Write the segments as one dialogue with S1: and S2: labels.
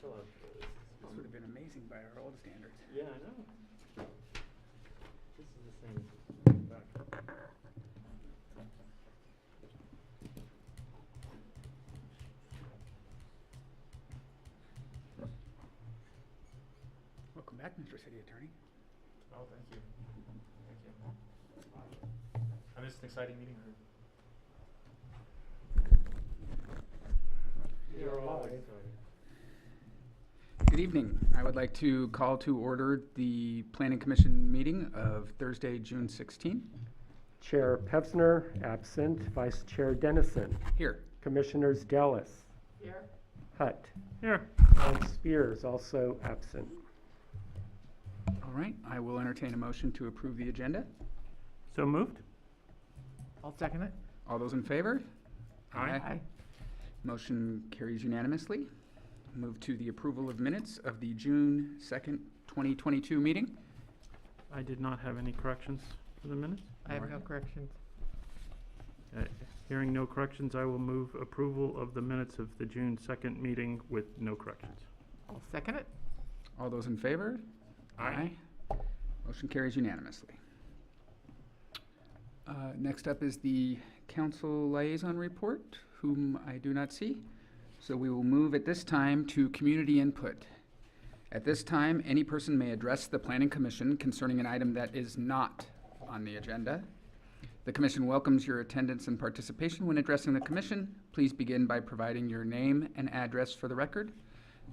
S1: still have.
S2: This would have been amazing by our old standards.
S1: Yeah, I know. This is the same back.
S2: Welcome back, Mr. City Attorney.
S1: Oh, thank you. Thank you. I missed an exciting meeting. You're always exciting.
S2: Good evening. I would like to call to order the Planning Commission meeting of Thursday, June 16.
S3: Chair Pevsner, absent. Vice Chair Dennison.
S2: Here.
S3: Commissioners Dallas.
S4: Here.
S3: Hutt.
S1: Here.
S3: And Spears, also absent.
S2: All right. I will entertain a motion to approve the agenda.
S1: So moved?
S4: I'll second it.
S2: All those in favor?
S4: Aye.
S2: Motion carries unanimously. Move to the approval of minutes of the June 2nd, 2022 meeting.
S5: I did not have any corrections for the minutes.
S4: I have no corrections.
S5: Hearing no corrections, I will move approval of the minutes of the June 2nd meeting with no corrections.
S4: I'll second it.
S2: All those in favor?
S5: Aye.
S2: Motion carries unanimously. Next up is the council liaison report, whom I do not see. So we will move at this time to community input. At this time, any person may address the Planning Commission concerning an item that is not on the agenda. The Commission welcomes your attendance and participation when addressing the Commission. Please begin by providing your name and address for the record.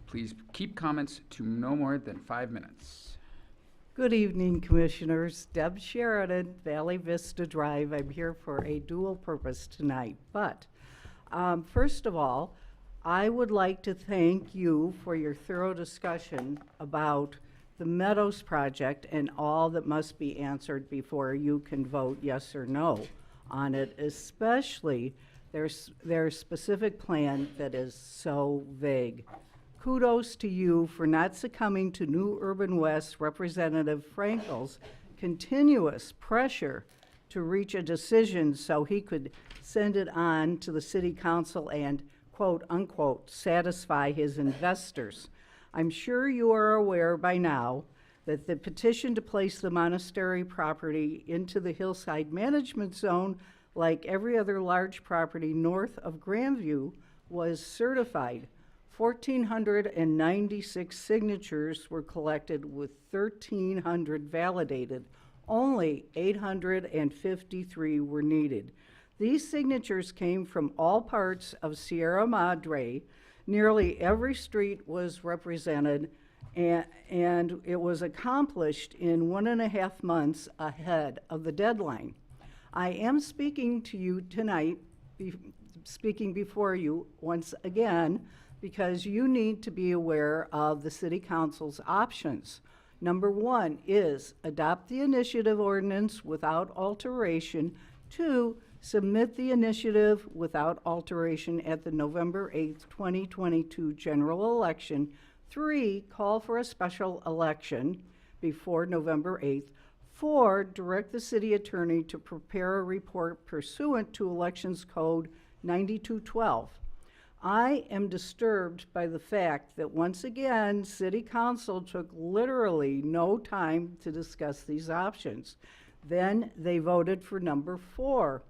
S2: Please keep comments to no more than 5 minutes.
S6: Good evening, Commissioners. Deb Sheridan, Valley Vista Drive. I'm here for a dual purpose tonight. But first of all, I would like to thank you for your thorough discussion about the Meadows project and all that must be answered before you can vote yes or no on it, especially their specific plan that is so vague. Kudos to you for not succumbing to New Urban West Representative Frankel's continuous pressure to reach a decision so he could send it on to the City Council and, quote unquote, satisfy his investors. I'm sure you are aware by now that the petition to place the monastery property into the hillside management zone, like every other large property north of Grandview, was certified. 1,496 signatures were collected with 1,300 validated. Only 853 were needed. These signatures came from all parts of Sierra Madre. Nearly every street was represented, and it was accomplished in 1.5 months ahead of the deadline. I am speaking to you tonight, speaking before you once again, because you need to be aware of the City Council's options. Number 1 is adopt the initiative ordinance without alteration. 2, submit the initiative without alteration at the November 8th, 2022 general election. 3, call for a special election before November 8th. 4, direct the city attorney to prepare a report pursuant to Elections Code 9212. I am disturbed by the fact that once again, City Council took literally no time to discuss these options. Then they voted for number 4.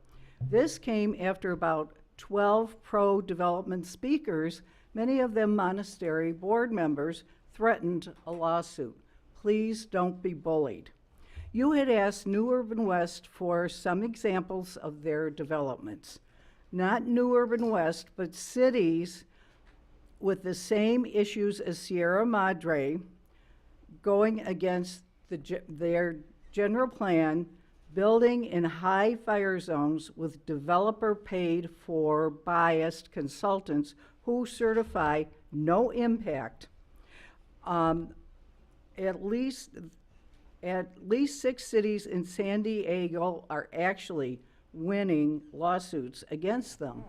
S6: This came after about 12 pro-development speakers, many of them monastery board members, threatened a lawsuit. Please don't be bullied. You had asked New Urban West for some examples of their developments. Not New Urban West, but cities with the same issues as Sierra Madre going against their general plan, building in high fire zones with developer paid for biased consultants who certify no impact. At least 6 cities in San Diego are actually winning lawsuits against them.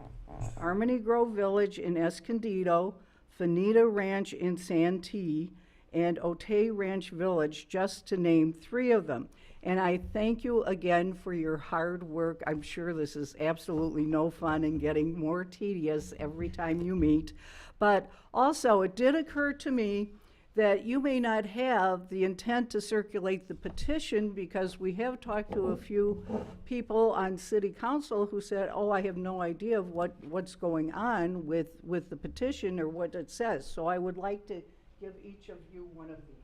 S6: Harmony Grove Village in Escondido, Fanita Ranch in Santee, and Otay Ranch Village, just to name 3 of them. And I thank you again for your hard work. I'm sure this is absolutely no fun and getting more tedious every time you meet. But also, it did occur to me that you may not have the intent to circulate the petition, because we have talked to a few people on city council who said, oh, I have no idea of what's going on with the petition or what it says. So I would like to give each of you one of these.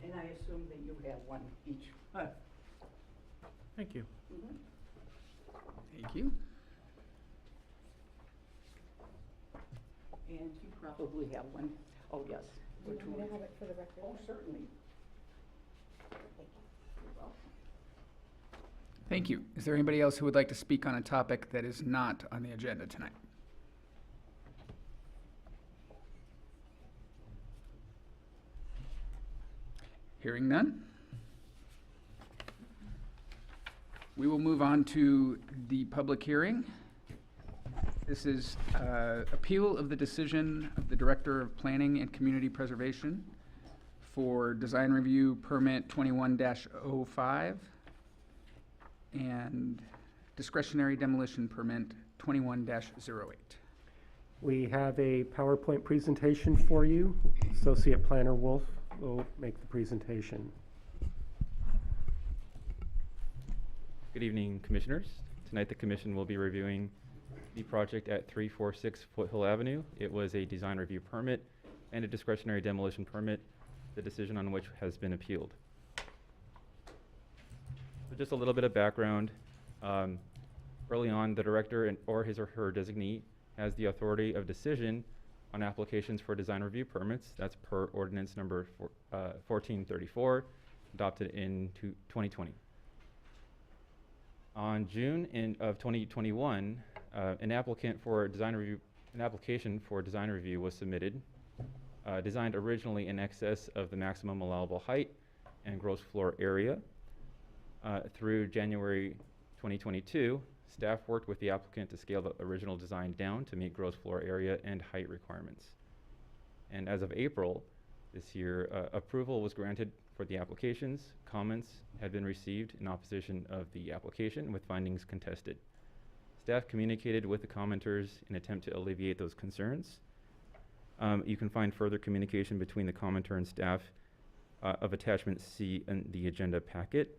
S6: And I assume that you have one each.
S5: Thank you.
S2: Thank you.
S6: And you probably have one. Oh, yes.
S7: Do you want me to have it for the record?
S6: Oh, certainly.
S2: Thank you. Is there anybody else who would like to speak on a topic that is not on the agenda tonight? Hearing none. We will move on to the public hearing. This is appeal of the decision of the Director of Planning and Community Preservation for design review permit 21-05 and discretionary demolition permit 21-08.
S3: We have a PowerPoint presentation for you. Associate Planner Wolf will make the presentation.
S8: Good evening, Commissioners. Tonight the Commission will be reviewing the project at 346 Foothill Avenue. It was a design review permit and a discretionary demolition permit, the decision on which has been appealed. So just a little bit of background. Early on, the director or his or her designee has the authority of decision on applications for design review permits. That's per ordinance number 1434, adopted in 2020. On June of 2021, an application for design review was submitted, designed originally in excess of the maximum allowable height and gross floor area. Through January 2022, staff worked with the applicant to scale the original design down to meet gross floor area and height requirements. And as of April this year, approval was granted for the applications. Comments had been received in opposition of the application, with findings contested. Staff communicated with the commenters in an attempt to alleviate those concerns. You can find further communication between the commenter and staff of attachment C in the agenda packet.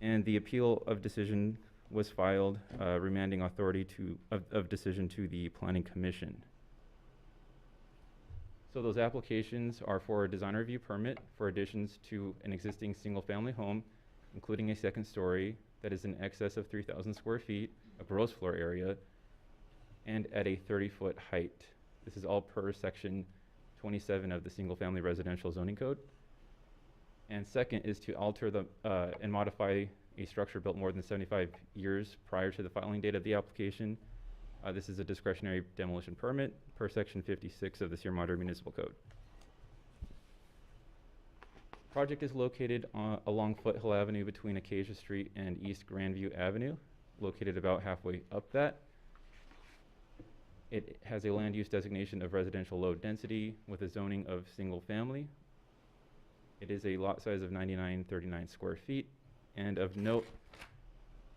S8: And the appeal of decision was filed, remanding authority of decision to the Planning Commission. So those applications are for a design review permit for additions to an existing single-family home, including a second story that is in excess of 3,000 square feet, a gross floor area, and at a 30-foot height. This is all per section 27 of the single-family residential zoning code. And second is to alter and modify a structure built more than 75 years prior to the filing date of the application. This is a discretionary demolition permit per section 56 of the Sierra Madre Municipal Code. Project is located along Foothill Avenue between Acacia Street and East Grandview Avenue, located about halfway up that. It has a land use designation of residential low density with a zoning of single family. It is a lot size of 9939 square feet. And of note,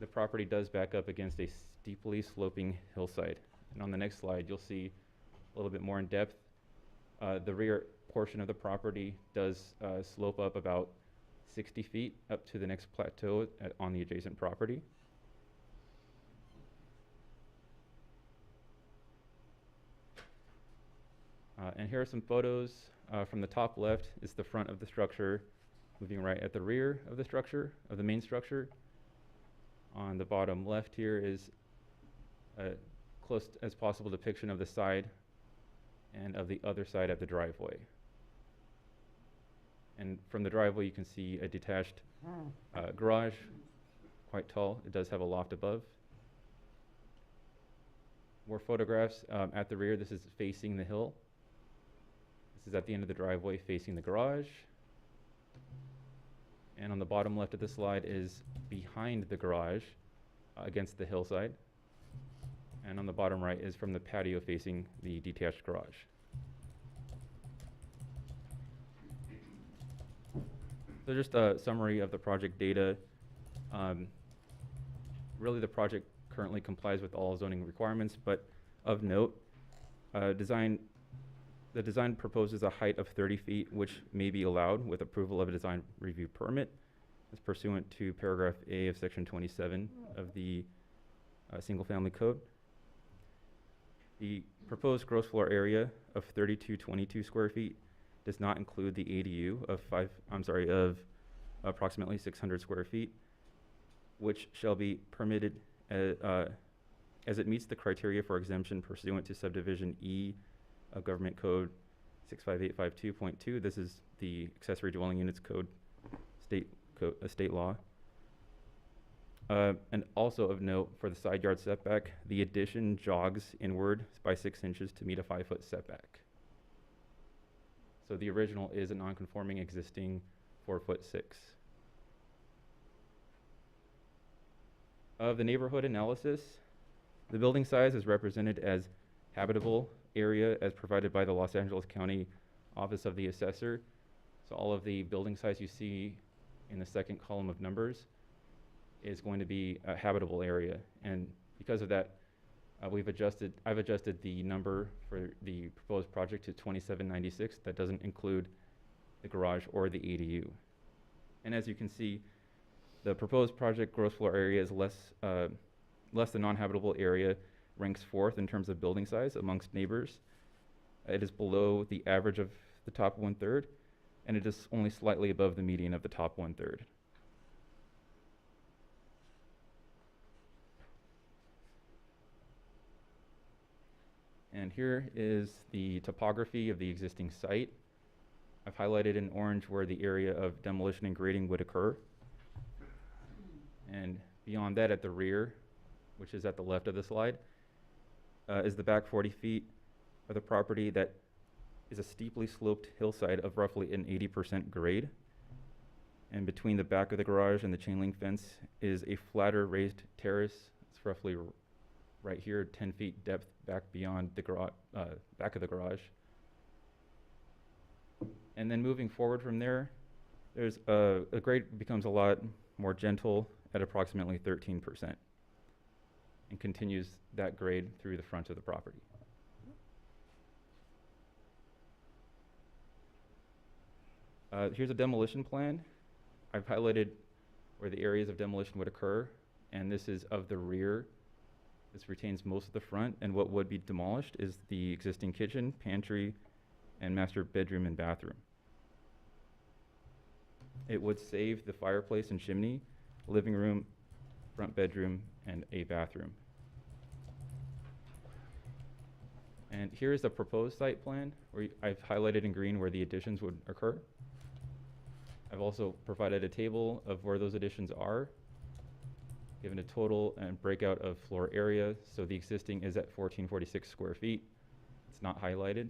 S8: the property does back up against a steeply sloping hillside. And on the next slide, you'll see a little bit more in depth. The rear portion of the property does slope up about 60 feet up to the next plateau on the adjacent property. And here are some photos. From the top left is the front of the structure, moving right at the rear of the structure, of the main structure. On the bottom left here is a close as possible depiction of the side and of the other side of the driveway. And from the driveway you can see a detached garage, quite tall. It does have a loft above. More photographs at the rear. This is facing the hill. This is at the end of the driveway facing the garage. And on the bottom left of the slide is behind the garage against the hillside. And on the bottom right is from the patio facing the detached garage. So just a summary of the project data. Really, the project currently complies with all zoning requirements, but of note, the design proposes a height of 30 feet, which may be allowed with approval of a design review permit, as pursuant to paragraph A of section 27 of the single-family code. The proposed gross floor area of 3222 square feet does not include the ADU of approximately 600 square feet, which shall be permitted as it meets the criteria for exemption pursuant to subdivision E of Government Code 65852.2. This is the accessory dwelling units code, state law. And also of note, for the side yard setback, the addition jogs inward by 6 inches to meet a 5-foot setback. So the original is a non-conforming existing 4'6". Of the neighborhood analysis, the building size is represented as habitable area as provided by the Los Angeles County Office of the Assessor. So all of the building size you see in the second column of numbers is going to be a habitable area. And because of that, I've adjusted the number for the proposed project to 2796. That doesn't include the garage or the ADU. And as you can see, the proposed project gross floor area is less the non-habitable area, ranks 4th in terms of building size amongst neighbors. It is below the average of the top 1/3, and it is only slightly above the median of the top 1/3. And here is the topography of the existing site. I've highlighted in orange where the area of demolition and grading would occur. And beyond that, at the rear, which is at the left of the slide, is the back 40 feet of the property that is a steeply sloped hillside of roughly an 80% grade. And between the back of the garage and the chain link fence is a flatter raised terrace. It's roughly right here, 10 feet depth back beyond the back of the garage. And then moving forward from there, there's the grade becomes a lot more gentle at approximately 13% and continues that grade through the front of the property. Here's a demolition plan. I've highlighted where the areas of demolition would occur, and this is of the rear. This retains most of the front, and what would be demolished is the existing kitchen, pantry, and master bedroom and bathroom. It would save the fireplace and chimney, living room, front bedroom, and a bathroom. And here is the proposed site plan, where I've highlighted in green where the additions would occur. I've also provided a table of where those additions are, given a total and breakout of floor area. So the existing is at 1446 square feet. It's not highlighted.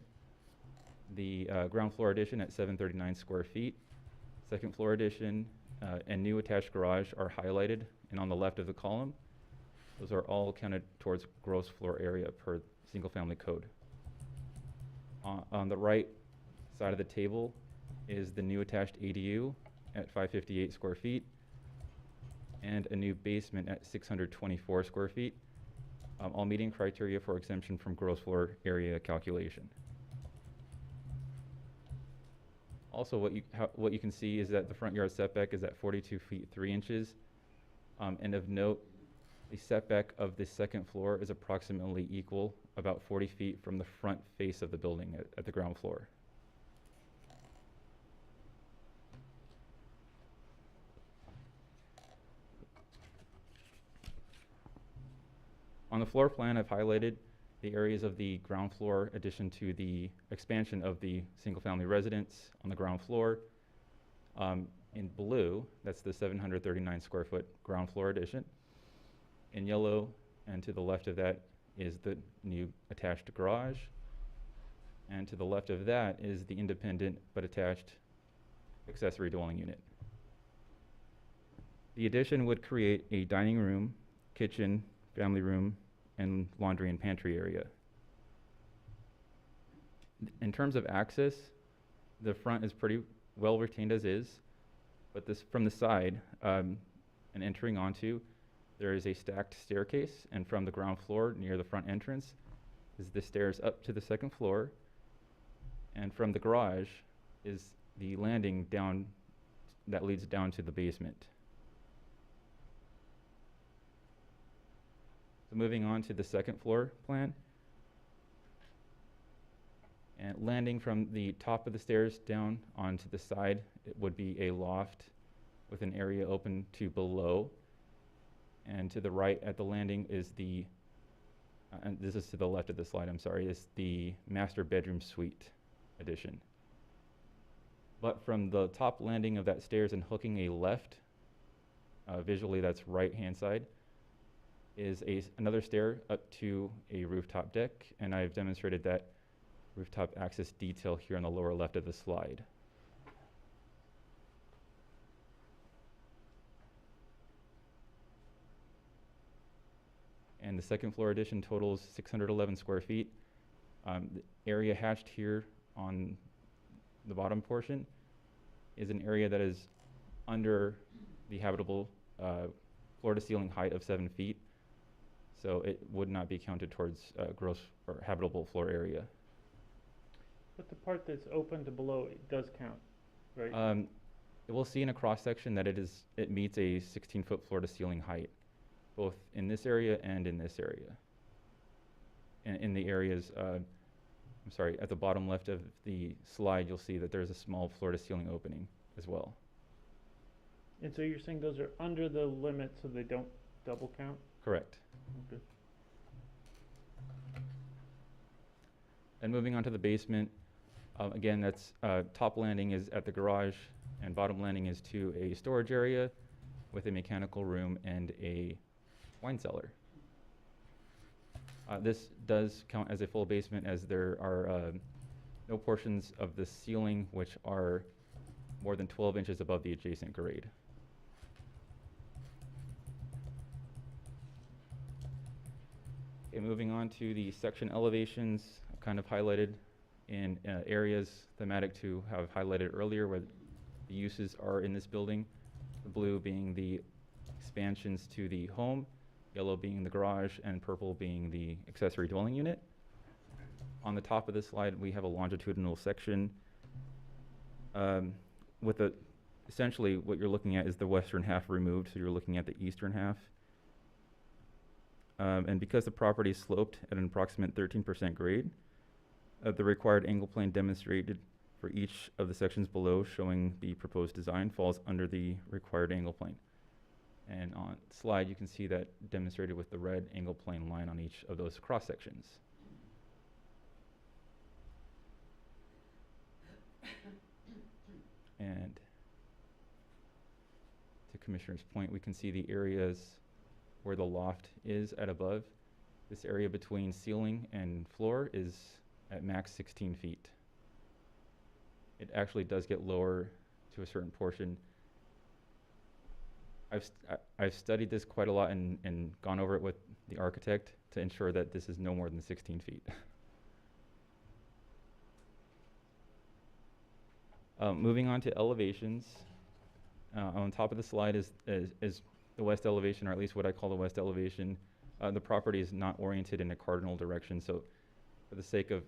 S8: The ground floor addition at 739 square feet. Second floor addition and new attached garage are highlighted and on the left of the column. Those are all counted towards gross floor area per single family code. On the right side of the table is the new attached ADU at 558 square feet and a new basement at 624 square feet, all meeting criteria for exemption from gross floor area calculation. Also, what you can see is that the front yard setback is at 42 feet 3 inches. And of note, the setback of the second floor is approximately equal, about 40 feet from the front face of the building at the ground floor. On the floor plan, I've highlighted the areas of the ground floor addition to the expansion of the single-family residence on the ground floor. In blue, that's the 739 square foot ground floor addition. In yellow, and to the left of that, is the new attached garage. And to the left of that is the independent but attached accessory dwelling unit. The addition would create a dining room, kitchen, family room, and laundry and pantry area. In terms of access, the front is pretty well retained as is. But this, from the side, and entering onto, there is a stacked staircase, and from the ground floor near the front entrance is the stairs up to the second floor, and from the garage is the landing down that leads down to the basement. So moving on to the second floor plan, and landing from the top of the stairs down onto the side, it would be a loft with an area open to below. And to the right at the landing is the, and this is to the left of the slide, I'm sorry, is the master bedroom suite addition. But from the top landing of that stairs and hooking a left, visually that's right-hand side, is another stair up to a rooftop deck, and I've demonstrated that rooftop access detail here on the lower left of the slide. And the second floor addition totals 611 square feet. The area hatched here on the bottom portion is an area that is under the habitable floor to ceiling height of 7 feet. So it would not be counted towards gross or habitable floor area.
S5: But the part that's open to below, it does count, right?
S8: We'll see in a cross section that it meets a 16-foot floor to ceiling height, both in this area and in this area. And in the areas, I'm sorry, at the bottom left of the slide, you'll see that there's a small floor to ceiling opening as well.
S5: And so you're saying those are under the limit so they don't double count?
S8: Correct.
S5: Okay.
S8: And moving on to the basement, again, that's top landing is at the garage, and bottom landing is to a storage area with a mechanical room and a wine cellar. This does count as a full basement, as there are no portions of the ceiling which are more than 12 inches above the adjacent grade. Okay, moving on to the section elevations, kind of highlighted in areas thematic to have highlighted earlier where the uses are in this building. The blue being the expansions to the home, yellow being the garage, and purple being the accessory dwelling unit. On the top of this slide, we have a longitudinal section with essentially what you're looking at is the western half removed, so you're looking at the eastern half. And because the property is sloped at an approximate 13% grade, the required angle plane demonstrated for each of the sections below showing the proposed design falls under the required angle plane. And on slide, you can see that demonstrated with the red angle plane line on each of those cross sections. And to Commissioner's point, we can see the areas where the loft is at above. This area between ceiling and floor is at max 16 feet. It actually does get lower to a certain portion. I've studied this quite a lot and gone over it with the architect to ensure that this is no more than 16 feet. Moving on to elevations, on top of the slide is the west elevation, or at least what I call the west elevation. The property is not oriented in a cardinal direction, so for the sake of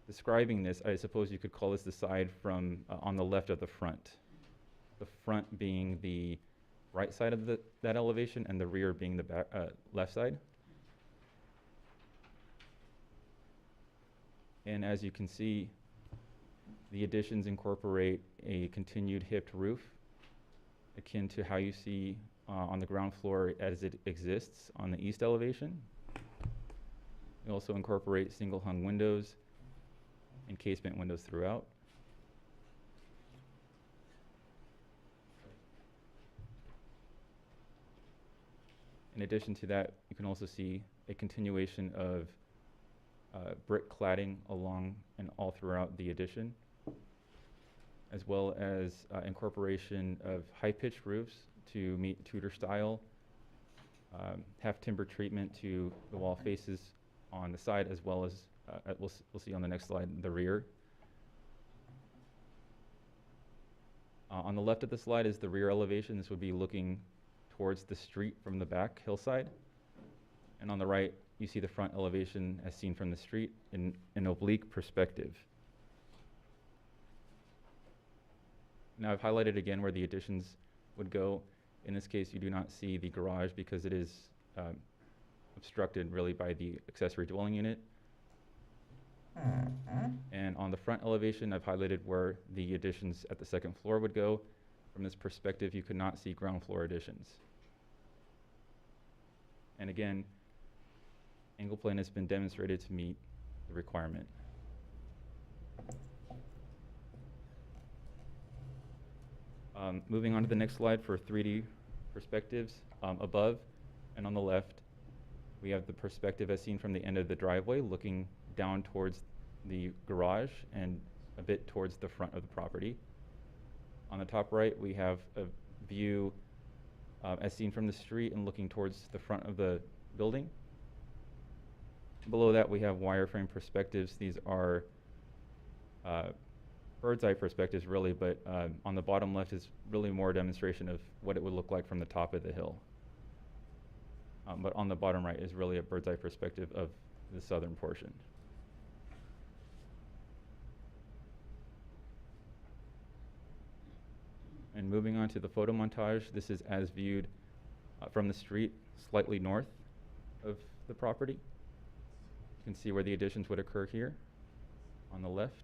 S8: describing this, I suppose you could call this the side from on the left of the front. The front being the right side of that elevation, and the rear being the back, left side. And as you can see, the additions incorporate a continued hipped roof, akin to how you see on the ground floor as it exists on the east elevation. We also incorporate single hung windows and casement windows throughout. In addition to that, you can also see a continuation of brick cladding along and all throughout the addition, as well as incorporation of high-pitched roofs to meet Tudor style, half timber treatment to the wall faces on the side, as well as we'll see on the next slide, the rear. On the left of the slide is the rear elevation. This would be looking towards the street from the back hillside. And on the right, you see the front elevation as seen from the street in an oblique perspective. Now I've highlighted again where the additions would go. In this case, you do not see the garage because it is obstructed really by the accessory dwelling unit. And on the front elevation, I've highlighted where the additions at the second floor would go. From this perspective, you could not see ground floor additions. And again, angle plane has been demonstrated to meet the requirement. Moving on to the next slide for 3D perspectives. Above and on the left, we have the perspective as seen from the end of the driveway, looking down towards the garage and a bit towards the front of the property. On the top right, we have a view as seen from the street and looking towards the front of the building. Below that, we have wireframe perspectives. These are bird's eye perspectives really, but on the bottom left is really more a demonstration of what it would look like from the top of the hill. But on the bottom right is really a bird's eye perspective of the southern portion. And moving on to the photo montage, this is as viewed from the street, slightly north of the property. You can see where the additions would occur here on the left.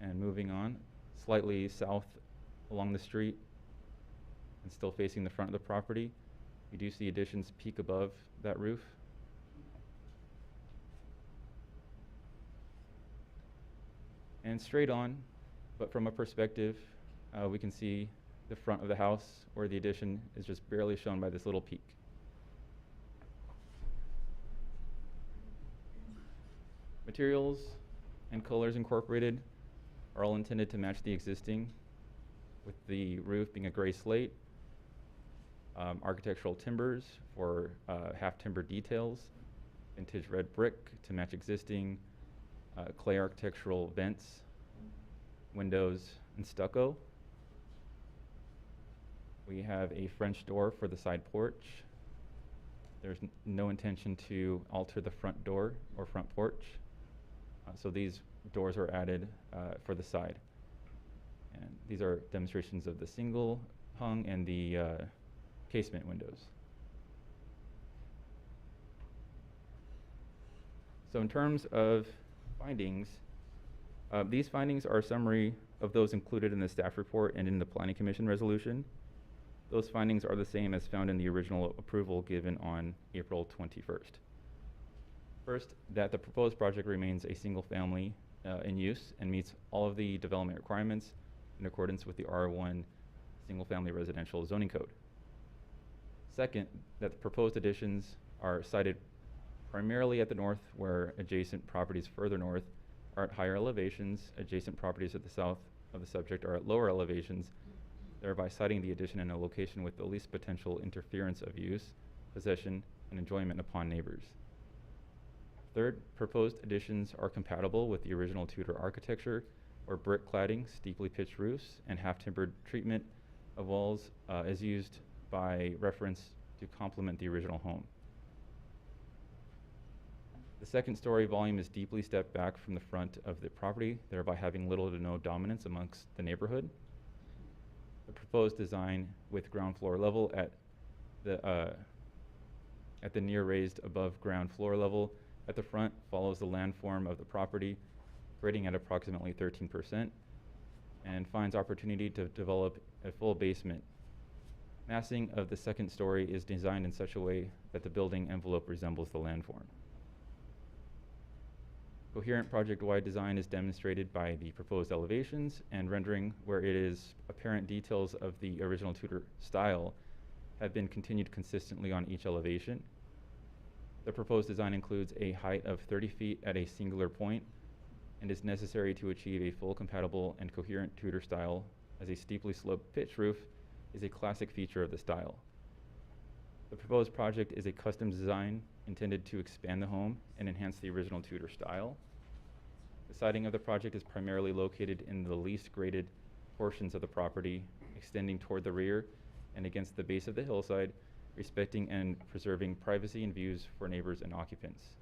S8: And moving on, slightly south along the street and still facing the front of the property, you do see additions peak above that roof. And straight on, but from a perspective, we can see the front of the house where the addition is just barely shown by this little peak. Materials and colors incorporated are all intended to match the existing, with the roof being a gray slate, architectural timbers for half timber details, vintage red brick to match existing, clay architectural vents, windows, and stucco. We have a French door for the side porch. There's no intention to alter the front door or front porch. So these doors are added for the side. And these are demonstrations of the single hung and the casement windows. So in terms of findings, these findings are a summary of those included in the staff report and in the Planning Commission resolution. Those findings are the same as found in the original approval given on April 21st. First, that the proposed project remains a single family in use and meets all of the development requirements in accordance with the R1 single family residential zoning code. Second, that the proposed additions are sited primarily at the north, where adjacent properties further north are at higher elevations. Adjacent properties at the south of the subject are at lower elevations, thereby siting the addition in a location with the least potential interference of use, possession, and enjoyment upon neighbors. Third, proposed additions are compatible with the original Tudor architecture, where brick cladding, steeply pitched roofs, and half-timbered treatment of walls is used by reference to complement the original home. The second story volume is deeply stepped back from the front of the property, thereby having little to no dominance amongst the neighborhood. The proposed design with ground floor level at the near raised above ground floor level at the front follows the landform of the property, grading at approximately 13%, and finds opportunity to develop a full basement. Massing of the second story is designed in such a way that the building envelope resembles the landform. Coherent project-wide design is demonstrated by the proposed elevations and rendering, where it is apparent details of the original Tudor style have been continued consistently on each elevation. The proposed design includes a height of 30 feet at a singular point and is necessary to achieve a full compatible and coherent Tudor style, as a steeply sloped pitch roof is a classic feature of the style. The proposed project is a custom design intended to expand the home and enhance the original Tudor style. The siding of the project is primarily located in the least graded portions of the property, extending toward the rear and against the base of the hillside, respecting and preserving privacy and views for neighbors and occupants.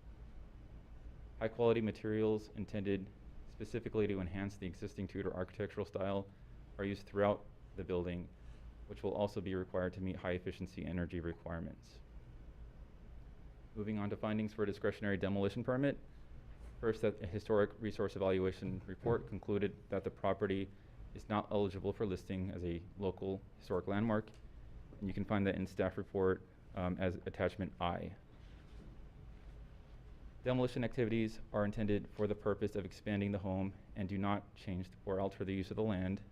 S8: High-quality materials intended specifically to enhance the existing Tudor architectural style are used throughout the building, which will also be required to meet high-efficiency energy requirements. Moving on to findings for a discretionary demolition permit. First, that a historic resource evaluation report concluded that the property is not eligible for listing as a local historic landmark, and you can find that in staff report as attachment I. Demolition activities are intended for the purpose of expanding the home and do not change or alter the use of the land.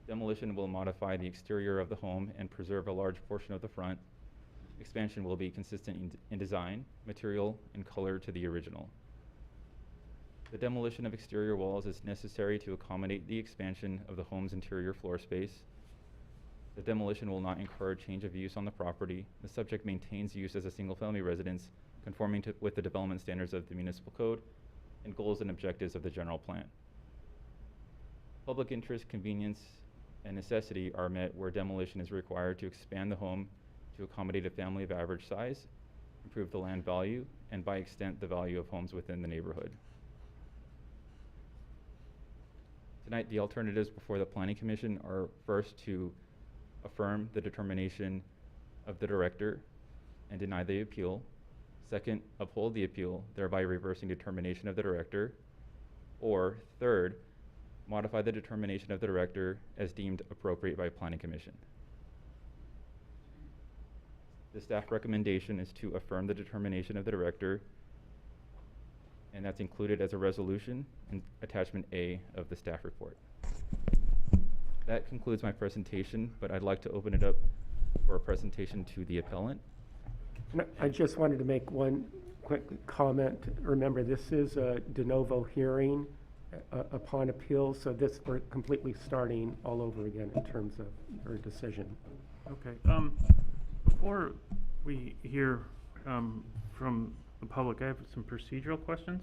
S8: Demolition will modify the exterior of the home and preserve a large portion of the front. Expansion will be consistent in design, material, and color to the original. The demolition of exterior walls is necessary to accommodate the expansion of the home's interior floor space. The demolition will not incur change of use on the property. The subject maintains use as a single-family residence, conforming with the development standards of the municipal code and goals and objectives of the general plan. Public interest, convenience, and necessity are met where demolition is required to expand the home to accommodate a family of average size, improve the land value, and by extent the value of homes within the neighborhood. Tonight, the alternatives before the Planning Commission are first to affirm the determination of the director and deny the appeal. Second, uphold the appeal, thereby reversing determination of the director. Or third, modify the determination of the director as deemed appropriate by Planning Commission. The staff recommendation is to affirm the determination of the director, and that's included as a resolution in attachment A of the staff report. That concludes my presentation, but I'd like to open it up for a presentation to the appellant.
S3: And I just wanted to make one quick comment. Remember, this is a de novo hearing upon appeal, so we're completely starting all over again in terms of your decision.
S5: Okay, before we hear from the public, I have some procedural questions.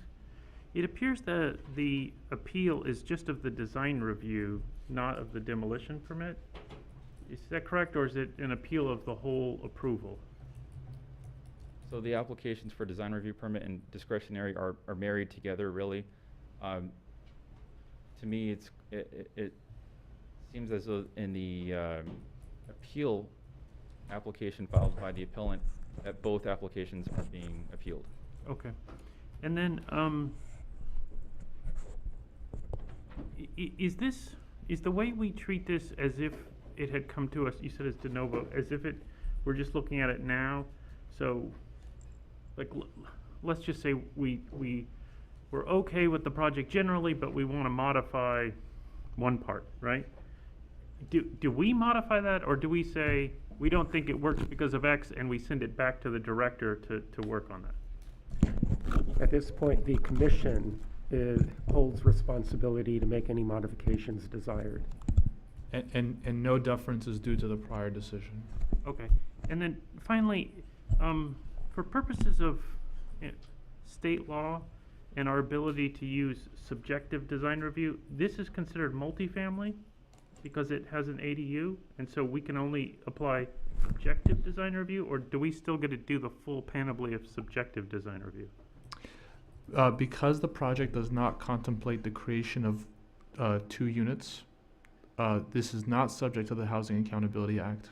S5: It appears that the appeal is just of the design review, not of the demolition permit. Is that correct, or is it an appeal of the whole approval?
S8: So the applications for design review permit and discretionary are married together, really. To me, it seems as though in the appeal application filed by the appellant that both applications are being appealed.
S5: Okay. And then, is the way we treat this as if it had come to us, you said it's de novo, as if we're just looking at it now? So, like, let's just say we're okay with the project generally, but we want to modify one part, right? Do we modify that, or do we say we don't think it works because of X and we send it back to the director to work on that?
S3: At this point, the commission holds responsibility to make any modifications desired.
S1: And no deference is due to the prior decision.
S5: Okay. And then finally, for purposes of state law and our ability to use subjective design review, this is considered multifamily because it has an ADU, and so we can only apply objective design review, or do we still get to do the full panoply of subjective design review?
S1: Because the project does not contemplate the creation of 2 units, this is not subject to the Housing Accountability Act,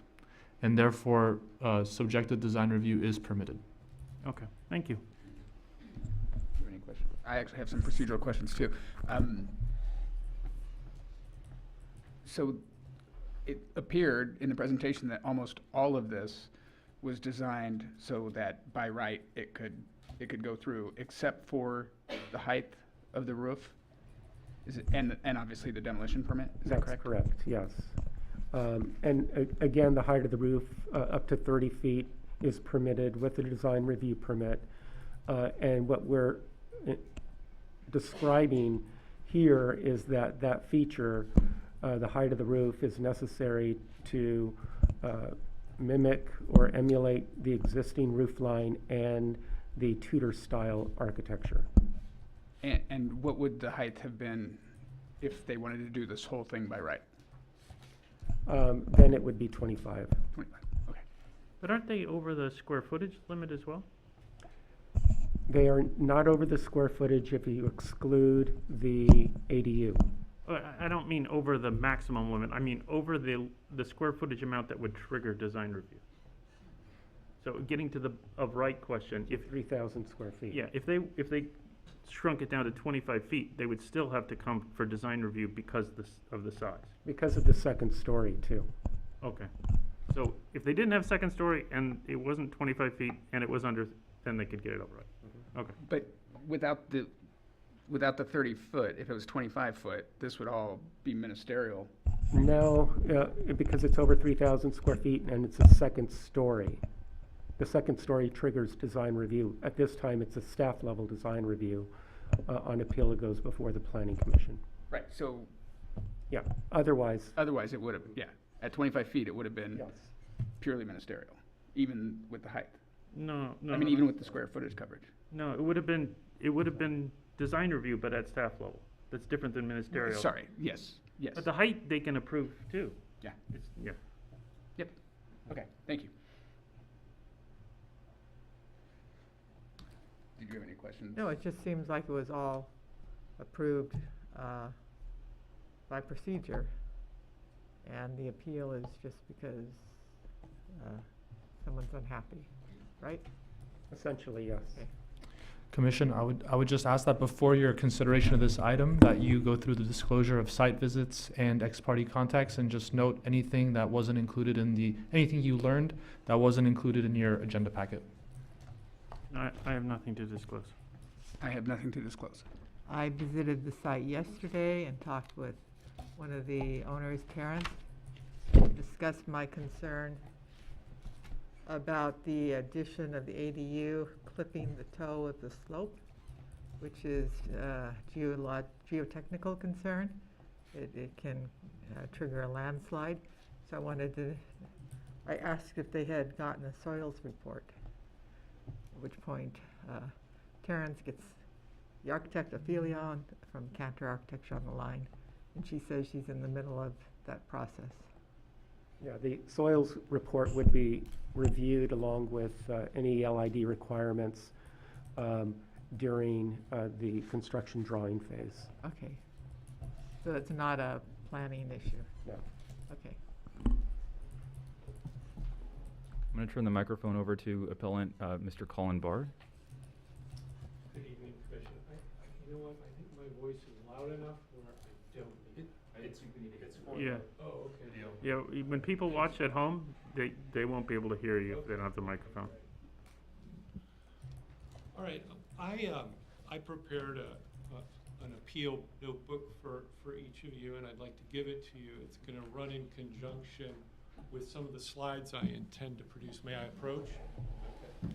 S1: and therefore subjective design review is permitted.
S5: Okay, thank you.
S2: Do you have any questions? I actually have some procedural questions too. So it appeared in the presentation that almost all of this was designed so that by right it could go through, except for the height of the roof. Is it, and obviously the demolition permit, is that correct?
S3: That's correct, yes. Again, the height of the roof, up to 30 feet is permitted with the design review permit. And what we're describing here is that feature, the height of the roof, is necessary to mimic or emulate the existing roof line and the Tudor style architecture.
S2: And what would the height have been if they wanted to do this whole thing by right?
S3: Then it would be 25.
S2: 25, okay.
S5: But aren't they over the square footage limit as well?
S3: They are not over the square footage if you exclude the ADU.
S5: I don't mean over the maximum limit, I mean over the square footage amount that would trigger design review. So getting to the of right question, if,
S3: 3,000 square feet.
S5: yeah, if they shrunk it down to 25 feet, they would still have to come for design review because of the size.
S3: Because of the second story, too.
S5: Okay. So if they didn't have second story and it wasn't 25 feet and it was under, then they could get it over right. Okay.
S2: But without the 30 foot, if it was 25 foot, this would all be ministerial.
S3: No, because it's over 3,000 square feet and it's a second story. The second story triggers design review. At this time, it's a staff level design review. On appeal, it goes before the planning commission.
S2: Right, so
S3: Yeah, otherwise,
S2: otherwise it would have, yeah, at 25 feet, it would have been
S3: yes.
S2: purely ministerial, even with the height.
S5: No, no.
S2: I mean,
S5: no,
S2: even with the square footage coverage.
S5: No, it would have been design review, but at staff level. That's different than ministerial.
S2: Sorry, yes, yes.
S5: But the height they can approve too.
S2: Yeah.
S5: Yeah.
S2: Yep, okay, thank you. Did you have any questions?
S4: No, it just seems like it was all approved by procedure. And the appeal is just because someone's unhappy, right?
S3: Essentially, yes.
S4: Okay.
S1: Commission, I would just ask that before your consideration of this item, that you go through the disclosure of site visits and ex parte contacts and just note anything that wasn't included in anything you learned that wasn't included in your agenda packet.
S5: I have nothing to disclose.
S2: I have nothing to disclose.
S4: I visited the site yesterday and talked with one of the owner's parents. Discussed my concern about the addition of the ADU clipping the toe of the slope, which is geotechnical concern. It can trigger a landslide. So I asked if they had gotten a soils report, at which point Terrence gets the architect Ophelia from Cantor Architecture on the line, and she says she's in the middle of that process.
S3: Yeah, the soils report would be reviewed along with any LID requirements during the construction drawing phase.
S4: Okay. So it's not a planning issue?
S3: No.
S4: Okay.
S8: I'm going to turn the microphone over to appellant Mr. Colin Barr.
S9: Good evening, Commission. You know what, I think my voice is loud enough where I don't need it. It's for
S5: Yeah.
S9: Oh, okay.
S5: Yeah, when people watch at home, they won't be able to hear you if they don't have the microphone.
S9: All right, I prepared an appeal notebook for each of you, and I'd like to give it to you. It's going to run in conjunction with some of the slides I intend to produce. May I approach? Okay.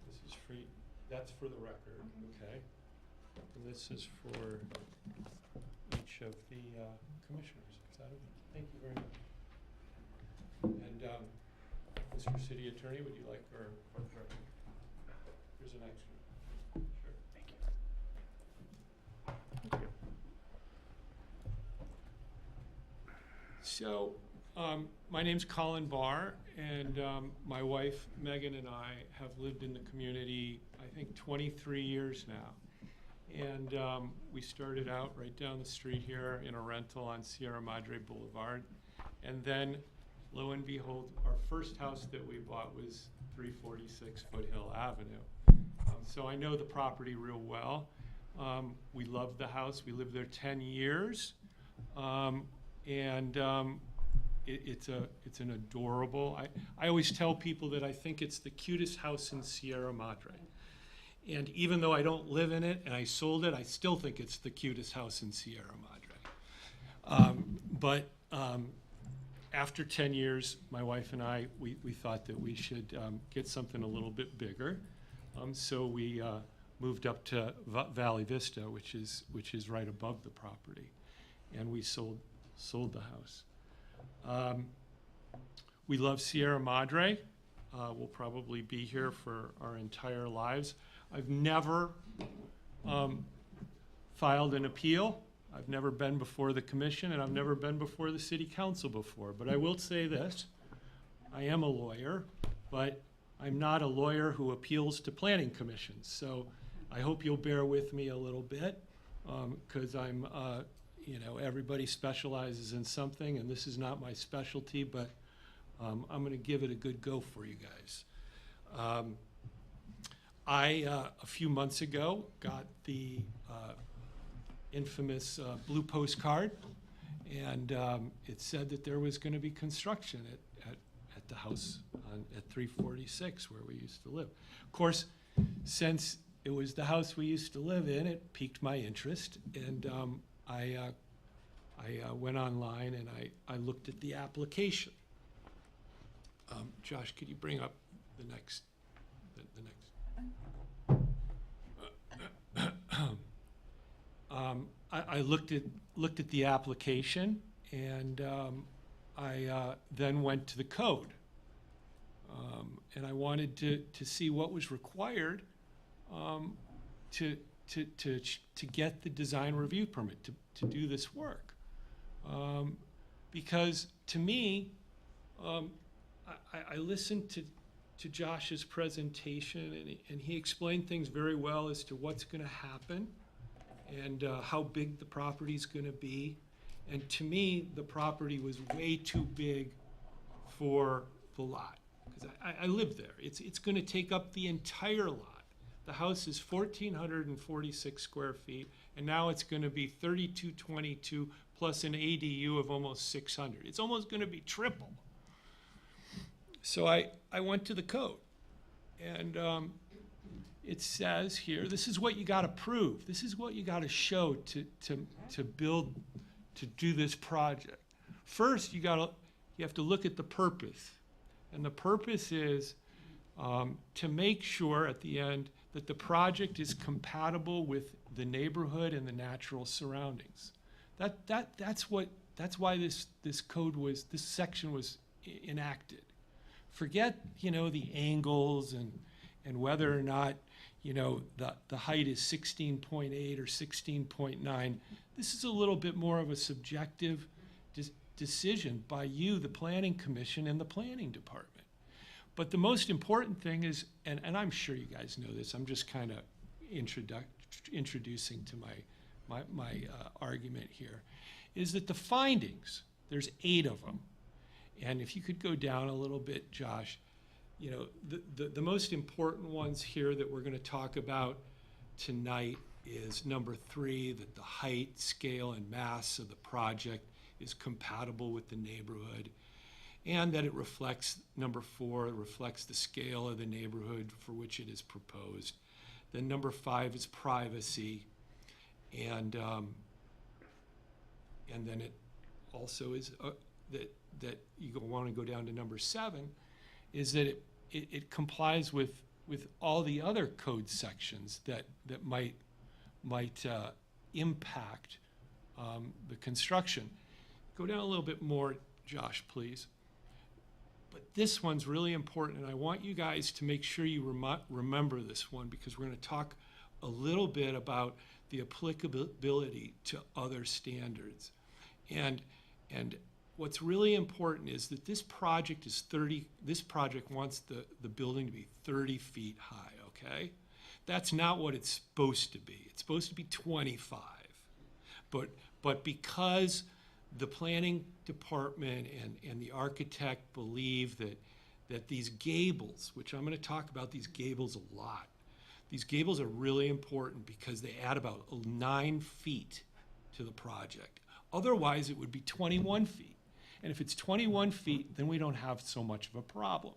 S9: This is free. That's for the record, okay? And this is for each of the commissioners. Is that okay? Thank you very much. And Mr. City Attorney, would you like, or here's an extra. Sure. Thank you.
S5: Thank you.
S9: So, my name's Colin Barr, and my wife Megan and I have lived in the community, I think, 23 years now. And we started out right down the street here in a rental on Sierra Madre Boulevard. And then, lo and behold, our first house that we bought was 346 Foothill Avenue. So I know the property real well. We love the house. We lived there 10 years. It's an adorable, I always tell people that I think it's the cutest house in Sierra Madre. And even though I don't live in it and I sold it, I still think it's the cutest house in Sierra Madre. But after 10 years, my wife and I, we thought that we should get something a little bit bigger. So we moved up to Valley Vista, which is right above the property. And we sold the house. We love Sierra Madre. We'll probably be here for our entire lives. I've never filed an appeal. I've never been before the commission, and I've never been before the city council before. But I will say this, I am a lawyer, but I'm not a lawyer who appeals to planning commissions. So I hope you'll bear with me a little bit, because I'm, you know, everybody specializes in something, and this is not my specialty, but I'm going to give it a good go for you guys. A few months ago, got the infamous blue postcard, and it said that there was going to be construction at the house at 346 where we used to live. Of course, since it was the house we used to live in, it piqued my interest, and I went online and I looked at the application. Josh, could you bring up the next? I looked at the application, and I then went to the code, and I wanted to see what was required to get the design review permit to do this work, because to me, I listened to Josh's presentation, and he explained things very well as to what's going to happen and how big the property's going to be. And to me, the property was way too big for the lot, because I live there. It's going to take up the entire lot. The house is 1,446 square feet, and now it's going to be 3,222 plus an ADU of almost 600. It's almost going to be triple. So I went to the code, and it says here, this is what you got to prove. This is what you got to show to build, to do this project. First, you have to look at the purpose, and the purpose is to make sure at the end that the project is compatible with the neighborhood and the natural surroundings. That's why this section was enacted. Forget, you know, the angles and whether or not, you know, the height is 16.8 or 16.9. This is a little bit more of a subjective decision by you, the planning commission, and the planning department. But the most important thing is, and I'm sure you guys know this, I'm just kind of introducing to my argument here, is that the findings, there's 8 of them. And if you could go down a little bit, Josh, you know, the most important ones here that we're going to talk about tonight is number 3, that the height, scale, and mass of the project is compatible with the neighborhood, and that it reflects, number 4, it reflects the scale of the neighborhood for which it is proposed. Then number 5 is privacy, and then it also is that you want to go down to number 7, is that it complies with all the other code sections that might impact the construction. Go down a little bit more, Josh, please. But this one's really important, and I want you guys to make sure you remember this one, because we're going to talk a little bit about the applicability to other standards. And what's really important is that this project wants the building to be 30 feet high, okay? That's not what it's supposed to be. It's supposed to be 25. But because the planning department and the architect believe that these gables, which I'm going to talk about these gables a lot, these gables are really important because they add about 9 feet to the project. Otherwise, it would be 21 feet. And if it's 21 feet, then we don't have so much of a problem.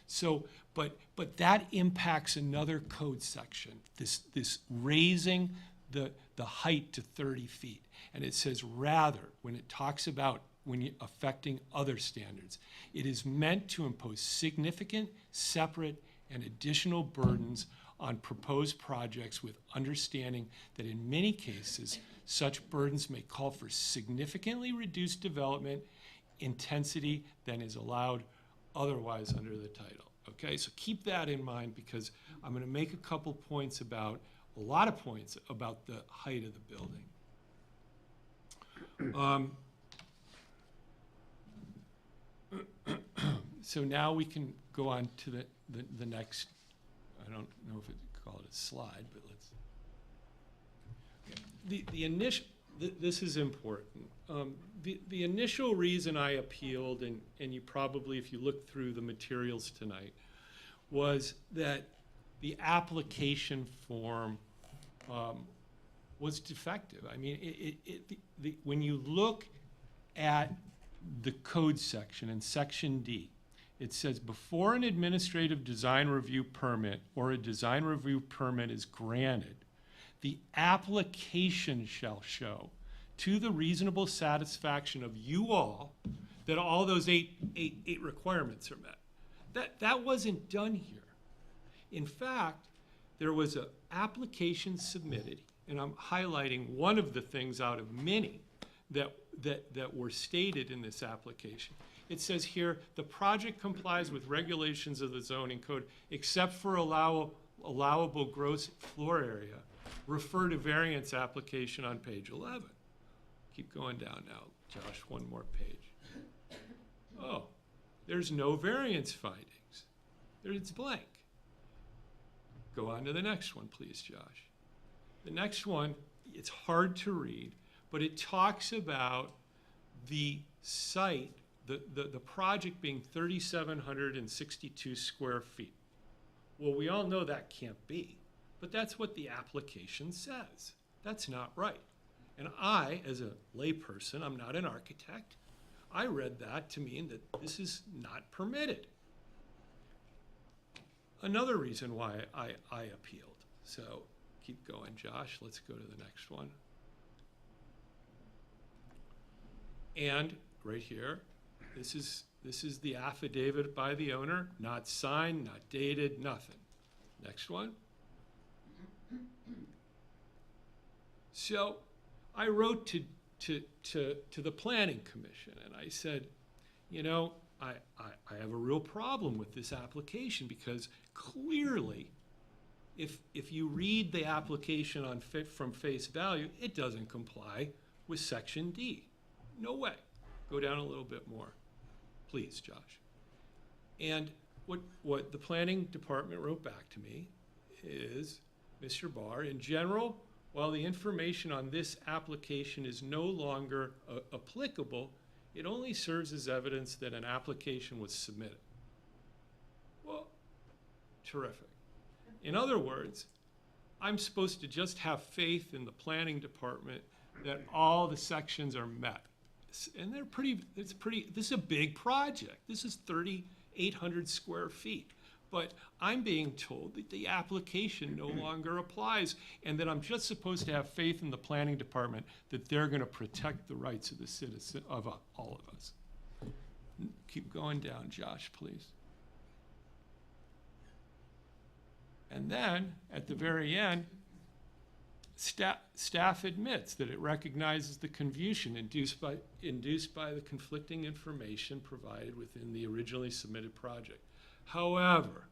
S9: So, but that impacts another code section, this raising the height to 30 feet. And it says rather, when it talks about affecting other standards, it is meant to impose significant, separate, and additional burdens on proposed projects, with understanding that in many cases, such burdens may call for significantly reduced development intensity than is allowed otherwise under the title. Okay, so keep that in mind, because I'm going to make a couple points about a lot of points about the height of the building. So now we can go on to the next, I don't know if it call it a slide, but let's. The initial, this is important. The initial reason I appealed, and you probably, if you look through the materials tonight, was that the application form was defective. I mean, when you look at the code section in section D, it says before an administrative design review permit or a design review permit is granted, the application shall show to the reasonable satisfaction of you all that all those eight requirements are met. That wasn't done here. In fact, there was an application submitted, and I'm highlighting one of the things out of many that were stated in this application. It says here, the project complies with regulations of the zoning code except for allowable gross floor area. Refer to variance application on page 11. Keep going down now, Josh, one more page. Oh, there's no variance findings. It's blank. Go on to the next one, please, Josh. The next one, it's hard to read, but it talks about the site, the project being 3,762 square feet. Well, we all know that can't be, but that's what the application says. That's not right. And I, as a layperson, I'm not an architect, I read that to mean that this is not permitted. Another reason why I appealed. So keep going, Josh. Let's go to the next one. And right here, this is the affidavit by the owner, not signed, not dated, nothing. Next one. So I wrote to the Planning Commission, and I said, you know, I have a real problem with this application because clearly, if you read the application on from face value, it doesn't comply with Section D. No way. Go down a little bit more, please, Josh. And what the planning department wrote back to me is, Mr. Barr, in general, while the information on this application is no longer applicable, it only serves as evidence that an application was submitted. Well, terrific. In other words, I'm supposed to just have faith in the planning department that all the sections are met. And this is a big project. This is 3,800 square feet. But I'm being told that the application no longer applies and that I'm just supposed to have faith in the planning department that they're going to protect the rights of the citizen, of all of us. Keep going down, Josh, please. And then, at the very end, staff admits that it recognizes the confusion induced by the conflicting information provided within the originally submitted project. However,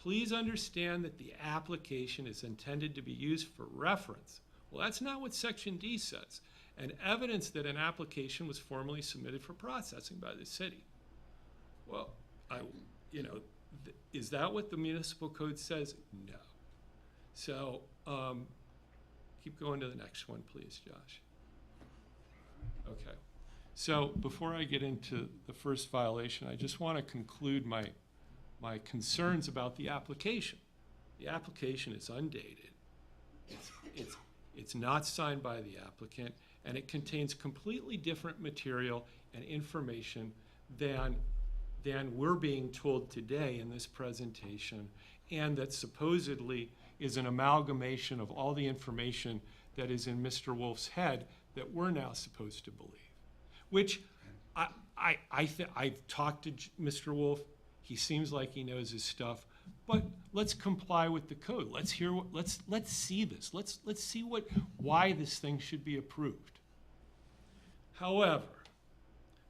S9: please understand that the application is intended to be used for reference. Well, that's not what Section D says. And evidence that an application was formally submitted for processing by the city. Well, is that what the municipal code says? No. So, keep going to the next one, please, Josh. Okay. So before I get into the first violation, I just want to conclude my concerns about the application. The application is undated. It's not signed by the applicant, and it contains completely different material and information than we're being told today in this presentation, and that supposedly is an amalgamation of all the information that is in Mr. Wolf's head that we're now supposed to believe. Which I've talked to Mr. Wolf. He seems like he knows his stuff, but let's comply with the code. Let's hear let's see this. Let's see why this thing should be approved. However,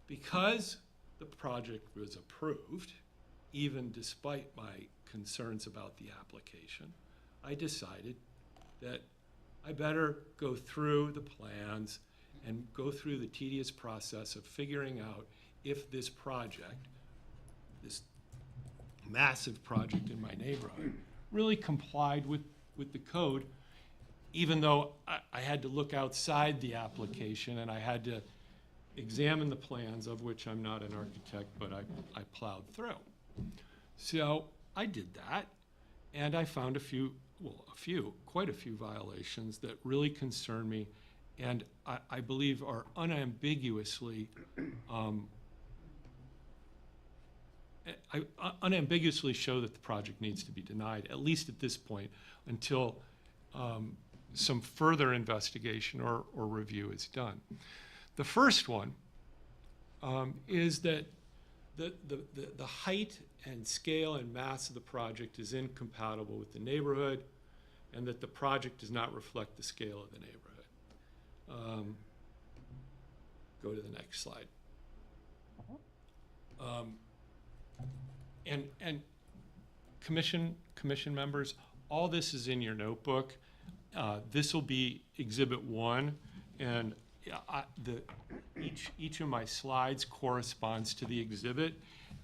S9: because the project was approved, even despite my concerns about the application, I decided that I better go through the plans and go through the tedious process of figuring out if this project, this massive project in my neighborhood, really complied with the code, even though I had to look outside the application and I had to examine the plans, of which I'm not an architect, but I plowed through. So I did that, and I found quite a few violations that really concern me, and I believe are unambiguously unambiguously show that the project needs to be denied, at least at this point, until some further investigation or review is done. The first one is that the height and scale and mass of the project is incompatible with the neighborhood, and that the project does not reflect the scale of the neighborhood. Go to the next slide. And commission members, all this is in your notebook. This will be Exhibit 1, and each of my slides corresponds to the exhibit,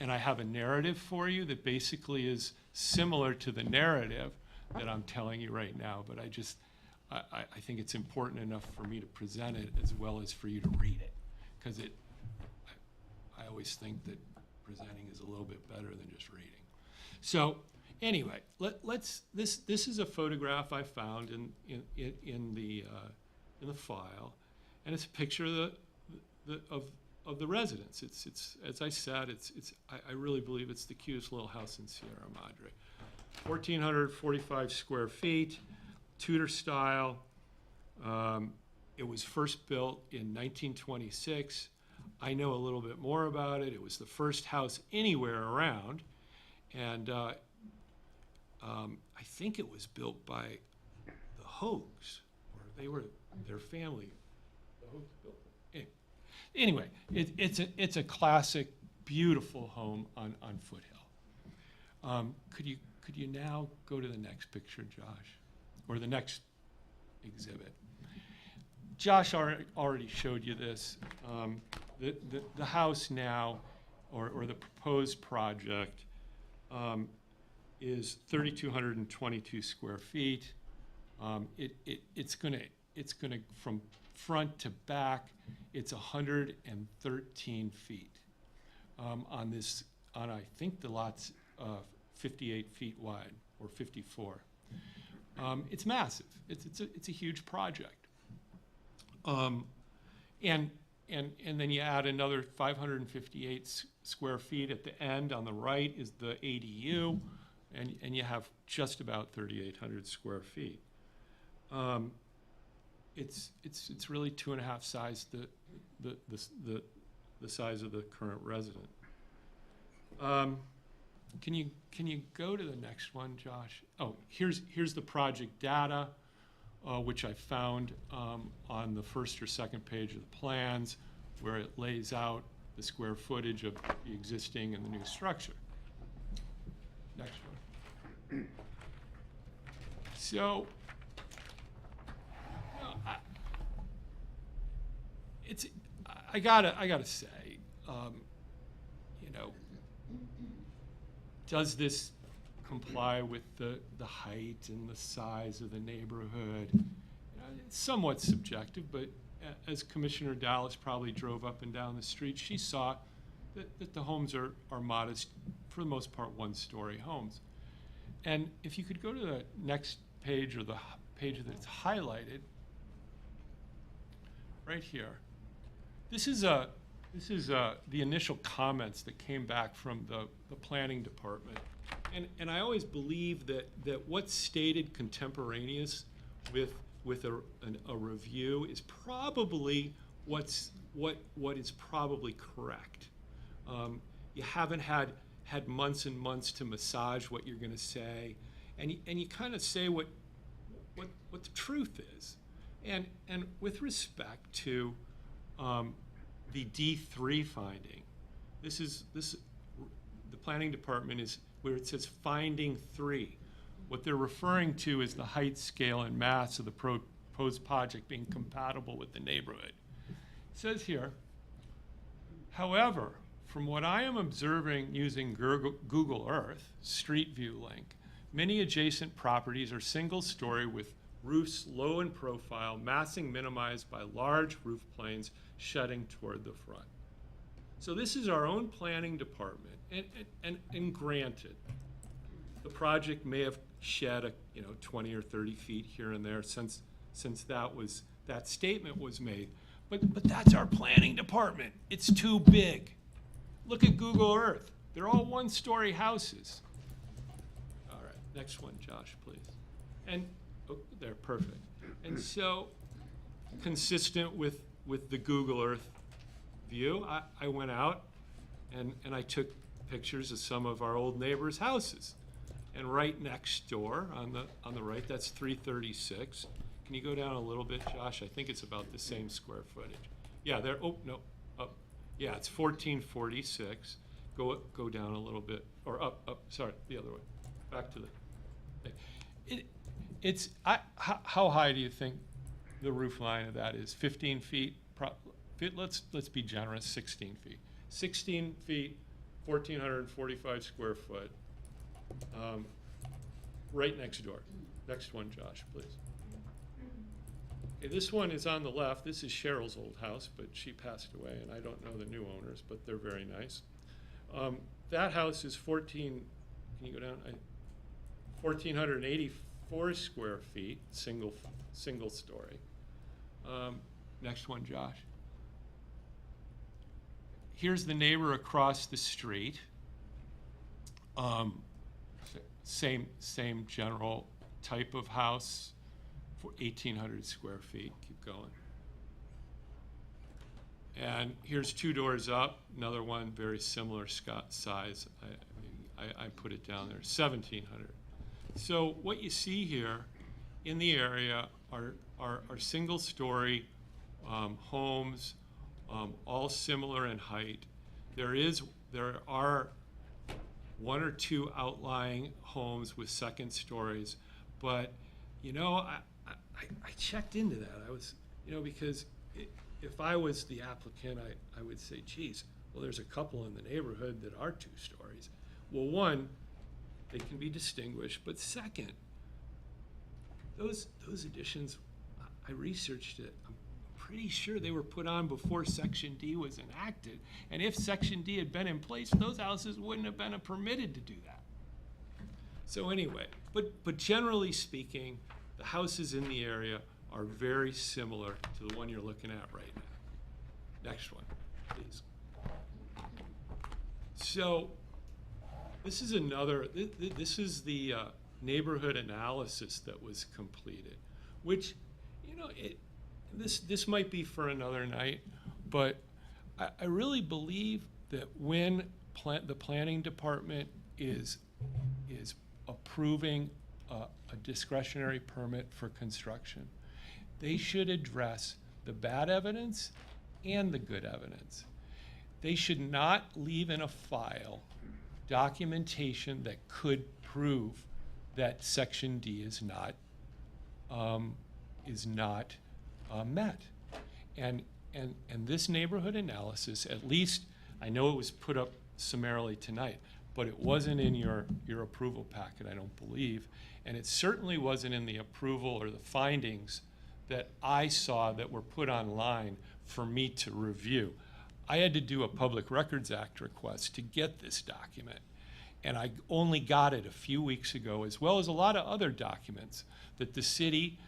S9: and I have a narrative for you that basically is similar to the narrative that I'm telling you right now, but I think it's important enough for me to present it as well as for you to read it, because I always think that presenting is a little bit better than just reading. So anyway, this is a photograph I found in the file, and it's a picture of the residence. It's as I said, I really believe it's the cutest little house in Sierra Madre. 1,445 square feet, Tudor style. It was first built in 1926. I know a little bit more about it. It was the first house anywhere around, and I think it was built by the Hogues, or they were their family. The Hogues built it. Anyway, it's a classic, beautiful home on Foothill. Could you now go to the next picture, Josh, or the next exhibit? Josh already showed you this. The house now, or the proposed project, is 3,222 square feet. It's gonna from front to back, it's 113 feet. On I think the lot's 58 feet wide, or 54. It's massive. It's a huge project. And then you add another 558 square feet at the end. On the right is the ADU, and you have just about 3,800 square feet. It's really 2.5 size the size of the current resident. Can you go to the next one, Josh? Oh, here's the project data, which I found on the first or second page of the plans, where it lays out the square footage of the existing and the new structure. Next one. So, I gotta say, does this comply with the height and the size of the neighborhood? It's somewhat subjective, but as Commissioner Dallas probably drove up and down the street, she saw that the homes are modest, for the most part, one-story homes. And if you could go to the next page, or the page that's highlighted, right here. This is the initial comments that came back from the planning department. And I always believe that what's stated contemporaneous with a review is probably what is probably correct. You haven't had months and months to massage what you're going to say, and you kind of say what the truth is. And with respect to the D3 finding, the planning department is where it says finding 3. What they're referring to is the height, scale, and mass of the proposed project being compatible with the neighborhood. It says here, however, from what I am observing using Google Earth, Street View link, many adjacent properties are single-story with roofs low in profile, massing minimized by large roof planes shutting toward the front. So this is our own planning department, and granted, the project may have shed 20 or 30 feet here and there since that statement was made, but that's our planning department. It's too big. Look at Google Earth. They're all one-story houses. All right, next one, Josh, please. And they're perfect. And so, consistent with the Google Earth view, I went out and I took pictures of some of our old neighbors' houses. And right next door on the right, that's 336. Can you go down a little bit, Josh? I think it's about the same square footage. Yeah, there. Oh no, up. Yeah, it's 1446. Go down a little bit, or up. Sorry, the other way. Back to the. How high do you think the roof line of that is? 15 feet. Let's be generous. 16 feet. 16 feet, 1,445 square foot. Right next door. Next one, Josh, please. Okay, this one is on the left. This is Cheryl's old house, but she passed away, and I don't know the new owners, but they're very nice. That house is 14. Can you go down? 1,484 square feet, single story. Next one, Josh. Here's the neighbor across the street. Same general type of house, for 1,800 square feet. Keep going. And here's 2 doors up, another one very similar size. I put it down there, 1,700. So what you see here in the area are single-story homes, all similar in height. There are 1 or 2 outlying homes with second stories, but I checked into that. I was, because if I was the applicant, I would say, geez, well, there's a couple in the neighborhood that are 2 stories. Well, one, they can be distinguished, but second, those additions, I researched it. I'm pretty sure they were put on before Section D was enacted, and if Section D had been in place, those houses wouldn't have been permitted to do that. So anyway, but generally speaking, the houses in the area are very similar to the one you're looking at right now. Next one, please. So this is this is the neighborhood analysis that was completed, which, this might be for another night, but I really believe that when the planning department is approving a discretionary permit for construction, they should address the bad evidence and the good evidence. They should not leave in a file documentation that could prove that Section D is not met. And this neighborhood analysis, at least, I know it was put up summarily tonight, but it wasn't in your approval packet, I don't believe. And it certainly wasn't in the approval or the findings that I saw that were put online for me to review. I had to do a Public Records Act request to get this document. And I only got it a few weeks ago, as well as a lot of other documents that the city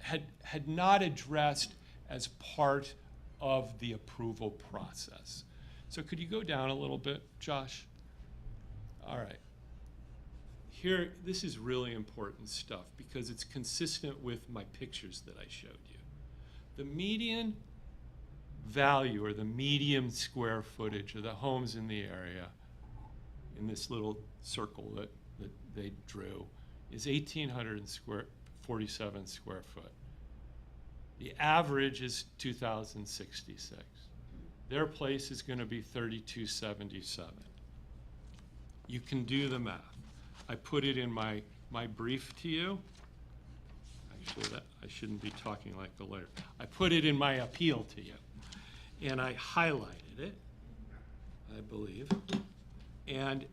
S9: had not addressed as part of the approval process. So could you go down a little bit, Josh? All right. Here, this is really important stuff because it's consistent with my pictures that I showed you. The median value or the median square footage of the homes in the area, in this little circle that they drew, is 1,847 square foot. The average is 2,066. Their place is going to be 3,277. You can do the math. I put it in my brief to you. Actually, I shouldn't be talking like the lawyer. I put it in my appeal to you. And I highlighted it, I believe. And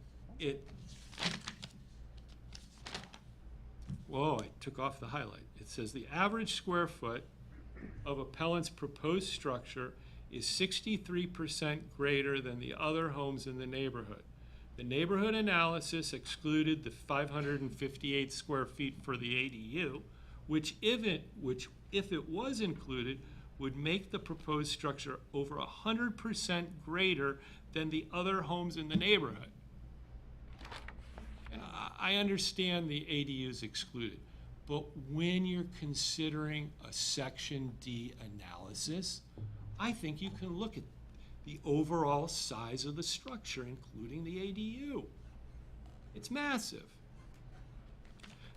S9: whoa, I took off the highlight. It says the average square foot of appellant's proposed structure is 63% greater than the other homes in the neighborhood. The neighborhood analysis excluded the 558 square feet for the ADU, which if it was included, would make the proposed structure over 100% greater than the other homes in the neighborhood. And I understand the ADU is excluded, but when you're considering a Section D analysis, I think you can look at the overall size of the structure, including the ADU. It's massive.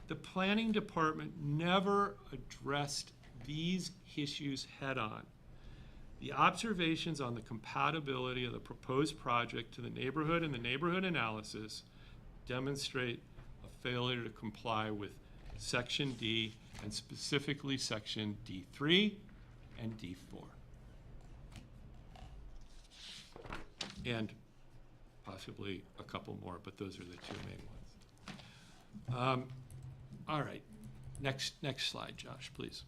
S9: The planning department never addressed these issues head-on. The observations on the compatibility of the proposed project to the neighborhood and the neighborhood analysis demonstrate a failure to comply with Section D, and specifically Section D3 and D4. And possibly a couple more, but those are the two main ones. All right, next slide, Josh, please.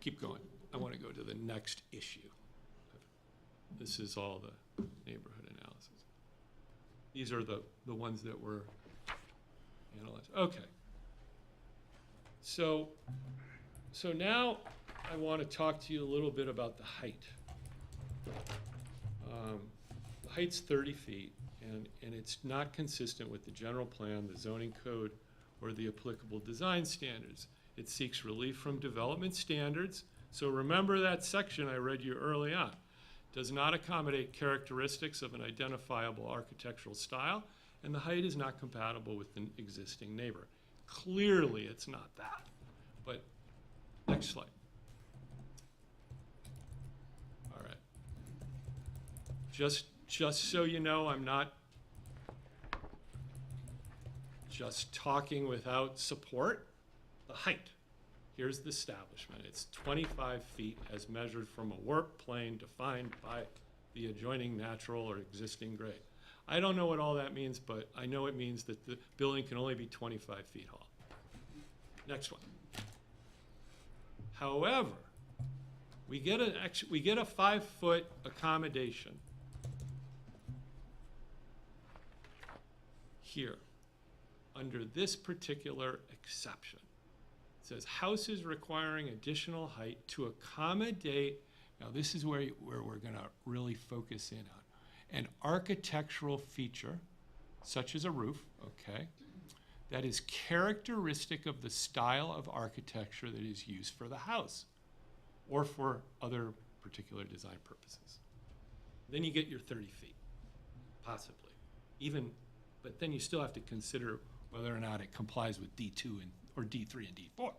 S9: Keep going. I want to go to the next issue. This is all the neighborhood analysis. These are the ones that were analyzed. Okay. So now I want to talk to you a little bit about the height. The height's 30 feet, and it's not consistent with the general plan, the zoning code, or the applicable design standards. It seeks relief from development standards. So remember that section I read you early on. Does not accommodate characteristics of an identifiable architectural style, and the height is not compatible with an existing neighbor. Clearly, it's not that. But next slide. All right. Just so you know, I'm not just talking without support. The height. Here's the establishment. It's 25 feet as measured from a work plane defined by the adjoining natural or existing grade. I don't know what all that means, but I know it means that the building can only be 25 feet tall. Next one. However, we get a 5-foot accommodation here under this particular exception. It says houses requiring additional height to accommodate, now this is where we're going to really focus in on, an architectural feature, such as a roof, okay, that is characteristic of the style of architecture that is used for the house or for other particular design purposes. Then you get your 30 feet, possibly. But then you still have to consider whether or not it complies with D2 or D3 and D4.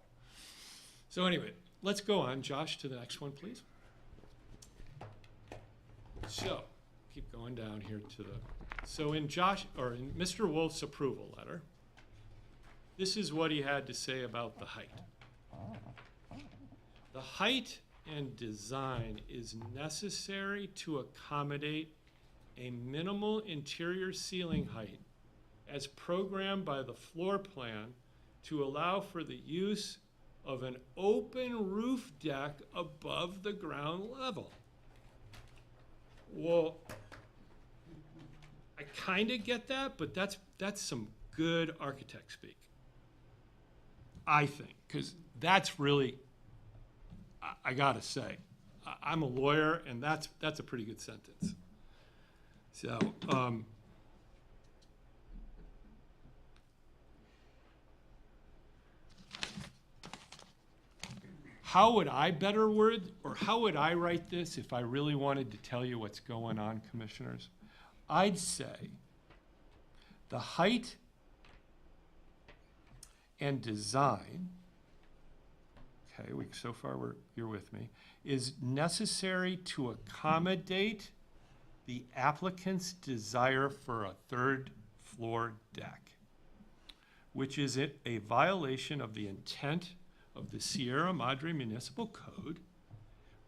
S9: So anyway, let's go on, Josh, to the next one, please. So, keep going down here to so in Mr. Wolf's approval letter, this is what he had to say about the height. The height and design is necessary to accommodate a minimal interior ceiling height as programmed by the floor plan to allow for the use of an open roof deck above the ground level. Well, I kind of get that, but that's some good architect speak, I think, because that's really, I gotta say, I'm a lawyer, and that's a pretty good sentence. So, how would I better word, or how would I write this if I really wanted to tell you what's going on, commissioners? I'd say the height and design, okay, so far you're with me, is necessary to accommodate the applicant's desire for a third floor deck, which is a violation of the intent of the Sierra Madre Municipal Code,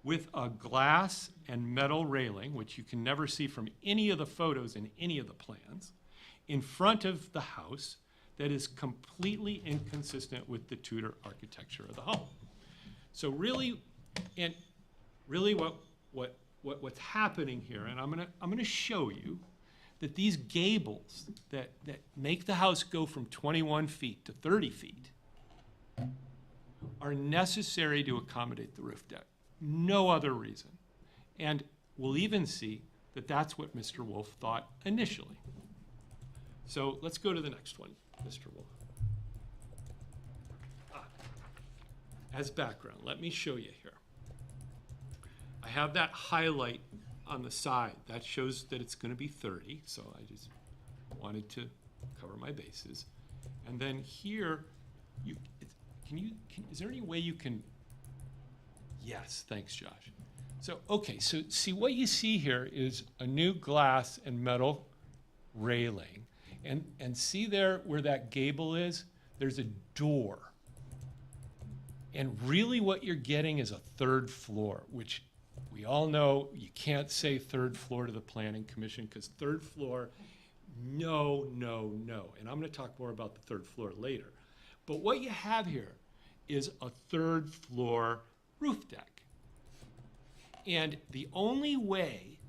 S9: with a glass and metal railing, which you can never see from any of the photos in any of the plans, in front of the house that is completely inconsistent with the Tudor architecture of the home. So really, what's happening here, and I'm gonna show you that these gables that make the house go from 21 feet to 30 feet are necessary to accommodate the roof deck. No other reason. And we'll even see that that's what Mr. Wolf thought initially. So let's go to the next one, Mr. Wolf. As background, let me show you here. I have that highlight on the side. That shows that it's going to be 30, so I just wanted to cover my bases. And then here, is there any way you can, yes, thanks, Josh. So, okay, so see what you see here is a new glass and metal railing. And see there where that gable is? There's a door. And really what you're getting is a third floor, which we all know you can't say third floor to the Planning Commission because third floor, no, no, no. And I'm going to talk more about the third floor later. But what you have here is a third floor roof deck. And the only way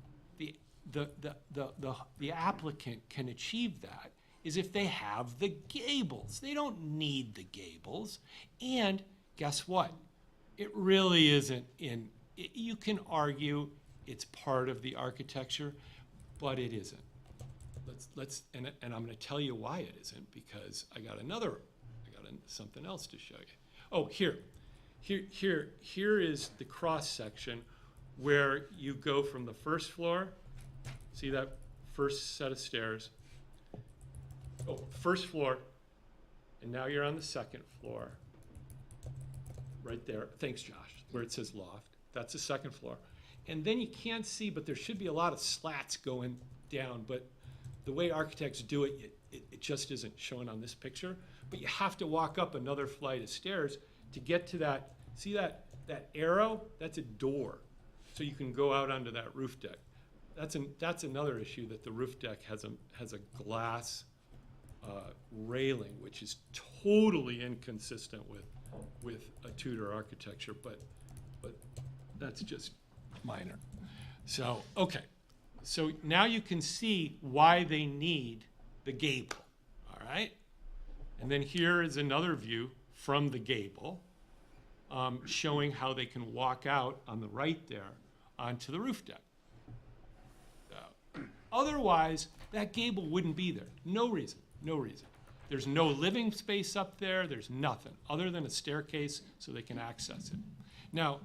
S9: the applicant can achieve that is if they have the gables. They don't need the gables. And guess what? It really isn't in, you can argue it's part of the architecture, but it isn't. And I'm going to tell you why it isn't, because I got something else to show you. Oh, here is the cross section where you go from the first floor. See that first set of stairs? Oh, first floor, and now you're on the second floor. Right there, thanks Josh, where it says loft. That's the second floor. And then you can't see, but there should be a lot of slats going down, but the way architects do it, it just isn't shown on this picture. But you have to walk up another flight of stairs to get to that. See that arrow? That's a door. So you can go out onto that roof deck. That's another issue, that the roof deck has a glass railing, which is totally inconsistent with a Tudor architecture, but that's just minor. So, okay. So now you can see why they need the gable, all right? And then here is another view from the gable, showing how they can walk out on the right there onto the roof deck. Otherwise, that gable wouldn't be there. No reason, no reason. There's no living space up there. There's nothing other than a staircase so they can access it. Now,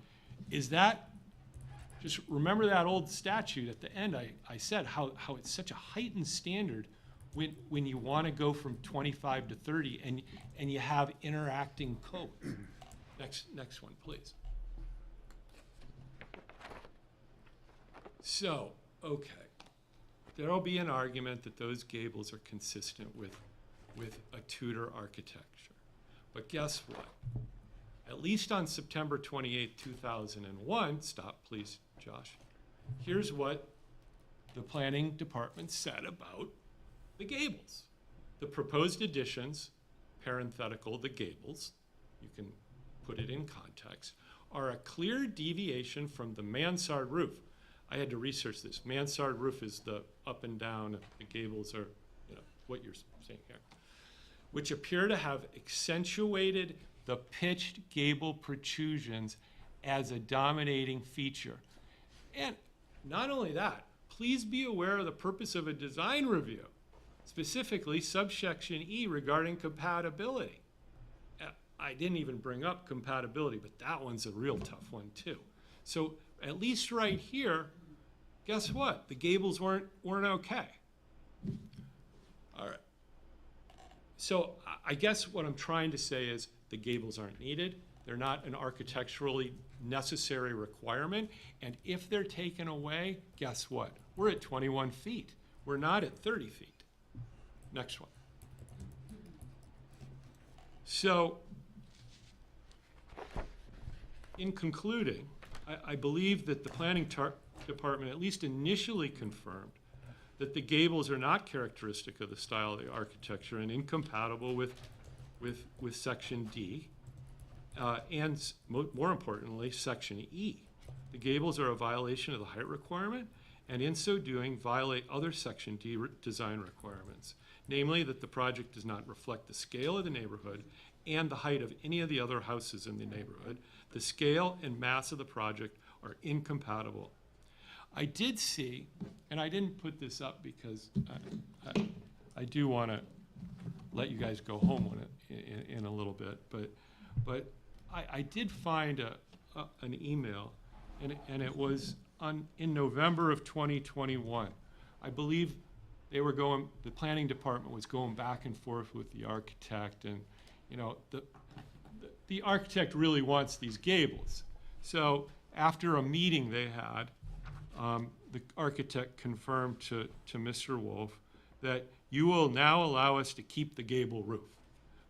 S9: just remember that old statute at the end, I said how it's such a heightened standard when you want to go from 25 to 30 and you have interacting codes. Next one, please. So, okay. There'll be an argument that those gables are consistent with a Tudor architecture. But guess what? At least on September 28, 2001, stop please, Josh, here's what the planning department said about the gables. The proposed additions, parenthetical, the gables, you can put it in context, are a clear deviation from the mansard roof. I had to research this. Mansard roof is the up and down, the gables are, what you're seeing here, which appear to have accentuated the pitched gable protrusions as a dominating feature. And not only that, please be aware of the purpose of a design review, specifically subsection E regarding compatibility. I didn't even bring up compatibility, but that one's a real tough one too. So at least right here, guess what? The gables weren't okay. All right. So I guess what I'm trying to say is the gables aren't needed. They're not an architecturally necessary requirement, and if they're taken away, guess what? We're at 21 feet. We're not at 30 feet. Next one. So, in concluding, I believe that the planning department at least initially confirmed that the gables are not characteristic of the style of the architecture and incompatible with Section D, and more importantly, Section E. The gables are a violation of the height requirement, and in so doing, violate other Section D design requirements, namely that the project does not reflect the scale of the neighborhood and the height of any of the other houses in the neighborhood. The scale and mass of the project are incompatible. I did see, and I didn't put this up because I do want to let you guys go home on it in a little bit, but I did find an email, and it was in November of 2021. I believe the planning department was going back and forth with the architect, and the architect really wants these gables. So after a meeting they had, the architect confirmed to Mr. Wolf that you will now allow us to keep the gable roof.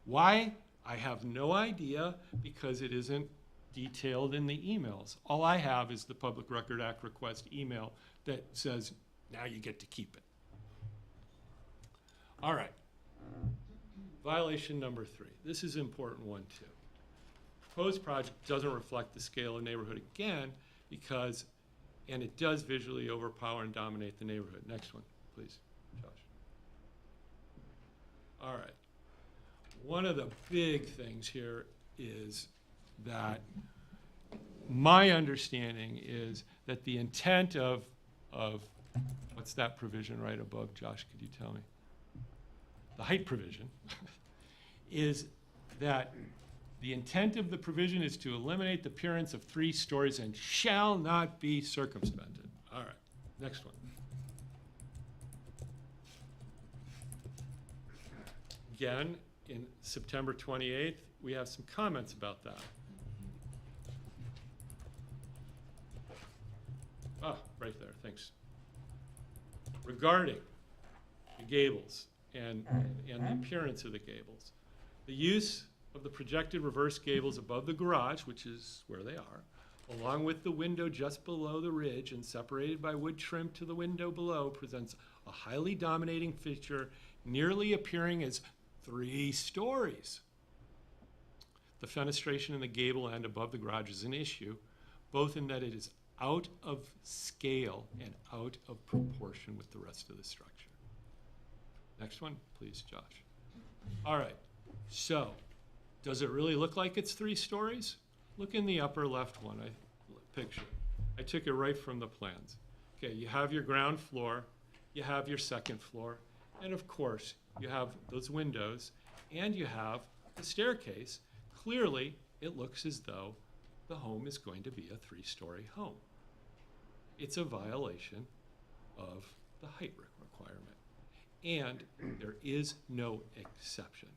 S9: Why? I have no idea, because it isn't detailed in the emails. All I have is the Public Record Act request email that says, now you get to keep it. All right. Violation number 3. This is an important one too. Proposed project doesn't reflect the scale of neighborhood again because, and it does visually overpower and dominate the neighborhood. Next one, please, Josh. All right. One of the big things here is that my understanding is that the intent of what's that provision right above, Josh, could you tell me? The height provision is that the intent of the provision is to eliminate the appearance of 3 stories and shall not be circumvented. All right, next one. Again, in September 28th, we have some comments about that. Ah, right there, thanks. Regarding the gables and the appearance of the gables, the use of the projected reverse gables above the garage, which is where they are, along with the window just below the ridge and separated by wood trim to the window below, presents a highly dominating feature, nearly appearing as 3 stories. The fenestration in the gable end above the garage is an issue, both in that it is out of scale and out of proportion with the rest of the structure. Next one, please, Josh. All right, so does it really look like it's 3 stories? Look in the upper left one, picture. I took it right from the plans. Okay, you have your ground floor, you have your second floor, and of course, you have those windows, and you have the staircase. Clearly, it looks as though the home is going to be a 3-story home. It's a violation of the height requirement, and there is no exception.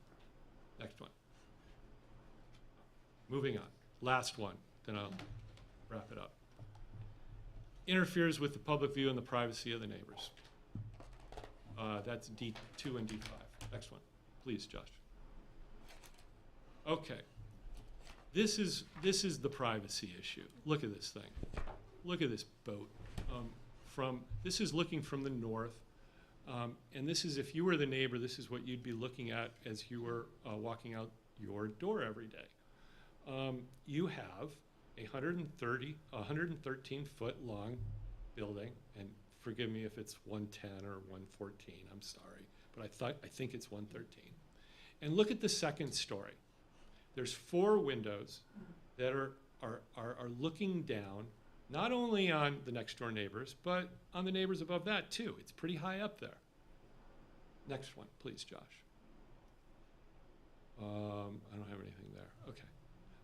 S9: Next one. Moving on. Last one, then I'll wrap it up. Interferes with the public view and the privacy of the neighbors. That's D2 and D5. Next one, please, Josh. Okay. This is the privacy issue. Look at this thing. Look at this boat. This is looking from the north, and this is, if you were the neighbor, this is what you'd be looking at as you were walking out your door every day. You have a 113 foot long building, and forgive me if it's 110 or 114, I'm sorry, but I think it's 113. And look at the second story. There's 4 windows that are looking down, not only on the next door neighbors, but on the neighbors above that too. It's pretty high up there. Next one, please, Josh. I don't have anything there. Okay.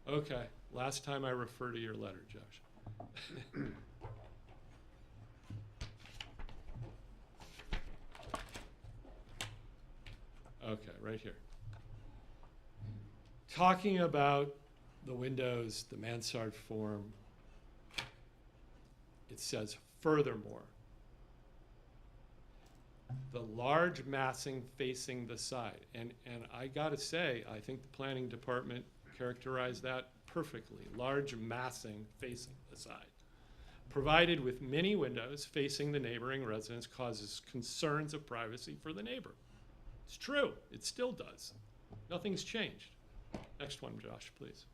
S9: Okay, last time I refer to your letter, Josh. Okay, right here. Talking about the windows, the mansard form, it says furthermore, the large massing facing the side. And I gotta say, I think the planning department characterized that perfectly. Large massing facing the side. Provided with many windows facing the neighboring residence causes concerns of privacy for the neighbor. It's true, it still does. Nothing's changed. Next one, Josh, please.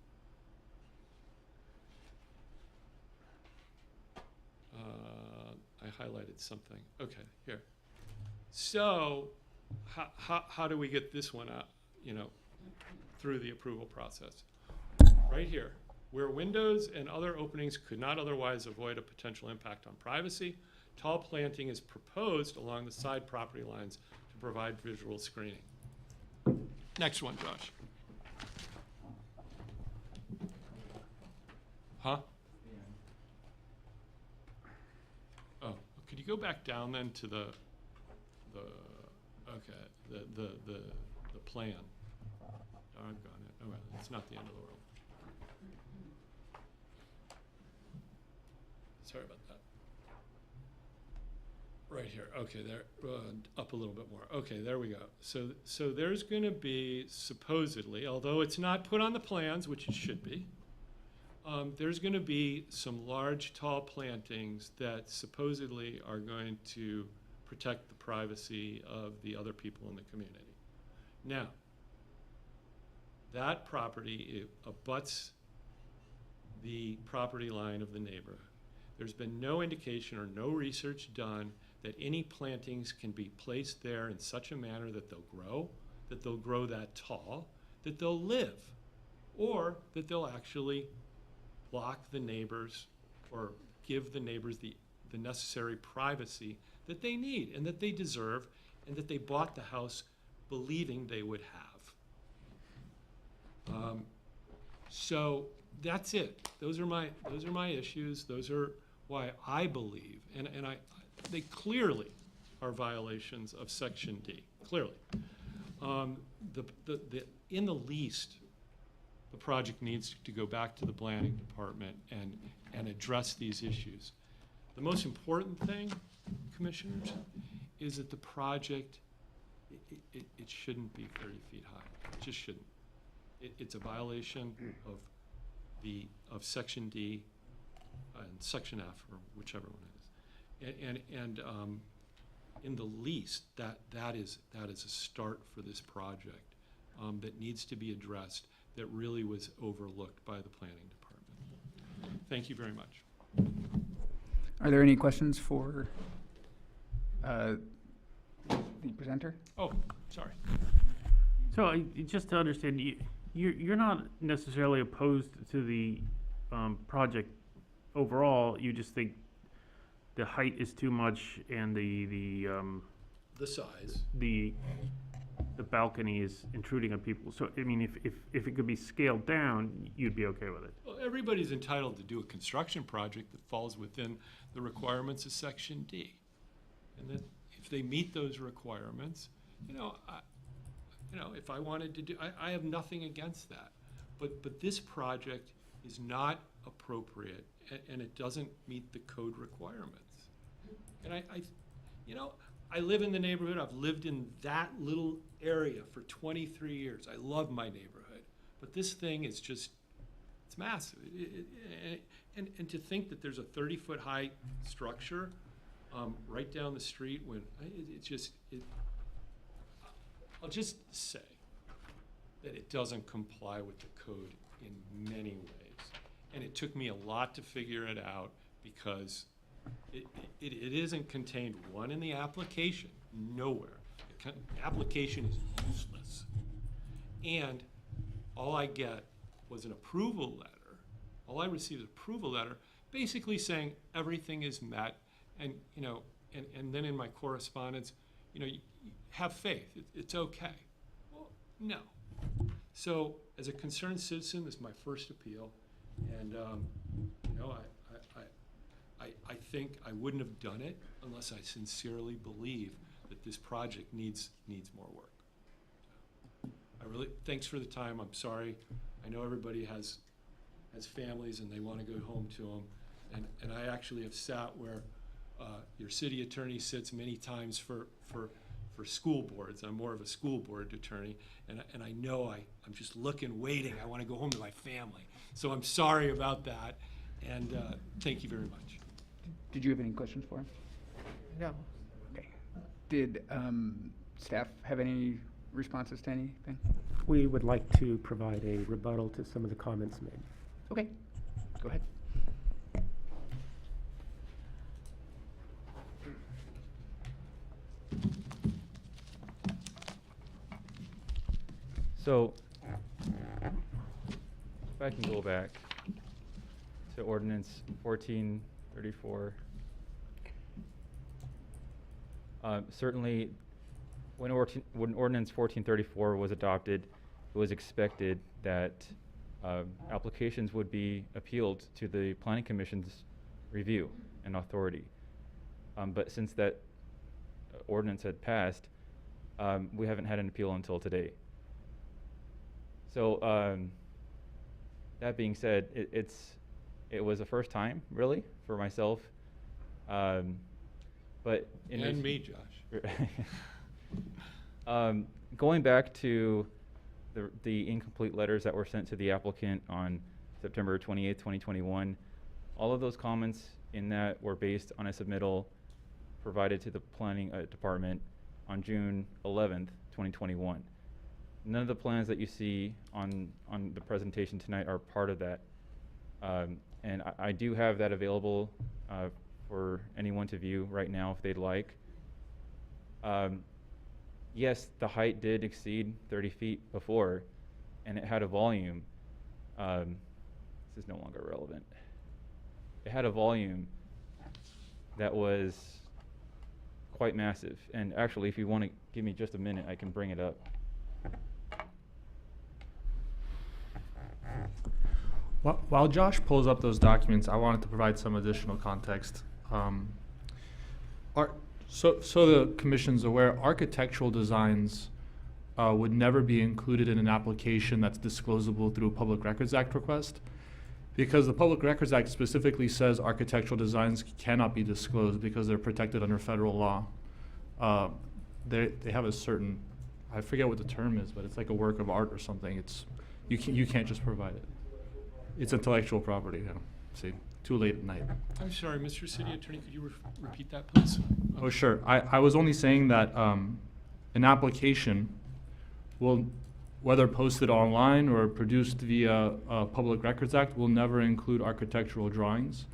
S9: I highlighted something. Okay, here. So, how do we get this one out, through the approval process? Right here, where windows and other openings could not otherwise avoid a potential impact on privacy, tall planting is proposed along the side property lines to provide visual screening. Next one, Josh. Huh? Oh, could you go back down then to the plan? Doggone it. Oh, well, it's not the end of the world. Sorry about that. Right here. Okay, there. Up a little bit more. Okay, there we go. So there's going to be supposedly, although it's not put on the plans, which it should be, there's going to be some large, tall plantings that supposedly are going to protect the privacy of the other people in the community. Now, that property abuts the property line of the neighborhood. There's been no indication or no research done that any plantings can be placed there in such a manner that they'll grow that tall, that they'll live, or that they'll actually block the neighbors or give the neighbors the necessary privacy that they need and that they deserve and that they bought the house believing they would have. So that's it. Those are my issues. Those are why I believe, and they clearly are violations of Section D. Clearly, in the least, the project needs to go back to the planning department and address these issues. The most important thing, commissioners, is that the project, it shouldn't be 30 feet high. It just shouldn't. It's a violation of Section D and Section F, or whichever one it is. And in the least, that is a start for this project that needs to be addressed, that really was overlooked by the planning department. Thank you very much.
S2: Are there any questions for the presenter?
S9: Oh, sorry.
S5: So just to understand, you're not necessarily opposed to the project overall. You just think the height is too much and the
S9: size.
S5: the balcony is intruding on people. So I mean, if it could be scaled down, you'd be okay with it.
S9: Well, everybody's entitled to do a construction project that falls within the requirements of Section D. And that if they meet those requirements, if I wanted to do, I have nothing against that. But this project is not appropriate and it doesn't meet the code requirements. And I live in the neighborhood. I've lived in that little area for 23 years. I love my neighborhood. But this thing is just, it's massive. And to think that there's a 30-foot high structure right down the street when I'll just say that it doesn't comply with the code in many ways. And it took me a lot to figure it out because it isn't contained, one, in the application, nowhere. The application is useless. And all I get was an approval letter. All I received is an approval letter basically saying everything is met. And, and then in my correspondence, you have faith, it's okay. Well, no. So as a concerned citizen, this is my first appeal. And, I think I wouldn't have done it unless I sincerely believe that this project needs more work. Thanks for the time. I'm sorry. I know everybody has families and they want to go home to them. And I actually have sat where your city attorney sits many times for school boards. I'm more of a school board attorney, and I know I'm just looking, waiting. I want to go home to my family. So I'm sorry about that, and thank you very much.
S2: Did you have any questions for him?
S4: No.
S2: Okay. Did staff have any responses to anything?
S3: We would like to provide a rebuttal to some of the comments made.
S2: Okay, go ahead.
S8: So, if I can go back to ordinance 1434. Certainly, when ordinance 1434 was adopted, it was expected that applications would be appealed to the Planning Commission's review and authority. But since that ordinance had passed, we haven't had an appeal until today. So that being said, it was a first time, really, for myself. But
S9: And me, Josh.
S8: Going back to the incomplete letters that were sent to the applicant on September 28th, 2021, all of those comments in that were based on a submittal provided to the planning department on June 11th, 2021. None of the plans that you see on the presentation tonight are part of that. And I do have that available for anyone to view right now if they'd like. Yes, the height did exceed 30 feet before, and it had a volume. This is no longer relevant. It had a volume that was quite massive. And actually, if you want to give me just a minute, I can bring it up.
S1: While Josh pulls up those documents, I wanted to provide some additional context. So the commission's aware, architectural designs would never be included in an application that's disclosable through a Public Records Act request, because the Public Records Act specifically says architectural designs cannot be disclosed because they're protected under federal law. They have a certain, I forget what the term is, but it's like a work of art or something. You can't just provide it. It's intellectual property. Yeah. See, too late at night.
S9: I'm sorry, Mr. City Attorney, could you repeat that, please?
S1: Oh, sure. I was only saying that an application will, whether posted online or produced via Public Records Act, will never include architectural drawings,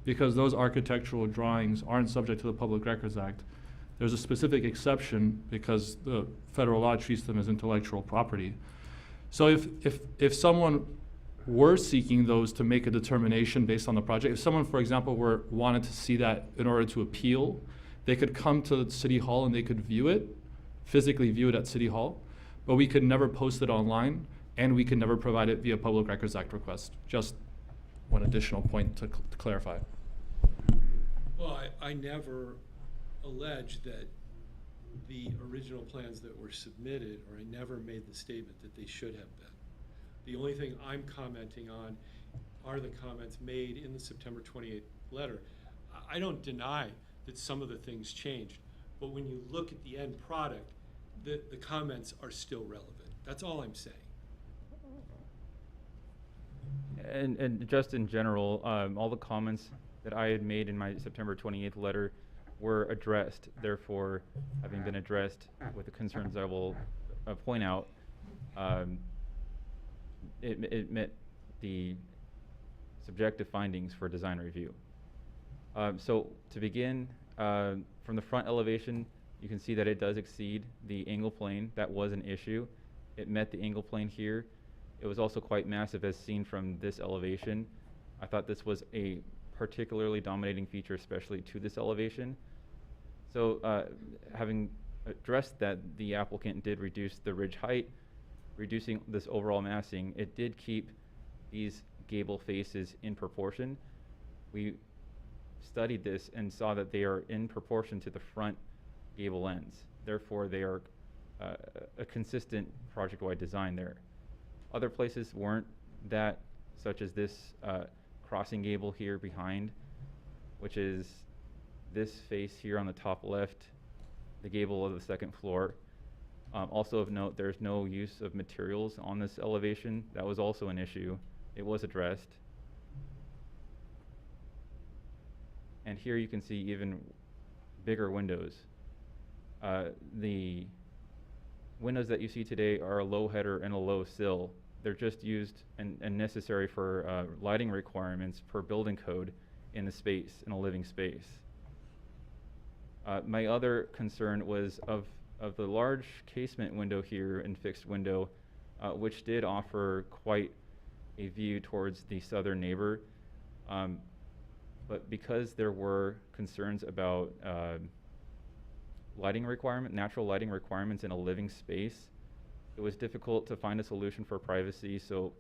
S1: because those architectural drawings aren't subject to the Public Records Act. There's a specific exception because the federal law treats them as intellectual property. So if someone were seeking those to make a determination based on the project, if someone, for example, wanted to see that in order to appeal, they could come to City Hall and they could view it, physically view it at City Hall, but we could never post it online, and we could never provide it via Public Records Act request. Just one additional point to clarify.
S9: Well, I never alleged that the original plans that were submitted, or I never made the statement that they should have been. The only thing I'm commenting on are the comments made in the September 28th letter. I don't deny that some of the things changed, but when you look at the end product, the comments are still relevant. That's all I'm saying.
S8: And just in general, all the comments that I had made in my September 28th letter were addressed. Therefore, having been addressed with the concerns I will point out, it met the subjective findings for design review. So to begin, from the front elevation, you can see that it does exceed the angle plane. That was an issue. It met the angle plane here. It was also quite massive as seen from this elevation. I thought this was a particularly dominating feature, especially to this elevation. So having addressed that, the applicant did reduce the ridge height, reducing this overall massing. It did keep these gable faces in proportion. We studied this and saw that they are in proportion to the front gable ends. Therefore, they are a consistent project-wide design there. Other places weren't that, such as this crossing gable here behind, which is this face here on the top left, the gable of the second floor. Also of note, there's no use of materials on this elevation. That was also an issue. It was addressed. And here you can see even bigger windows. The windows that you see today are a low header and a low sill. They're just used and necessary for lighting requirements per building code in a space, in a living space. My other concern was of the large casement window here and fixed window, which did offer quite a view towards the southern neighbor. But because there were concerns about natural lighting requirements in a living space, it was difficult to find a solution for privacy, so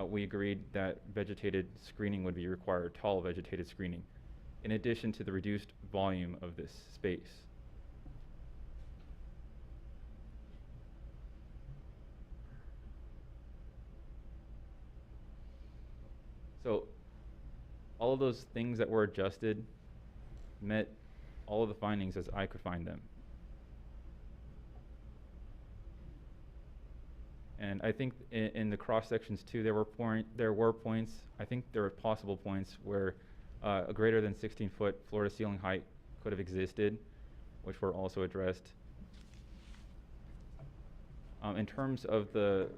S8: we agreed that vegetated screening would be required, tall vegetated screening, in addition to the reduced volume of this space. So all of those things that were adjusted met all of the findings as I could find them. And I think in the cross sections too, there were points, I think there were possible points where a greater than 16-foot floor to ceiling height could have existed, which were also addressed. In terms of the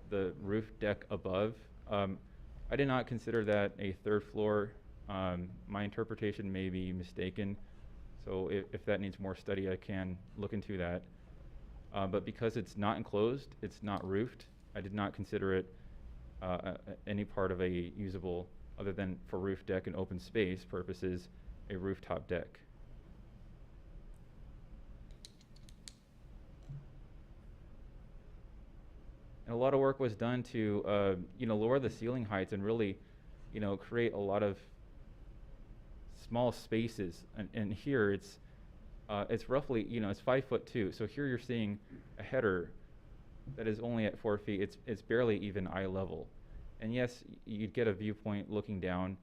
S8: roof deck above, I did not consider that a third floor. My interpretation may be mistaken, so if that needs more study, I can look into that. But because it's not enclosed, it's not roofed, I did not consider it any part of a usable, other than for roof deck and open space purposes, a rooftop deck. And a lot of work was done to lower the ceiling heights and really create a lot of small spaces. And here it's roughly, it's 5'2". So here you're seeing a header that is only at 4 feet. It's barely even eye level. And yes, you'd get a viewpoint looking down,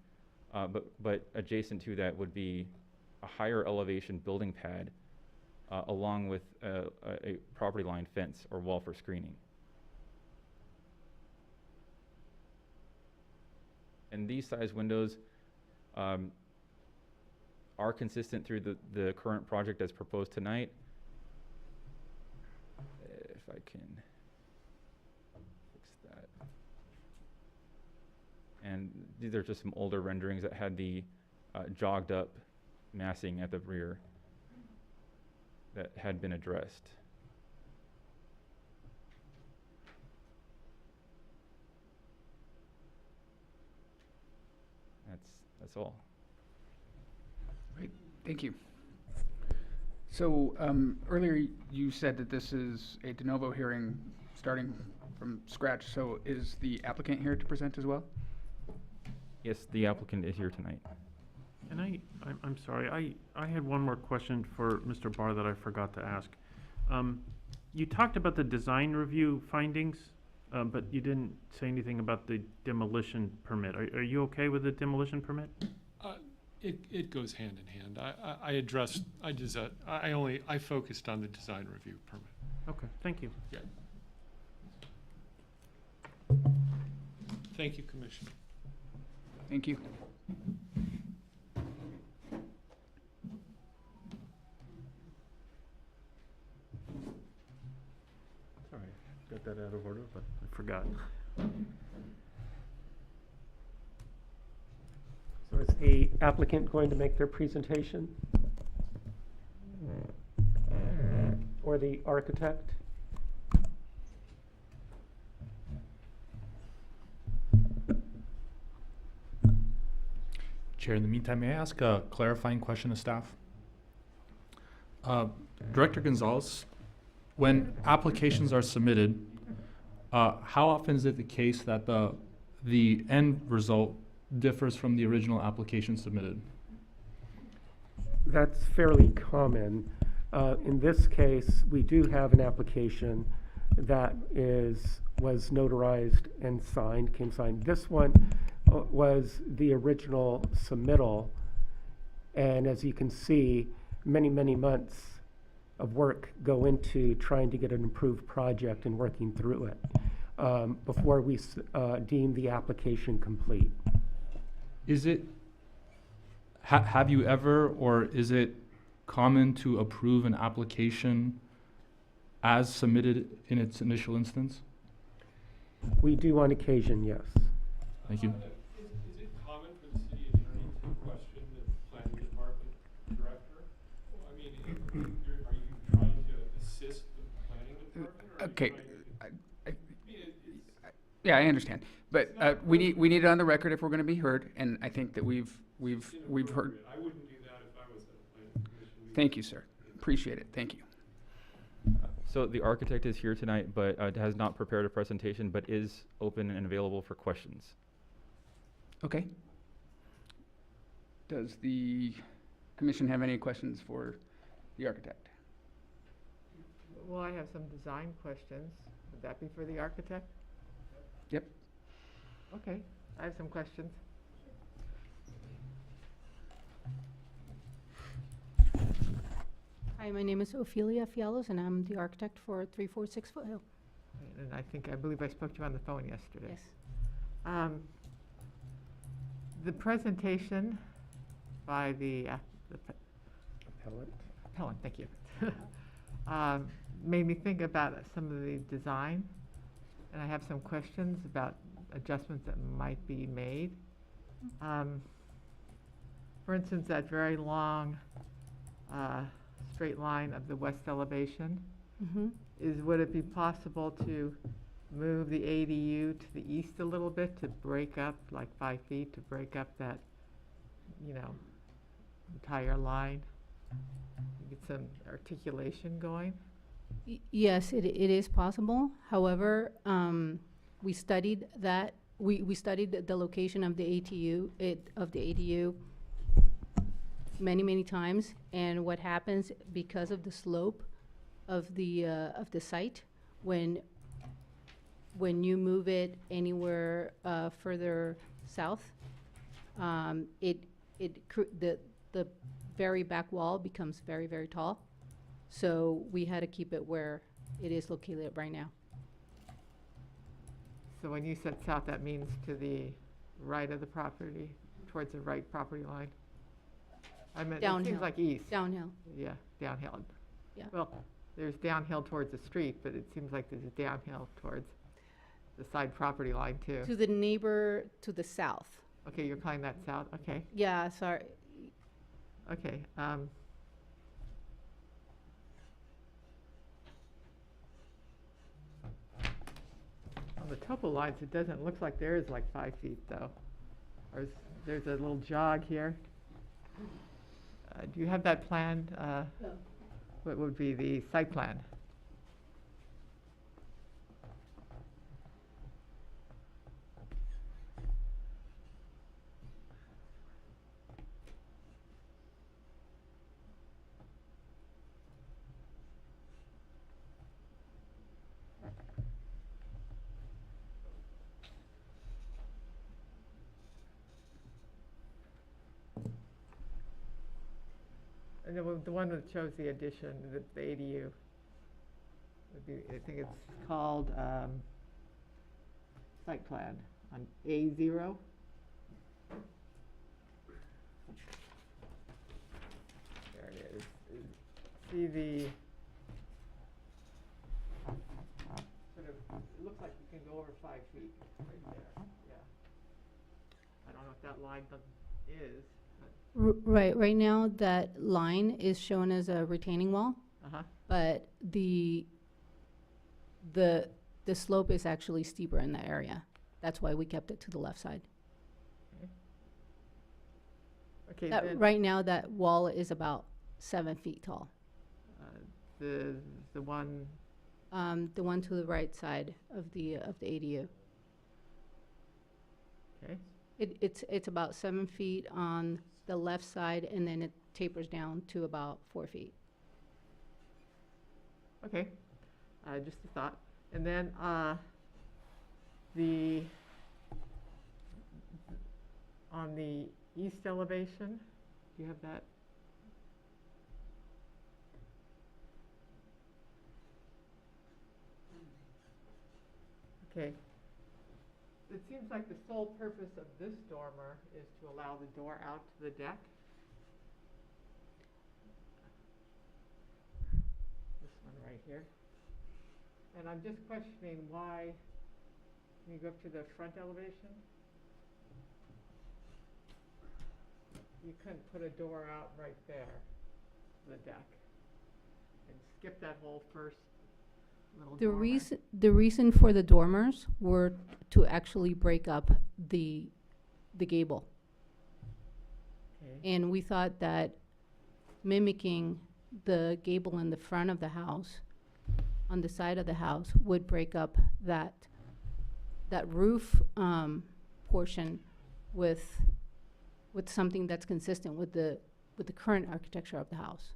S8: but adjacent to that would be a higher elevation building pad along with a property line fence or wall for screening. And these size windows are consistent through the current project as proposed tonight. If I can fix that. And these are just some older renderings that had the jogged up massing at the rear that had been addressed. That's all.
S2: Great, thank you. So earlier you said that this is a de novo hearing starting from scratch. So is the applicant here to present as well?
S8: Yes, the applicant is here tonight.
S5: And I'm sorry, I had one more question for Mr. Barr that I forgot to ask. You talked about the design review findings, but you didn't say anything about the demolition permit. Are you okay with the demolition permit?
S9: It goes hand in hand. I focused on the design review permit.
S5: Okay, thank you.
S9: Yeah. Thank you, Commissioner.
S2: Thank you.
S5: Sorry, got that out of order, but I forgot.
S3: So is the applicant going to make their presentation? Or the architect?
S1: Chair, in the meantime, may I ask a clarifying question of staff? Director Gonzalez, when applications are submitted, how often is it the case that the end result differs from the original application submitted?
S3: That's fairly common. In this case, we do have an application that was notarized and signed, came signed. This one, was the original submittal. And as you can see, many, many months of work go into trying to get an improved project and working through it before we deem the application complete.
S1: Is it, have you ever, or is it common to approve an application as submitted in its initial instance?
S3: We do on occasion, yes.
S1: Thank you.
S9: Is it common for the city attorney to question the planning department director? I mean, are you trying to assist the planning department? Or are you
S2: Okay.
S9: trying to-
S2: Yeah, I understand, but we need it on the record if we're going to be heard, and I think that we've heard.
S9: I wouldn't do that if I was at a planning commission.
S2: Thank you, sir. Appreciate it. Thank you.
S8: So the architect is here tonight, but has not prepared a presentation, but is open and available for questions.
S2: Okay. Does the commission have any questions for the architect?
S4: Well, I have some design questions. Would that be for the architect?
S2: Yep.
S4: Okay, I have some questions.
S7: Hi, my name is Ophelia Fialos, and I'm the architect for 346 Foothill.
S4: And I believe I spoke to you on the phone yesterday.
S7: Yes.
S4: The presentation by the
S3: Appellant.
S4: appellant, thank you, made me think about some of the design, and I have some questions about adjustments that might be made. For instance, that very long straight line of the west elevation,
S7: Mm-hmm.
S4: would it be possible to move the ADU to the east a little bit to break up, like 5 feet, to break up that, entire line? Get some articulation going?
S7: Yes, it is possible. However, we studied that. We studied the location of the ADU many, many times, and what happens because of the slope of the site, when you move it anywhere further south, the very back wall becomes very, very tall. So we had to keep it where it is located right now.
S4: So when you said south, that means to the right of the property, towards the right property line? I meant, it
S7: Downhill.
S4: seems like east.
S7: Downhill.
S4: Yeah, downhill.
S7: Yeah.
S4: Well, there's downhill towards the street, but it seems like there's a downhill towards the side property line too.
S7: To the neighbor to the south.
S4: Okay, you're calling that south, okay,
S7: Yeah, sorry.
S4: okay. On the topo lines, it doesn't look like there is like 5 feet though. Or there's a little jog here. Do you have that planned?
S7: No.
S4: What would be the site plan? And the one that shows the addition, the ADU, would be, I think it's called, site plan on A0. There it is. See the, sort of, it looks like you can go over 5 feet right there, yeah. I don't know if that line is, but,
S7: Right now, that line is shown as a retaining wall,
S4: uh-huh.
S7: but the slope is actually steeper in that area. That's why we kept it to the left side.
S4: Okay, then,
S7: Right now, that wall is about 7 feet tall.
S4: the one,
S7: The one to the right side of the ADU.
S4: okay,
S7: It's about 7 feet on the left side, and then it tapers down to about 4 feet.
S4: okay, just a thought. And then, the on the east elevation, do you have that? Okay. It seems like the sole purpose of this dormer is to allow the door out to the deck. This one right here. And I'm just questioning why, can you go up to the front elevation? You couldn't put a door out right there, the deck, and skip that whole first little dormer.
S7: The reason for the dormers were to actually break up the gable.
S4: Okay.
S7: And we thought that mimicking the gable in the front of the house, on the side of the house, would break up that roof portion with something that's consistent with the current architecture of the house.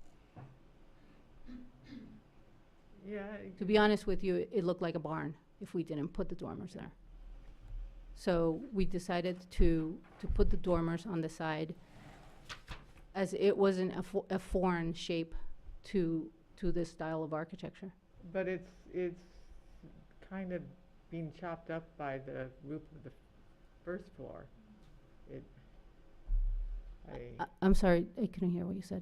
S4: Yeah.
S7: To be honest with you, it looked like a barn if we didn't put the dormers there. So we decided to put the dormers on the side, as it wasn't a foreign shape to this style of architecture.
S4: But it's kind of being chopped up by the roof of the first floor.
S7: I'm sorry, I couldn't hear what you said.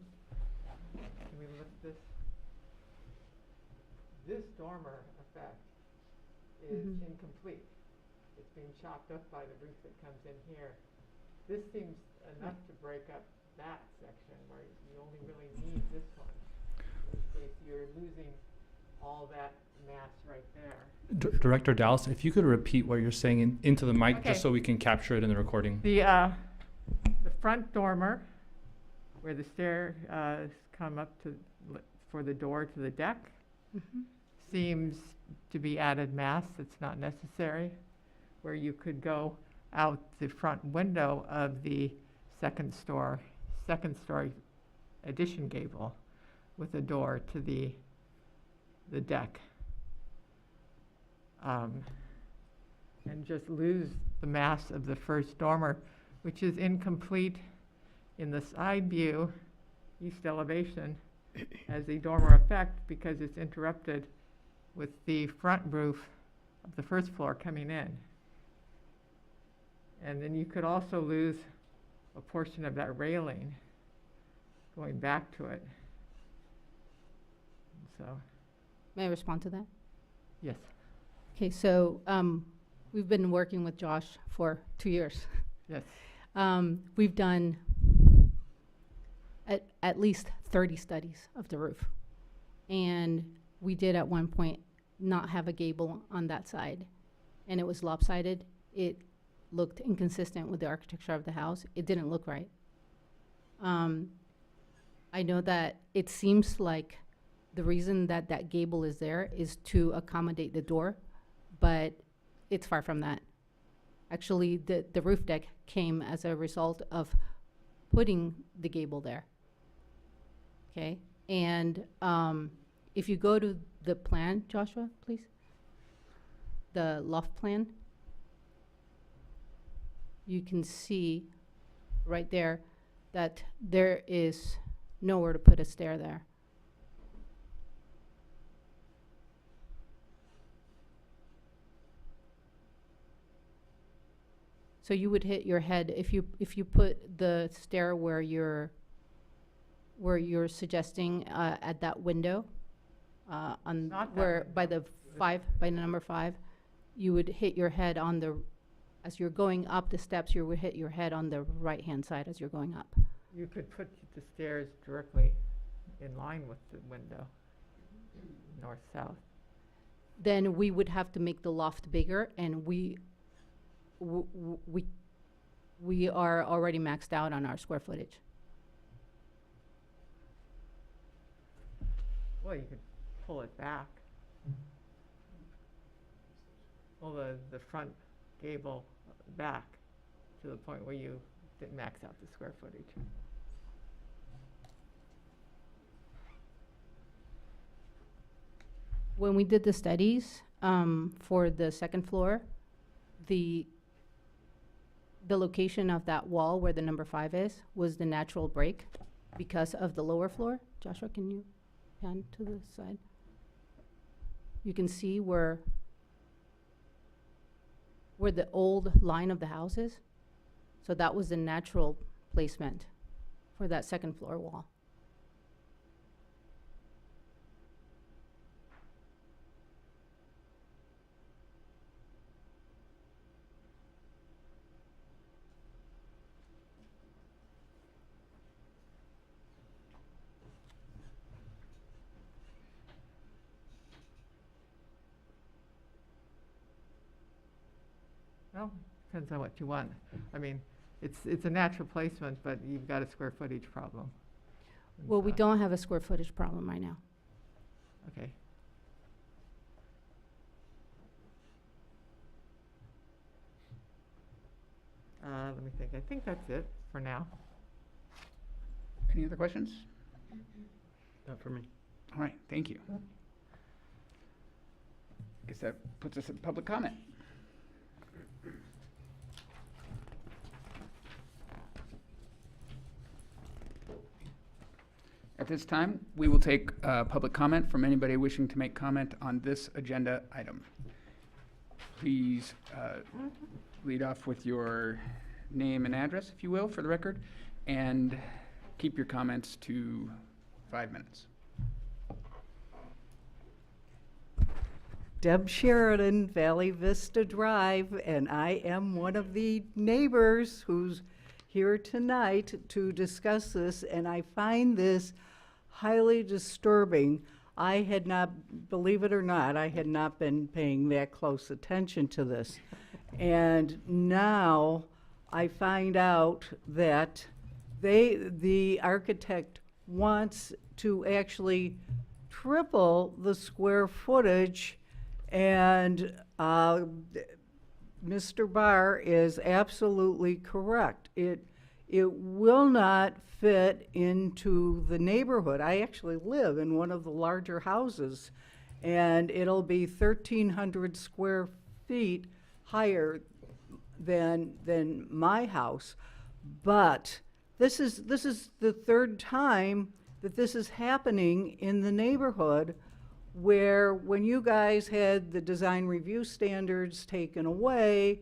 S4: Can we look at this? This dormer effect is
S7: Mhm.
S4: incomplete. It's being chopped up by the roof that comes in here. This seems enough to break up that section where you only really need this one. In this case, you're losing all that mass right there.
S1: Director Dallas, if you could repeat what you're saying into the mic,
S4: Okay.
S1: just so we can capture it in the recording.
S4: The front dormer, where the stairs come up for the door to the deck,
S7: Mhm.
S4: seems to be added mass that's not necessary, where you could go out the front window of the second story addition gable with a door to the deck. And just lose the mass of the first dormer, which is incomplete in the side view, east elevation, as a dormer effect because it's interrupted with the front roof of the first floor coming in. And then you could also lose a portion of that railing going back to it. So,
S7: May I respond to that?
S4: yes.
S7: Okay, so we've been working with Josh for 2 years.
S4: Yes.
S7: We've done at least 30 studies of the roof. And we did at one point not have a gable on that side. And it was lopsided. It looked inconsistent with the architecture of the house. It didn't look right. I know that it seems like the reason that gable is there is to accommodate the door, but it's far from that. Actually, the roof deck came as a result of putting the gable there. Okay, and if you go to the plan, Joshua, please, the loft plan, you can see right there that there is nowhere to put a stair there. So you would hit your head if you put the stair where you're suggesting at that window on
S4: Not that
S7: where by
S4: window.
S7: the number 5, you would hit your head on the, as you're going up the steps, you would hit your head on the right hand side as you're going up.
S4: You could put the stairs directly in line with the window, north-south.
S7: Then we would have to make the loft bigger, and we are already maxed out on our square footage.
S4: Well, you could pull it back. Pull the front gable back to the point where you didn't max out the square footage.
S7: When we did the studies for the second floor, the the location of that wall where the number 5 is was the natural break because of the lower floor. Joshua, can you pan to the side? You can see where the old line of the house is. So that was the natural placement for that second floor wall.
S4: Well, depends on what you want. I mean, it's a natural placement, but you've got a square footage problem. And
S7: Well, we
S4: so-
S7: don't have a square footage problem right now.
S4: Okay. Let me think. I think that's it for now.
S2: Any other questions?
S5: Not for me.
S2: All right, thank you. Guess that puts us at public comment. At this time, we will take public comment from anybody wishing to make comment on this agenda item. Please lead off with your name and address, if you will, for the record, and keep your comments to 5 minutes.
S6: Deb Sheridan, Valley Vista Drive, and I am one of the neighbors who's here tonight to discuss this, and I find this highly disturbing. I had not, believe it or not, I had not been paying that close attention to this. And now I find out that the architect wants to actually triple the square footage, and Mr. Barr is absolutely correct. It will not fit into the neighborhood. I actually live in one of the larger houses, and it'll be 1,300 square feet higher than my house. But this is the third time that this is happening in the neighborhood, where when you guys had the design review standards taken away,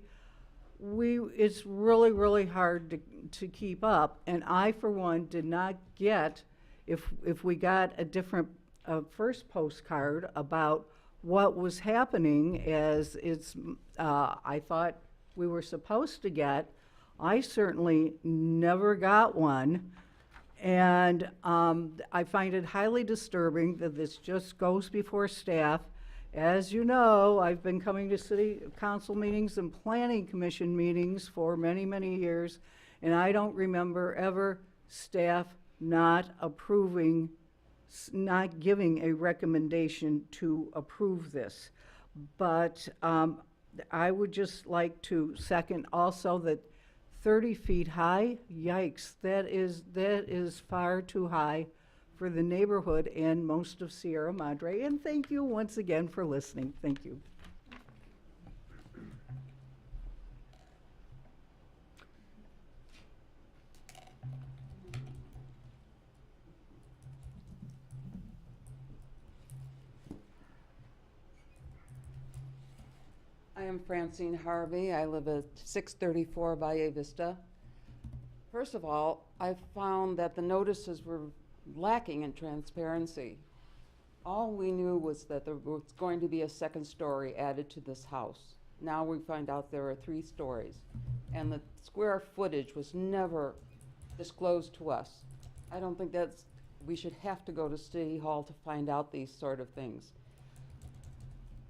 S6: it's really, really hard to keep up. And I, for one, did not get, if we got a different first postcard about what was happening as I thought we were supposed to get. I certainly never got one. And I find it highly disturbing that this just goes before staff. As you know, I've been coming to city council meetings and planning commission meetings for many, many years, and I don't remember ever staff not approving, not giving a recommendation to approve this. But I would just like to second also that 30 feet high, yikes, that is far too high for the neighborhood and most of Sierra Madre. And thank you once again for listening. Thank you.
S10: I am Francine Harvey. I live at 634 Valle Vista. First of all, I found that the notices were lacking in transparency. All we knew was that there was going to be a second story added to this house. Now we find out there are 3 stories. And the square footage was never disclosed to us. I don't think we should have to go to City Hall to find out these sort of things.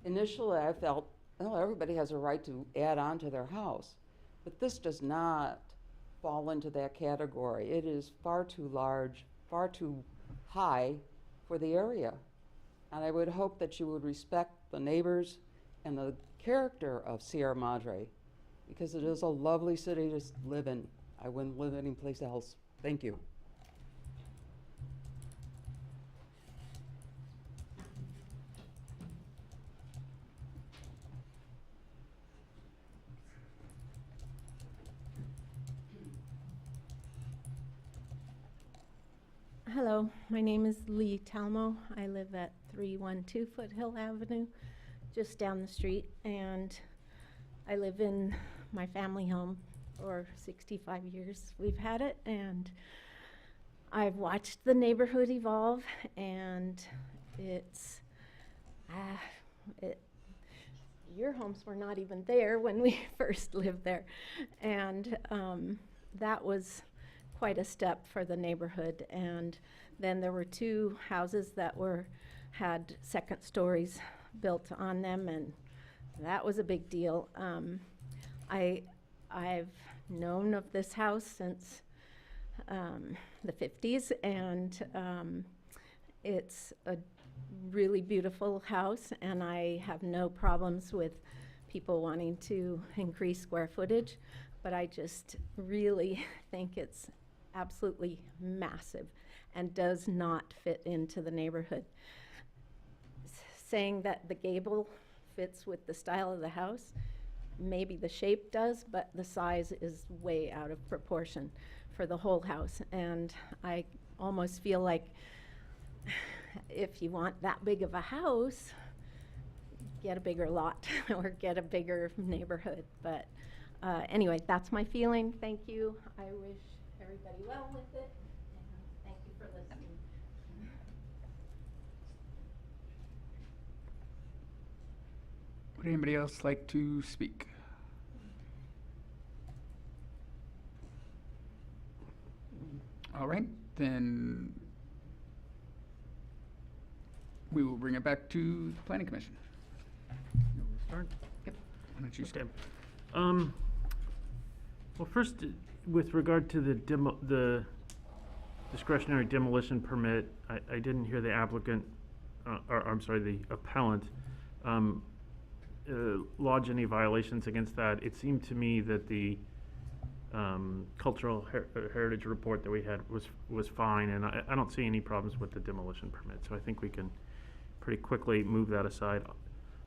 S10: Initially, I felt, well, everybody has a right to add on to their house, but this does not fall into that category. It is far too large, far too high for the area. And I would hope that you would respect the neighbors and the character of Sierra Madre, because it is a lovely city to live in. I wouldn't live anyplace else. Thank you.
S11: Hello, my name is Lee Talmo. I live at 312 Foothill Avenue, just down the street, and I live in my family home for 65 years. We've had it, and I've watched the neighborhood evolve, and it's, your homes were not even there when we first lived there, and that was quite a step for the neighborhood. And then there were 2 houses that had second stories built on them, and that was a big deal. I've known of this house since the 50s, and it's a really beautiful house, and I have no problems with people wanting to increase square footage, but I just really think it's absolutely massive and does not fit into the neighborhood. Saying that the gable fits with the style of the house, maybe the shape does, but the size is way out of proportion for the whole house. And I almost feel like if you want that big of a house, get a bigger lot or get a bigger neighborhood. But anyway, that's my feeling. Thank you. I wish everybody well with it, and thank you for listening.
S2: Would anybody else like to speak? All right, then we will bring it back to the Planning Commission.
S5: Start?
S2: Yep. Why don't you start?
S5: Okay. Well, first, with regard to the discretionary demolition permit, I didn't hear the applicant, or I'm sorry, the appellant, lodge any violations against that. It seemed to me that the cultural heritage report that we had was fine, and I don't see any problems with the demolition permit, so I think we can pretty quickly move that aside.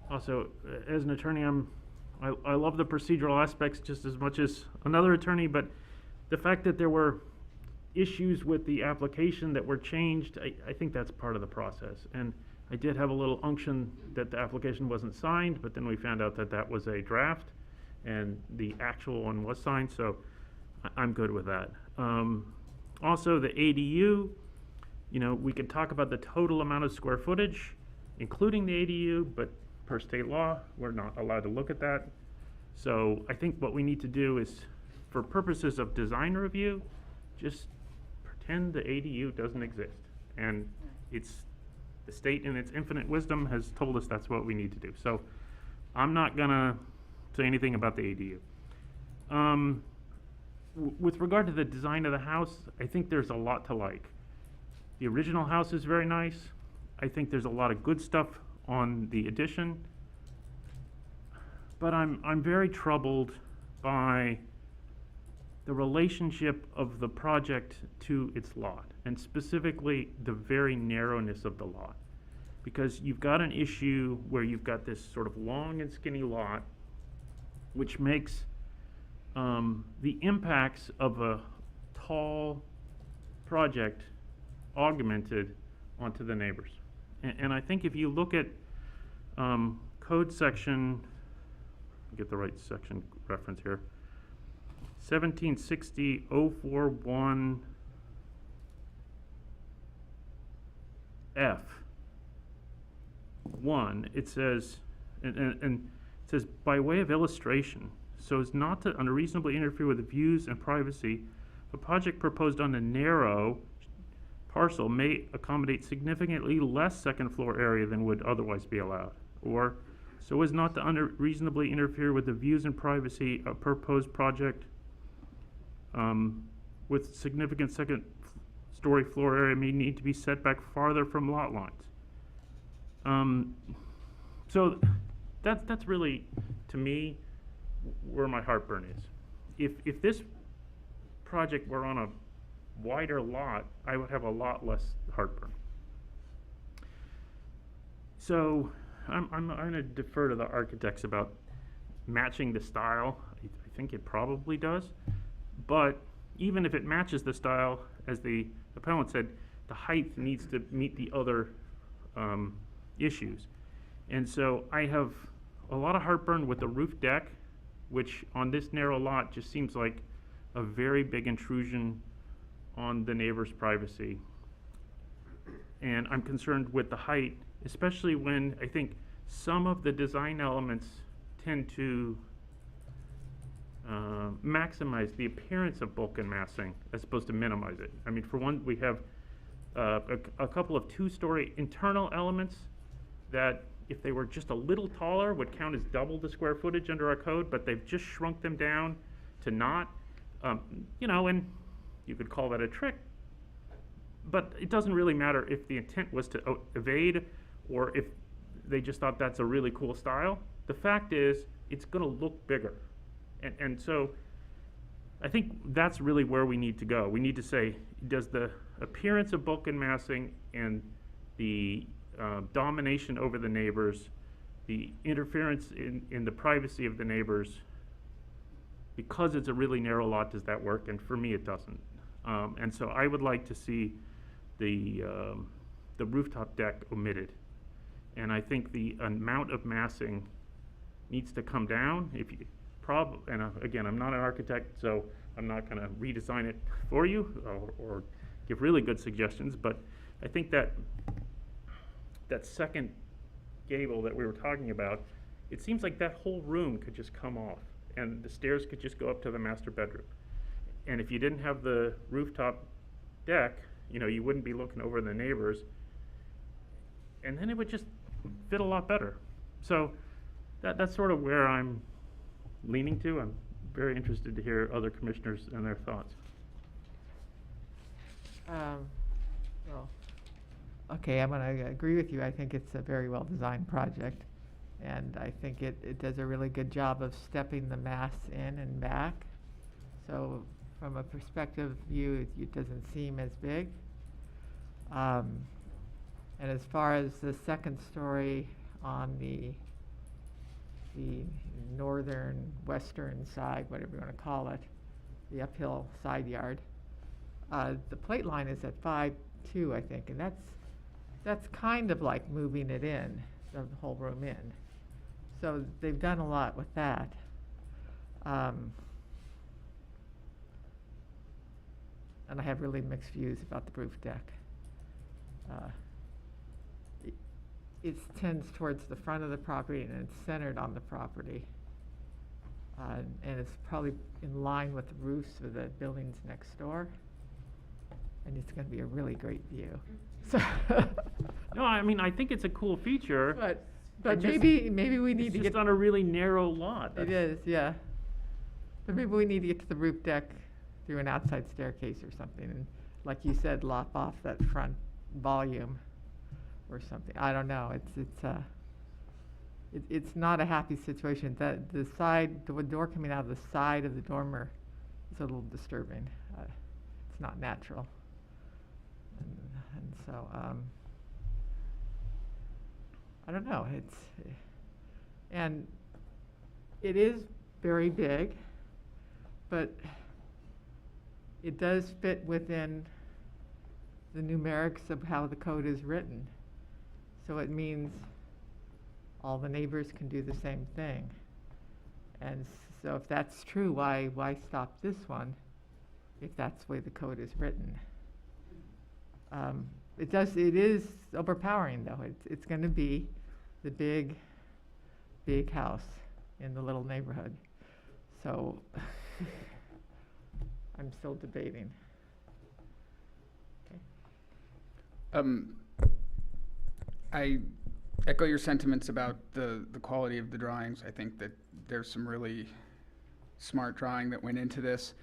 S5: Also, as an attorney, I love the procedural aspects just as much as another attorney, but the fact that there were issues with the application that were changed, I think that's part of the process. And I did have a little unction that the application wasn't signed, but then we found out that that was a draft and the actual one was signed, so I'm good with that. Also, the ADU, we could talk about the total amount of square footage, including the ADU, but per state law, we're not allowed to look at that. So I think what we need to do is, for purposes of design review, just pretend the ADU doesn't exist. And the state in its infinite wisdom has told us that's what we need to do. So I'm not gonna say anything about the ADU. With regard to the design of the house, I think there's a lot to like. The original house is very nice. I think there's a lot of good stuff on the addition. But I'm very troubled by the relationship of the project to its lot, and specifically the very narrowness of the lot. Because you've got an issue where you've got this sort of long and skinny lot, which makes the impacts of a tall project augmented onto the neighbors. And I think if you look at code section, get the right section reference here, 1760-041 F1, it says, and it says, by way of illustration, so as not to unreasonably interfere with the views and privacy, a project proposed on a narrow parcel may accommodate significantly less second floor area than would otherwise be allowed, or so as not to unreasonably interfere with the views and privacy of proposed project with significant second story floor area may need to be set back farther from lot lines. So that's really, to me, where my heartburn is. If this project were on a wider lot, I would have a lot less heartburn. So I'm going to defer to the architects about matching the style. I think it probably does. But even if it matches the style, as the appellant said, the height needs to meet the other issues. And so I have a lot of heartburn with the roof deck, which on this narrow lot just seems like a very big intrusion on the neighbor's privacy. And I'm concerned with the height, especially when I think some of the design elements tend to maximize the appearance of bulk and massing as opposed to minimize it. I mean, for one, we have a couple of two-story internal elements that, if they were just a little taller, would count as double the square footage under our code, but they've just shrunk them down to not. You know, and you could call that a trick, but it doesn't really matter if the intent was to evade or if they just thought that's a really cool style. The fact is, it's going to look bigger. And so I think that's really where we need to go. We need to say, does the appearance of bulk and massing and the domination over the neighbors, the interference in the privacy of the neighbors, because it's a really narrow lot, does that work? And for me, it doesn't. And so I would like to see the rooftop deck omitted. And I think the amount of massing needs to come down. If you and again, I'm not an architect, so I'm not going to redesign it for you or give really good suggestions. But I think that second gable that we were talking about, it seems like that whole room could just come off, and the stairs could just go up to the master bedroom. And if you didn't have the rooftop deck, you know, you wouldn't be looking over the neighbors, and then it would just fit a lot better. So that's sort of where I'm leaning to. I'm very interested to hear other commissioners and their thoughts.
S4: Well, okay, I'm going to agree with you. I think it's a very well-designed project, and I think it does a really good job of stepping the mass in and back. So from a perspective view, it doesn't seem as big. And as far as the second story on the northern, western side, whatever you want to call it, the uphill side yard, the plate line is at 5.2, I think, and that's kind of like moving it in, the whole room in. So they've done a lot with that. And I have really mixed views about the roof deck. It tends towards the front of the property and it's centered on the property. And it's probably in line with the roofs of the buildings next door. And it's going to be a really great view. So
S5: No, I mean, I think it's a cool feature.
S4: but maybe we need
S5: It's
S4: to
S5: just
S4: get.
S5: on a really narrow lot.
S4: It is, yeah. But maybe we need to get to the roof deck through an outside staircase or something, and like you said, lop off that front volume or something. I don't know. It's not a happy situation. That the door coming out of the side of the dormer is a little disturbing. It's not natural, and so I don't know. And it is very big, but it does fit within the numerics of how the code is written. So it means all the neighbors can do the same thing. And so if that's true, why stop this one if that's the way the code is written? It is overpowering though. It's going to be the big house in the little neighborhood. So I'm still debating.
S2: I echo your sentiments about the quality of the drawings. I think that there's some really smart drawing that went into this.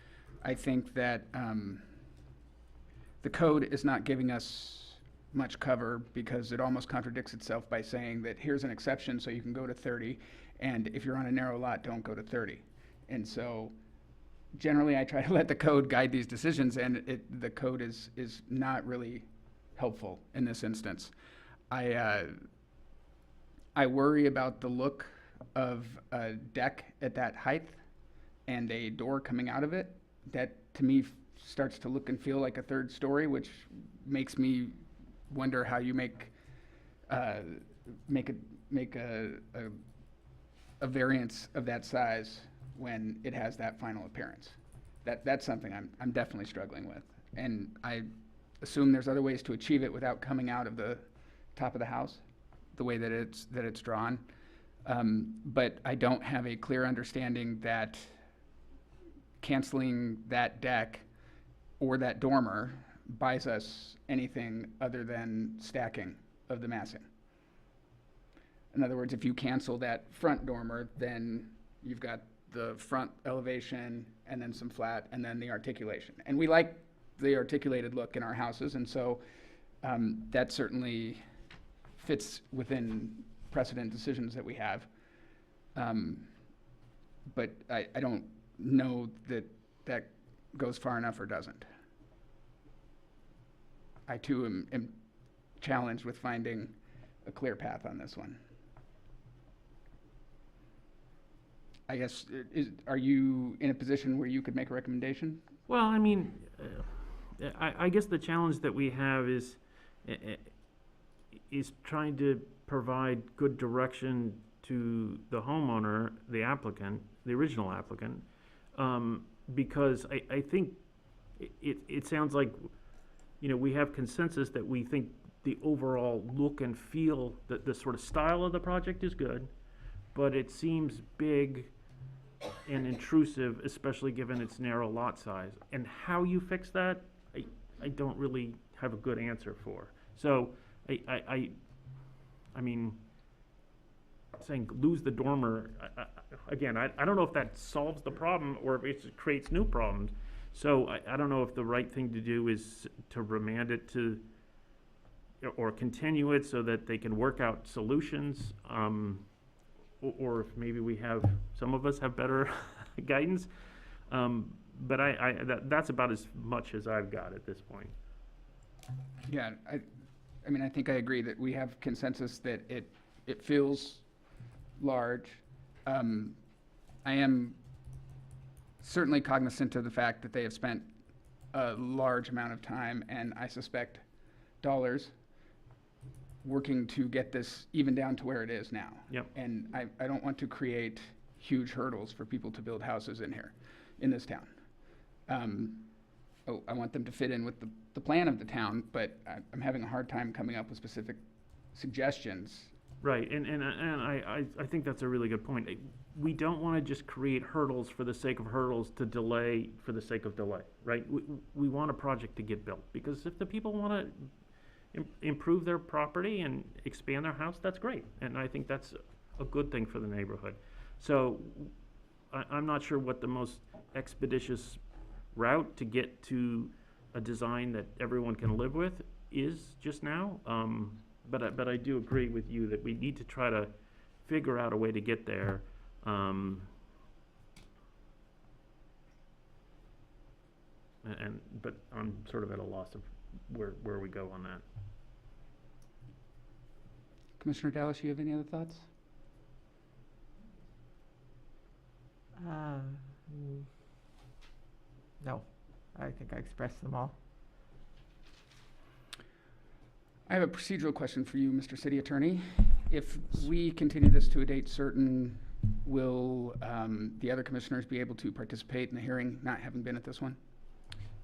S2: I think that the code is not giving us much cover because it almost contradicts itself by saying that here's an exception so you can go to 30, and if you're on a narrow lot, don't go to 30. And so generally I try to let the code guide these decisions, and the code is not really helpful in this instance. I worry about the look of a deck at that height and a door coming out of it. That to me starts to look and feel like a third story, which makes me wonder how you make a variance of that size when it has that final appearance. That's something I'm definitely struggling with. And I assume there's other ways to achieve it without coming out of the top of the house, the way that it's drawn. But I don't have a clear understanding that canceling that deck or that dormer buys us anything other than stacking of the massing. In other words, if you cancel that front dormer, then you've got the front elevation and then some flat and then the articulation. And we like the articulated look in our houses, and so that certainly fits within precedent decisions that we have. But I don't know that that goes far enough or doesn't. I too am challenged with finding a clear path on this one. I guess, are you in a position where you could make a recommendation?
S5: Well, I mean, I guess the challenge that we have is trying to provide good direction to the homeowner, the applicant, the original applicant, because I think it sounds like, you know, we have consensus that we think the overall look and feel, that the sort of style of the project is good, but it seems big and intrusive, especially given its narrow lot size. And how you fix that, I don't really have a good answer for. So I mean, saying lose the dormer, again, I don't know if that solves the problem or if it creates new problems. So I don't know if the right thing to do is to remand it to, or continue it so that they can work out solutions, or if maybe some of us have better guidance. But that's about as much as I've got at this point.
S2: Yeah, I mean, I think I agree that we have consensus that it feels large. I am certainly cognizant of the fact that they have spent a large amount of time, and I suspect dollars, working to get this even down to where it is now.
S5: Yep.
S2: And I don't want to create huge hurdles for people to build houses in this town. I want them to fit in with the plan of the town, but I'm having a hard time coming up with specific suggestions.
S5: Right, and I think that's a really good point. We don't want to just create hurdles for the sake of hurdles to delay for the sake of delay, right? We want a project to get built, because if the people want to improve their property and expand their house, that's great. And I think that's a good thing for the neighborhood. So I'm not sure what the most expeditious route to get to a design that everyone can live with is just now. But I do agree with you that we need to try to figure out a way to get there. But I'm sort of at a loss of where we go on that.
S2: Commissioner Dallas, you have any other thoughts?
S4: No, I think I expressed them all.
S2: I have a procedural question for you, Mr. City Attorney. If we continue this to a date certain, will the other commissioners be able to participate in the hearing, not having been at this one?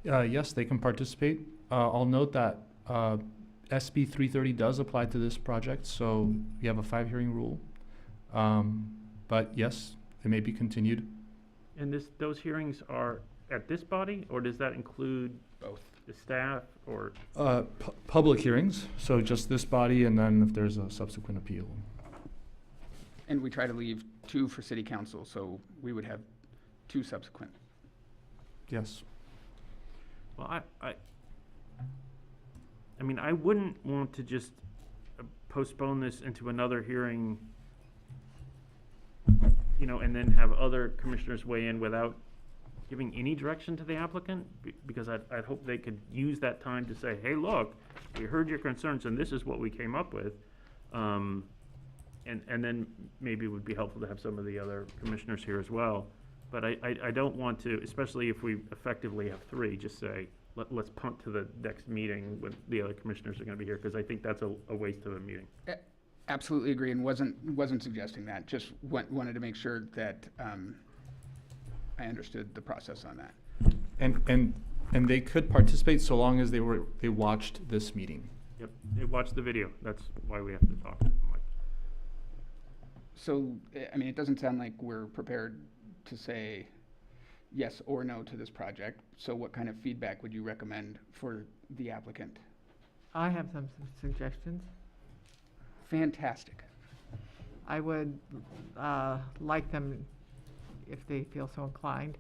S1: Yes, they can participate. I'll note that SB 330 does apply to this project, so we have a 5 hearing rule. But yes, it may be continued.
S5: And those hearings are at this body, or does that include
S2: Both.
S5: the staff, or?
S1: Public hearings, so just this body, and then if there's a subsequent appeal.
S2: And we try to leave 2 for city council, so we would have 2 subsequent.
S1: Yes.
S5: Well, I mean, I wouldn't want to just postpone this into another hearing, you know, and then have other commissioners weigh in without giving any direction to the applicant, because I'd hope they could use that time to say, hey, look, we heard your concerns and this is what we came up with. And then maybe it would be helpful to have some of the other commissioners here as well. But I don't want to, especially if we effectively have three, just say, let's punt to the next meeting when the other commissioners are gonna be here, because I think that's a waste of a meeting.
S2: Absolutely agree, and wasn't suggesting that, just wanted to make sure that I understood the process on that.
S1: And they could participate so long as they watched this meeting.
S5: Yep, they watched the video, that's why we have to talk to them, Mike.
S2: So, I mean, it doesn't sound like we're prepared to say yes or no to this project. So what kind of feedback would you recommend for the applicant?
S4: I have some suggestions.
S2: Fantastic.
S4: I would like them, if they feel so inclined,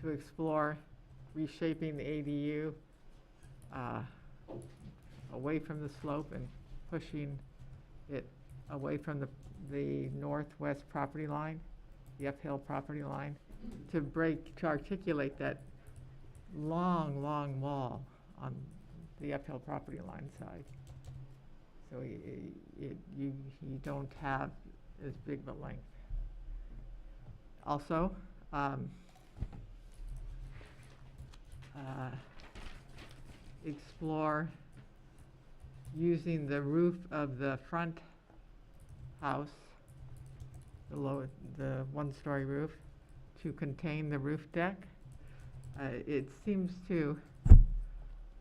S4: to explore reshaping the ADU away from the slope and pushing it away from the northwest property line, the uphill property line, to articulate that long wall on the uphill property line side. So you don't have as big of a length. Also, explore using the roof of the front house, the one-story roof, to contain the roof deck. It seems to,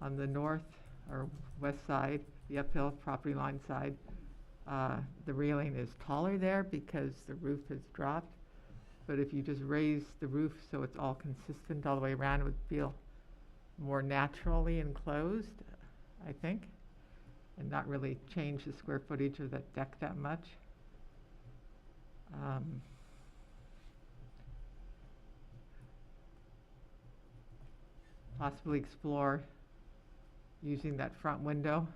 S4: on the north or west side, the uphill property line side, the railing is taller there because the roof has dropped. But if you just raise the roof so it's all consistent all the way around, it would feel more naturally enclosed, I think, and not really change the square footage of that deck that much. Possibly explore using that front window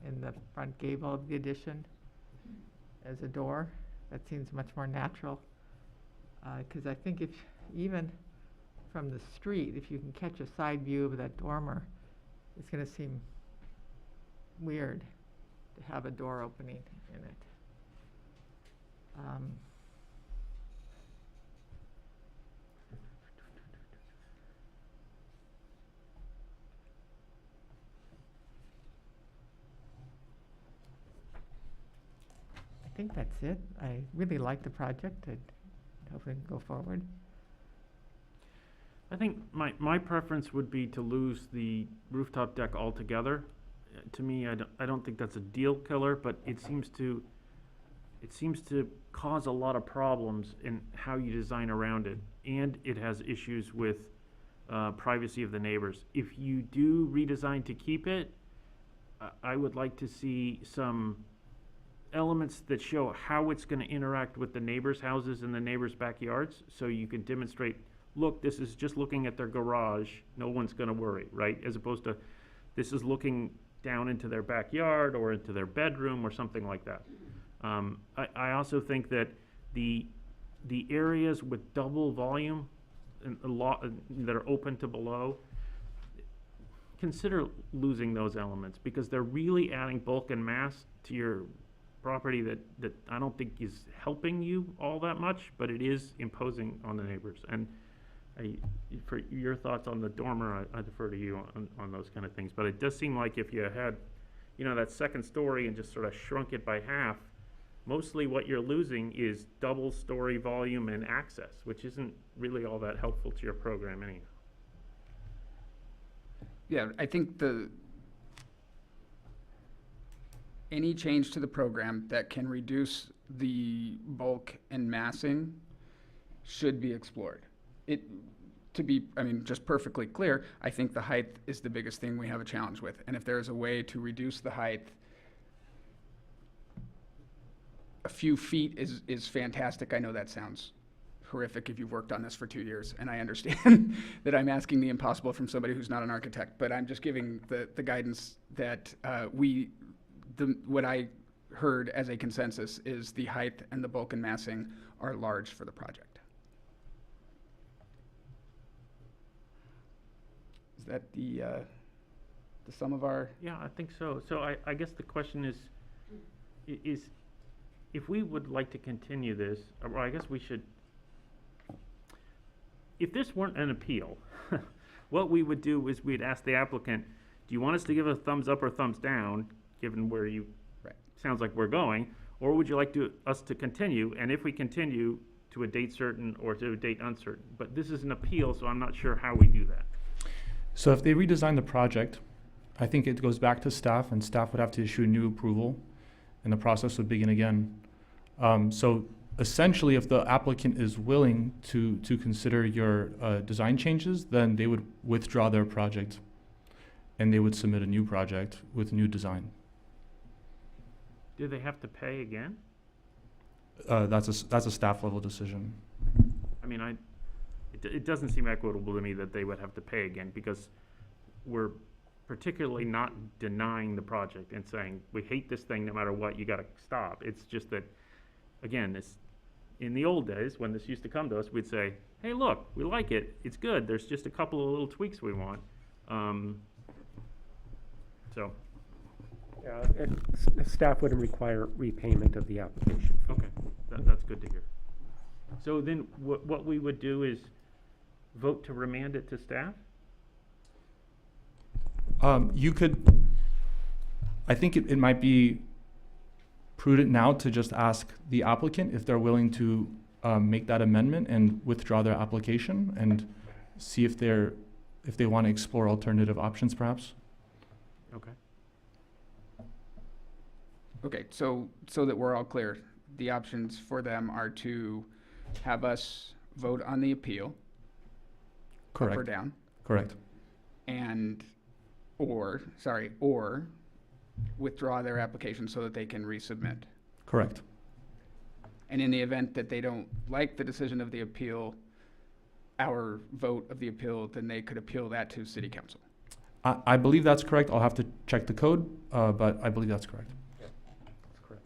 S4: in the front gable of the addition as a door. That seems much more natural. Because I think if, even from the street, if you can catch a side view of that dormer, it's going to seem weird to have a door opening in it. I think that's it. I really like the project. I'd hopefully go forward.
S5: I think my preference would be to lose the rooftop deck altogether. To me, I don't think that's a deal killer, but it seems to cause a lot of problems in how you design around it, and it has issues with privacy of the neighbors. If you do redesign to keep it, I would like to see some elements that show how it's going to interact with the neighbors' houses and the neighbors' backyards, so you can demonstrate, look, this is just looking at their garage, no one's going to worry, right? As opposed to, this is looking down into their backyard or into their bedroom or something like that. I also think that the areas with double volume and a lot that are open to below, consider losing those elements, because they're really adding bulk and mass to your property that I don't think is helping you all that much, but it is imposing on the neighbors. And for your thoughts on the dormer, I defer to you on those kind of things. But it does seem like if you had, that second story and just sort of shrunk it by half, mostly what you're losing is double story volume and access, which isn't really all that helpful to your program anyhow.
S2: Yeah, I think any change to the program that can reduce the bulk and massing should be explored. Just perfectly clear, I think the height is the biggest thing we have a challenge with. And if there's a way to reduce the height, a few feet is fantastic. I know that sounds horrific if you've worked on this for 2 years, and I understand that I'm asking the impossible from somebody who's not an architect, but I'm just giving the guidance that what I heard as a consensus is the height and the bulk and massing are large for the project. Is that the sum of our?
S5: Yeah, I think so. So I guess the question is if we would like to continue this, or I guess we should, if this weren't an appeal, what we would do is we'd ask the applicant, do you want us to give a thumbs up or thumbs down, given where you,
S2: Right.
S5: sounds like we're going, or would you like us to continue, and if we continue, to a date certain or to a date uncertain? But this is an appeal, so I'm not sure how we do that.
S1: So if they redesign the project, I think it goes back to staff, and staff would have to issue a new approval, and the process would begin again. So essentially, if the applicant is willing to consider your design changes, then they would withdraw their project, and they would submit a new project with new design.
S5: Do they have to pay again?
S1: That's a staff level decision.
S5: I mean, it doesn't seem equitable to me that they would have to pay again, because we're particularly not denying the project and saying, we hate this thing no matter what, you gotta stop. It's just that, again, this, in the old days, when this used to come to us, we'd say, hey, look, we like it, it's good, there's just a couple of little tweaks we want. So,
S3: Yeah, and staff wouldn't require repayment of the application fee.
S5: okay, that's good to hear. So then, what we would do is vote to remand it to staff?
S1: You could, I think it might be prudent now to just ask the applicant if they're willing to make that amendment and withdraw their application, and see if they want to explore alternative options perhaps.
S5: Okay.
S2: Okay, so that we're all clear, the options for them are to have us vote on the appeal, up or
S1: Correct,
S2: down,
S1: correct.
S2: or withdraw their application so that they can resubmit.
S1: Correct.
S2: And in the event that they don't like the decision of the appeal, our vote of the appeal, then they could appeal that to city council.
S1: I believe that's correct. I'll have to check the code, but I believe that's correct.
S3: That's correct.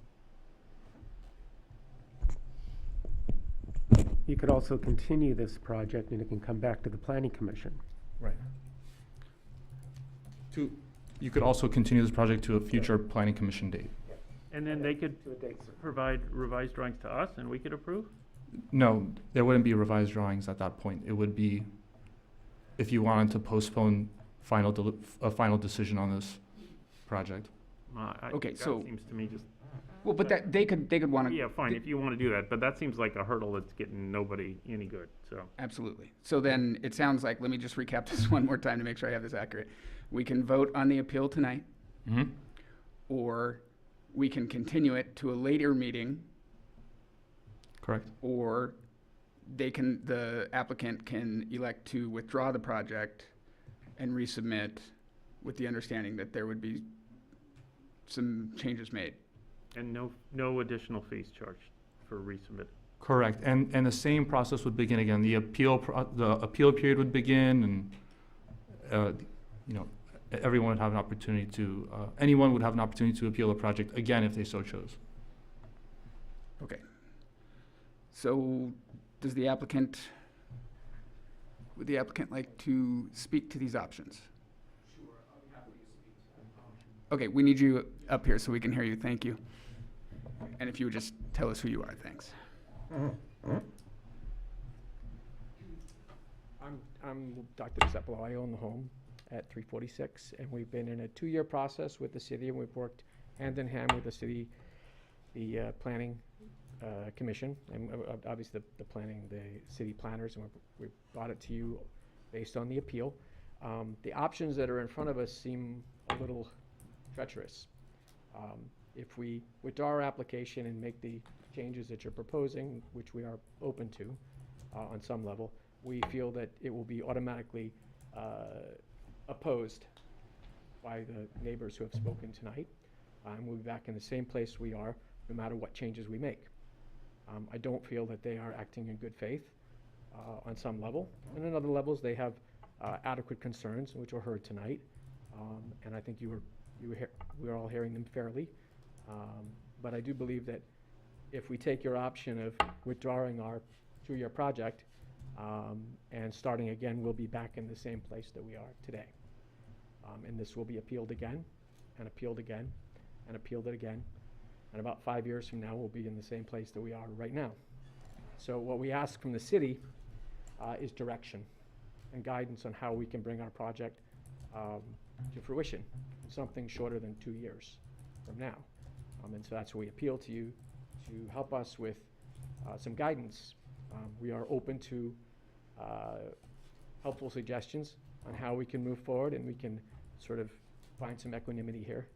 S3: You could also continue this project and it can come back to the planning commission.
S1: Right. You could also continue this project to a future planning commission date.
S5: And then they could
S3: To a date certain.
S5: provide revised drawings to us and we could approve?
S1: No, there wouldn't be revised drawings at that point. It would be if you wanted to postpone a final decision on this project.
S2: Okay, so-
S5: That seems to me just,
S2: Well, but that, they could want to.
S5: yeah, fine, if you want to do that, but that seems like a hurdle that's getting nobody any good, so.
S2: Absolutely. So then, it sounds like, let me just recap this one more time to make sure I have this accurate. We can vote on the appeal tonight,
S1: Mm-hmm.
S2: or we can continue it to a later meeting,
S1: Correct.
S2: or the applicant can elect to withdraw the project and resubmit with the understanding that there would be some changes made.
S5: And no additional fees charged for resubmit.
S1: Correct. And the same process would begin again. The appeal period would begin, and everyone would have an opportunity to anyone would have an opportunity to appeal the project again if they so chose.
S2: Okay. So, would the applicant like to speak to these options? Sure, I'll be happy to speak to them. Okay, we need you up here so we can hear you, thank you. And if you would just tell us who you are, thanks.
S12: I'm Dr. DiSepolo. I own the home at 346, and we've been in a 2-year process with the city, and we've worked hand in hand with the city, the planning commission, and obviously the city planners, and we brought it to you based on the appeal. The options that are in front of us seem a little treacherous. If we withdraw our application and make the changes that you're proposing, which we are open to on some level, we feel that it will be automatically opposed by the neighbors who have spoken tonight. And we'll be back in the same place we are, no matter what changes we make. I don't feel that they are acting in good faith on some level. And on other levels, they have adequate concerns, which were heard tonight. And I think we're all hearing them fairly. But I do believe that if we take your option of withdrawing our 2-year project and starting again, we'll be back in the same place that we are today. And this will be appealed again, and appealed again, and appealed again. And about 5 years from now, we'll be in the same place that we are right now. So what we ask from the city is direction and guidance on how we can bring our project to fruition, something shorter than 2 years from now. And so that's where we appeal to you to help us with some guidance. We are open to helpful suggestions on how we can move forward, and we can sort of find some equanimity here.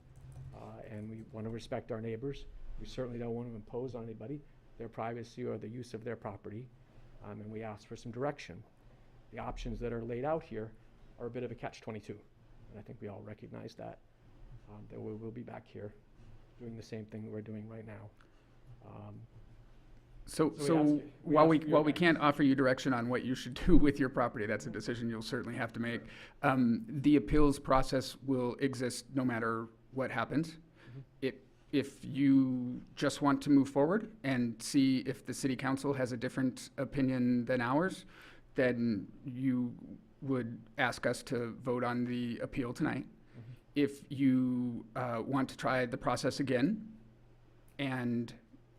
S12: And we want to respect our neighbors. We certainly don't want to impose on anybody their privacy or the use of their property. And we ask for some direction. The options that are laid out here are a bit of a catch-22. And I think we all recognize that we will be back here doing the same thing we're doing right now.
S2: So
S12: we ask you- we
S2: while
S12: ask
S2: we,
S12: for your
S2: while we
S12: guidance.
S2: can't offer you direction on what you should do with your property, that's a decision you'll certainly have to make. The appeals process will exist no matter what happens. If you just want to move forward and see if the city council has a different opinion than ours, then you would ask us to vote on the appeal tonight. If you want to try the process again, and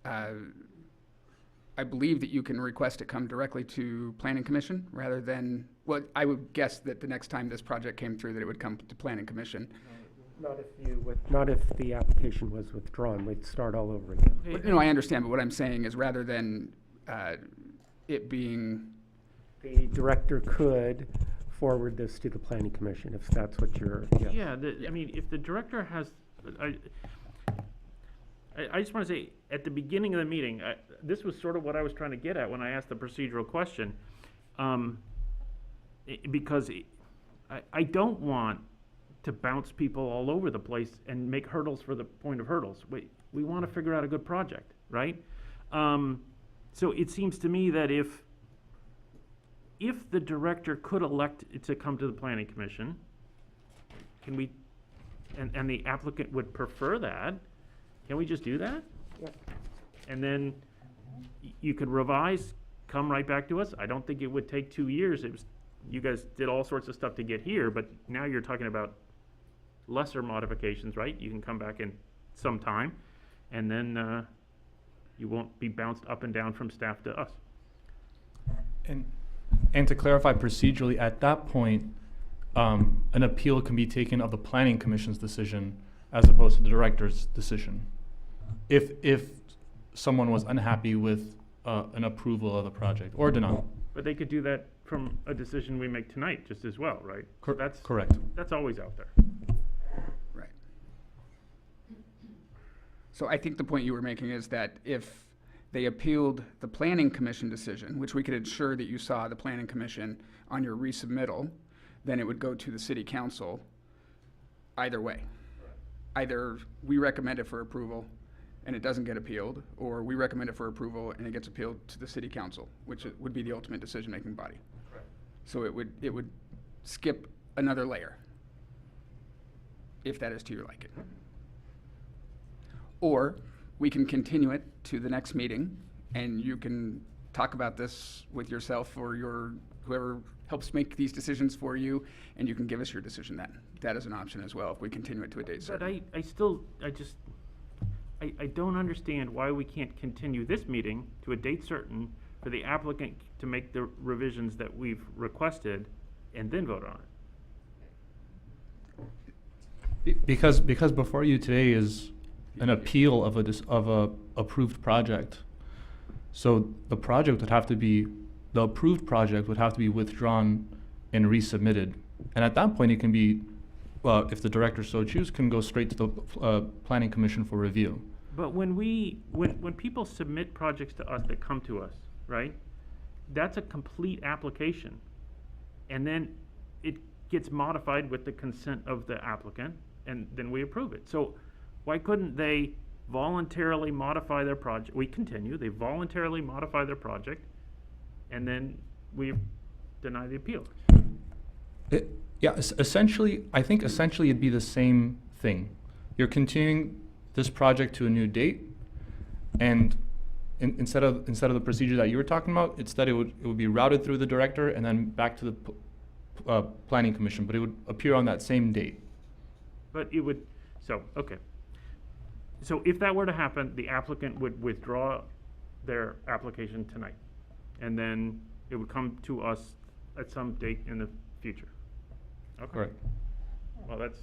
S2: I believe that you can request it come directly to Planning Commission rather than, well, I would guess that the next time this project came through that it would come to Planning Commission.
S3: Not if the application was withdrawn, we'd start all over again.
S2: No, I understand, but what I'm saying is rather than it being,
S3: The director could forward this to the planning commission if that's what you're,
S5: Yeah, I mean, if the director has, I just want to say, at the beginning of the meeting, this was sort of what I was trying to get at when I asked the procedural question. Because I don't want to bounce people all over the place and make hurdles for the point of hurdles. We want to figure out a good project, right? So it seems to me that if the director could elect to come to the planning commission, can we, and the applicant would prefer that, can we just do that?
S3: Yeah.
S5: And then you could revise, come right back to us. I don't think it would take 2 years. You guys did all sorts of stuff to get here, but now you're talking about lesser modifications, right? You can come back in some time, and then you won't be bounced up and down from staff to us.
S1: And to clarify procedurally, at that point, an appeal can be taken of the planning commission's decision as opposed to the director's decision. If someone was unhappy with an approval of the project or denial.
S5: But they could do that from a decision we make tonight just as well, right? That's
S1: Correct.
S5: That's always out there.
S2: right. So I think the point you were making is that if they appealed the planning commission decision, which we could ensure that you saw the planning commission on your resubmittal, then it would go to the city council either way. Either we recommend it for approval and it doesn't get appealed, or we recommend it for approval and it gets appealed to the city council, which would be the ultimate decision-making body. So it would skip another layer, if that is to your liking. Or we can continue it to the next meeting, and you can talk about this with yourself or whoever helps make these decisions for you, and you can give us your decision then. That is an option as well, if we continue it to a date
S5: But
S2: certain.
S5: I don't understand why we can't continue this meeting to a date certain for the applicant to make the revisions that we've requested and then vote on it.
S1: Because before you today is an appeal of a approved project. So the approved project would have to be withdrawn and resubmitted. And at that point, it can be, well, if the director so chooses, can go straight to the planning commission for review.
S5: But when people submit projects to us that come to us, right, that's a complete application. And then it gets modified with the consent of the applicant, and then we approve it. So why couldn't they voluntarily modify their project? We continue, they voluntarily modify their project, and then we deny the appeal.
S1: Essentially, I think essentially it'd be the same thing. You're continuing this project to a new date, and instead of the procedure that you were talking about, instead it would be routed through the director and then back to the planning commission, but it would appear on that same date.
S5: But it would, okay. So if that were to happen, the applicant would withdraw their application tonight. And then it would come to us at some date in the future. Okay.
S1: Correct.
S5: Well, that's,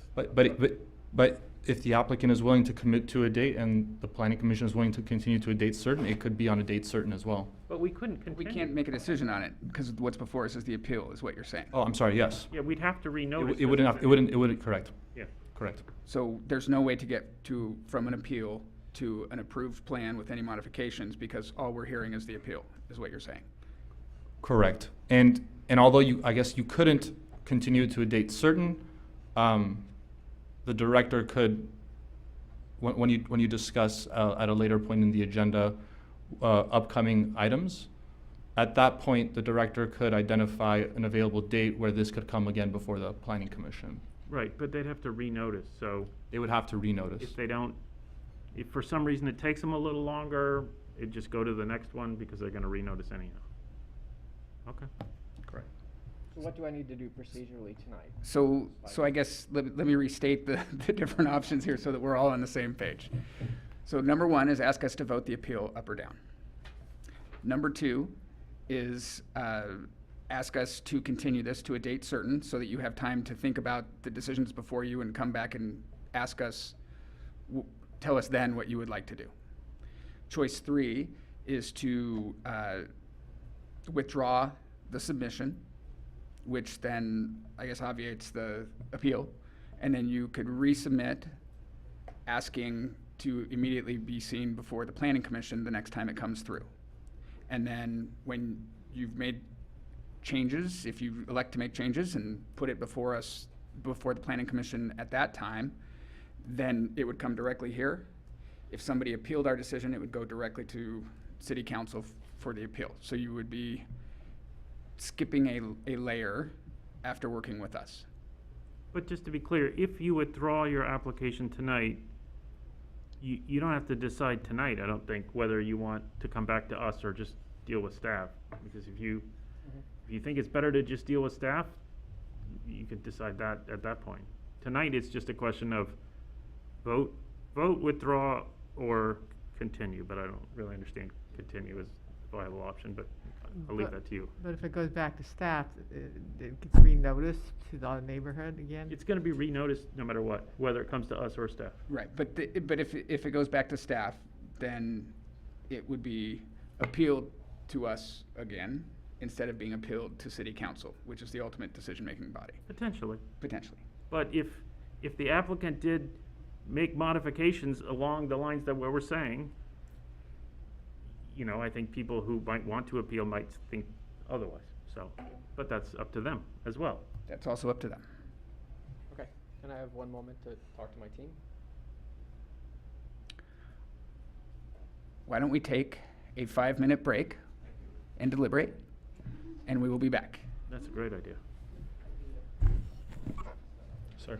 S1: But if the applicant is willing to commit to a date and the planning commission is willing to continue to a date certain, it could be on a date certain as well.
S5: but we couldn't
S2: We
S5: continue.
S2: can't make a decision on it, because what's before us is the appeal, is what you're saying.
S1: Oh, I'm sorry, yes.
S5: Yeah, we'd have to
S1: It
S5: renotice.
S1: w-
S5: this.
S1: it wouldn't, correct,
S5: Yeah.
S1: correct.
S2: So there's no way to get to, from an appeal to an approved plan with any modifications, because all we're hearing is the appeal, is what you're saying.
S1: Correct. And although I guess you couldn't continue to a date certain, the director could, when you discuss at a later point in the agenda, upcoming items, at that point, the director could identify an available date where this could come again before the planning commission.
S5: Right, but they'd have to renotice, so
S1: They would have to renotice.
S5: if they don't, if for some reason it takes them a little longer, it'd just go to the next one because they're gonna renotice anyhow. Okay.
S1: Correct.
S12: So what do I need to do procedurally tonight?
S2: So I guess, let me restate the, the different options here so that we're all on the same page. So number one is ask us to vote the appeal up or down. Number two is ask us to continue this to a date certain so that you have time to think about the decisions before you and come back and ask us, tell us then what you would like to do. Choice three is to withdraw the submission, which then, I guess, obviates the appeal. And then you could resubmit, asking to immediately be seen before the planning commission the next time it comes through. And then when you've made changes, if you elect to make changes and put it before us, before the planning commission at that time, then it would come directly here. If somebody appealed our decision, it would go directly to city council for the appeal. So you would be skipping a layer after working with us.
S5: But just to be clear, if you withdraw your application tonight, you don't have to decide tonight, I don't think, whether you want to come back to us or just deal with staff. Because if you think it's better to just deal with staff, you could decide that at that point. Tonight, it's just a question of vote, withdraw, or continue, but I don't really understand continue as a viable option, but I'll leave that to you.
S4: But if it goes back to staff, it gets renoticed to the neighborhood again?
S5: It's gonna be renoticed no matter what, whether it comes to us or staff.
S2: Right, but if it goes back to staff, then it would be appealed to us again instead of being appealed to city council, which is the ultimate decision-making body,
S5: Potentially.
S2: potentially.
S5: But if the applicant did make modifications along the lines that we're saying, you know, I think people who might want to appeal might think otherwise, so, but that's up to them as well.
S2: That's also up to them.
S12: Okay, can I have one moment to talk to my team?
S2: Why don't we take a 5-minute break and deliberate, and we will be back.
S5: That's a great idea.
S1: Sir.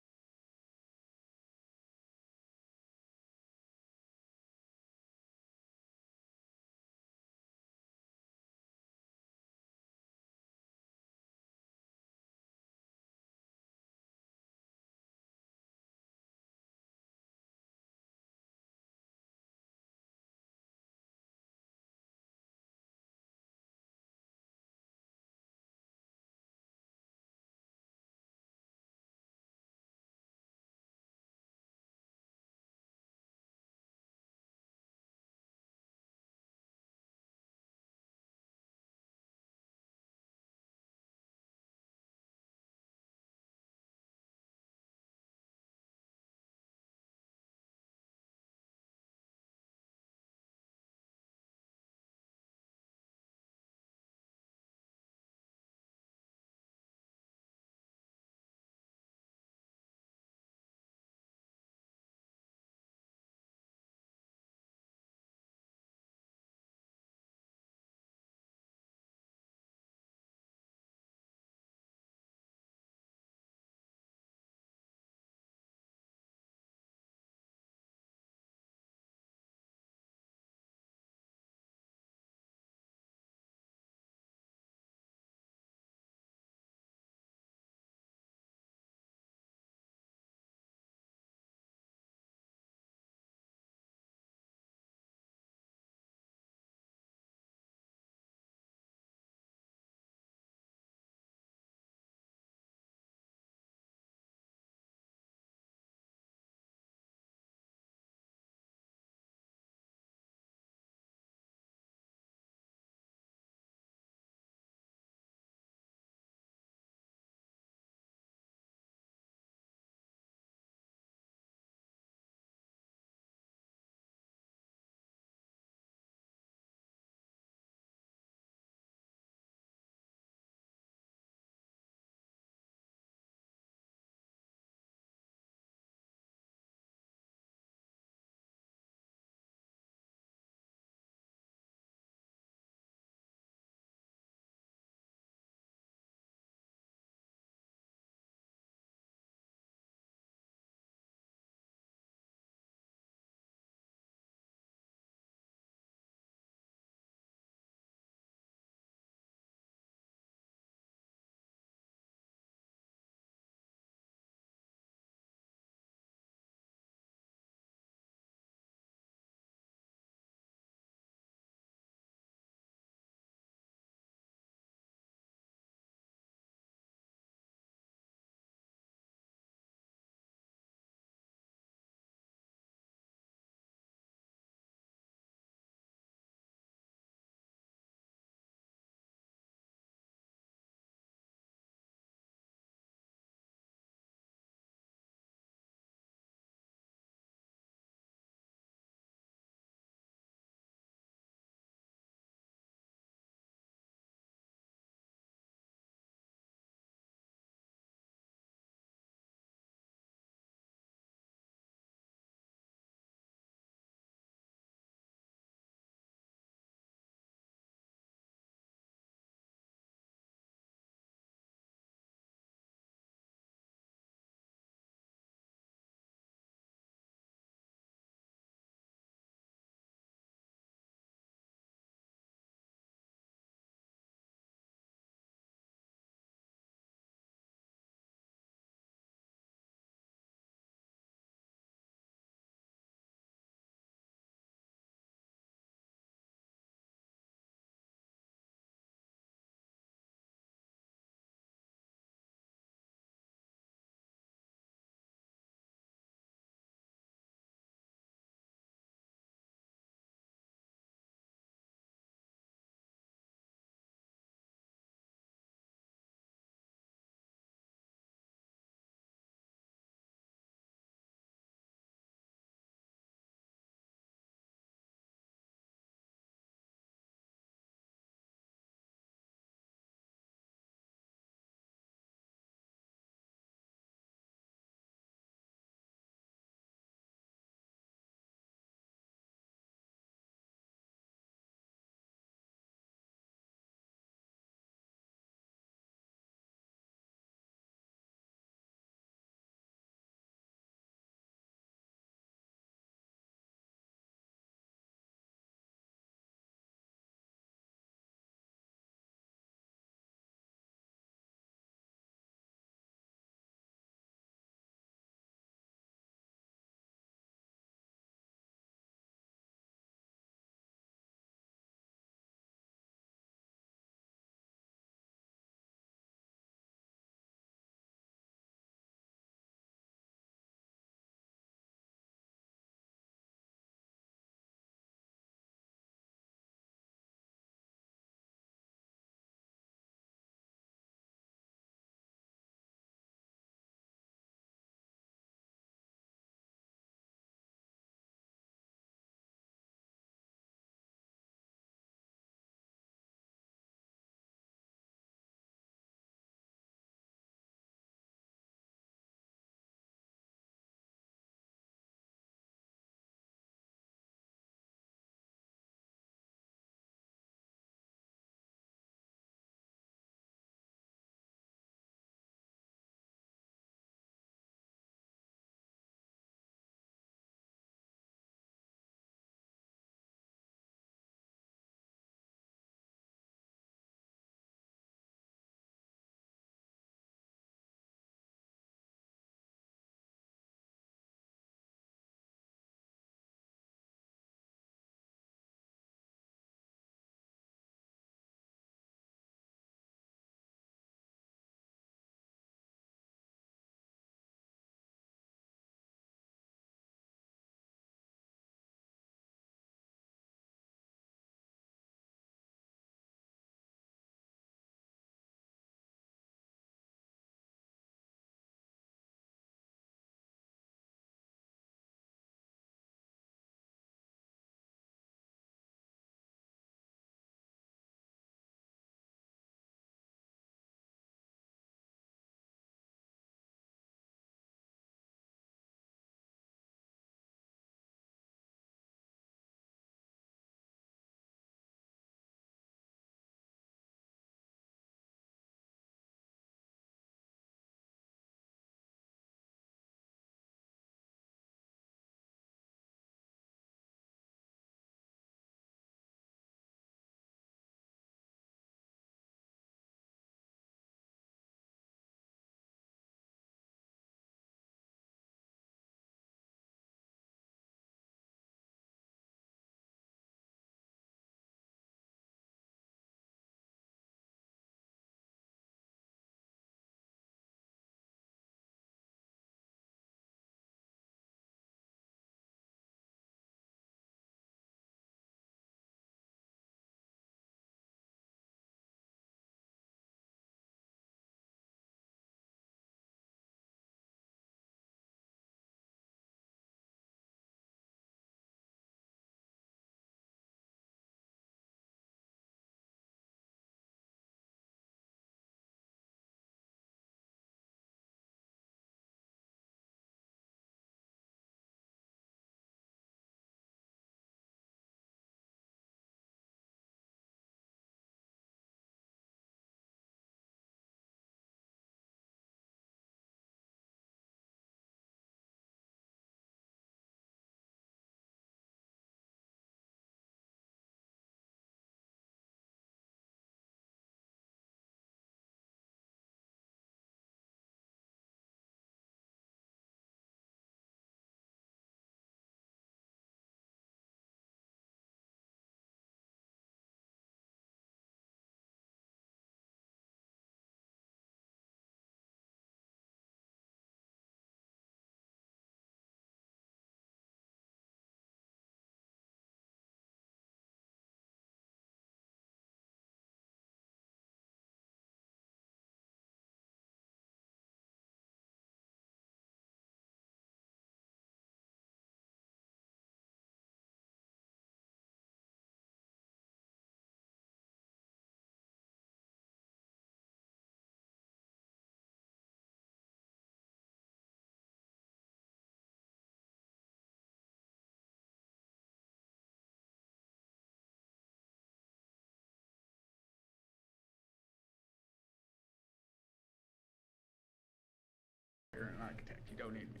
S2: Don't need me.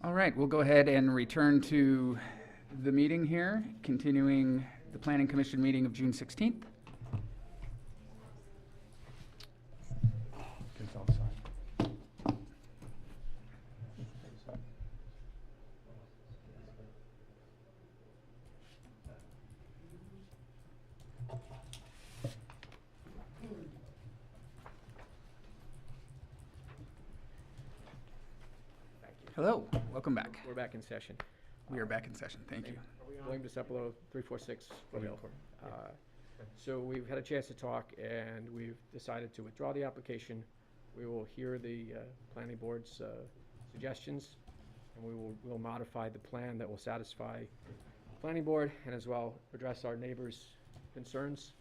S2: All right, we'll go ahead and return to the meeting here, continuing the Planning Commission meeting of June 16th. Hello, welcome back.
S12: We're back in session.
S2: We are back in session, thank you.
S12: William DeCepolo, 346 Foothill. So we've had a chance to talk, and we've decided to withdraw the application. We will hear the planning board's suggestions, and we'll modify the plan that will satisfy the planning board, and as well address our neighbors' concerns,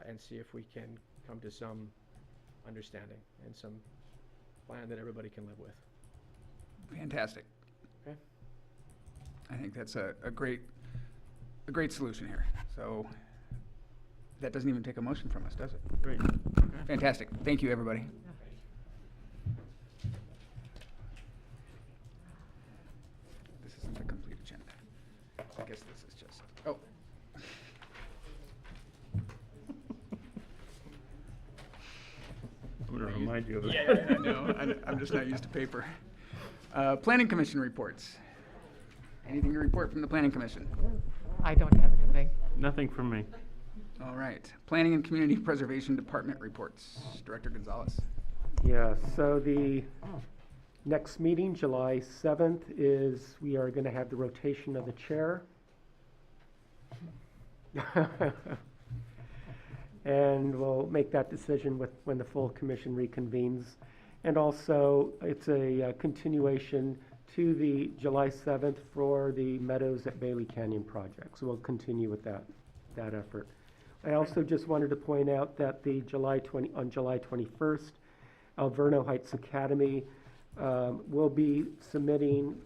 S12: and see if we can come to some understanding and some plan that everybody can live with.
S2: Fantastic.
S12: Okay.
S2: I think that's a great solution here. So that doesn't even take a motion from us, does it?
S5: Great.
S2: Fantastic. Thank you, everybody. This isn't the complete agenda. I guess this is just, oh.
S5: I'm gonna remind you of it.
S2: Yeah, I know. I'm just not used to paper. Planning Commission reports. Anything to report from the Planning Commission?
S4: I don't have anything.
S5: Nothing from me.
S2: All right. Planning and Community Preservation Department reports. Director Gonzalez.
S3: Yeah, so the next meeting, July 7th, is we are going to have the rotation of the chair. And we'll make that decision when the full commission reconvenes. And also, it's a continuation to the July 7th for the Meadows at Bailey Canyon project. So we'll continue with that effort. I also just wanted to point out that on July 21st, Alverno Heights Academy will be submitting,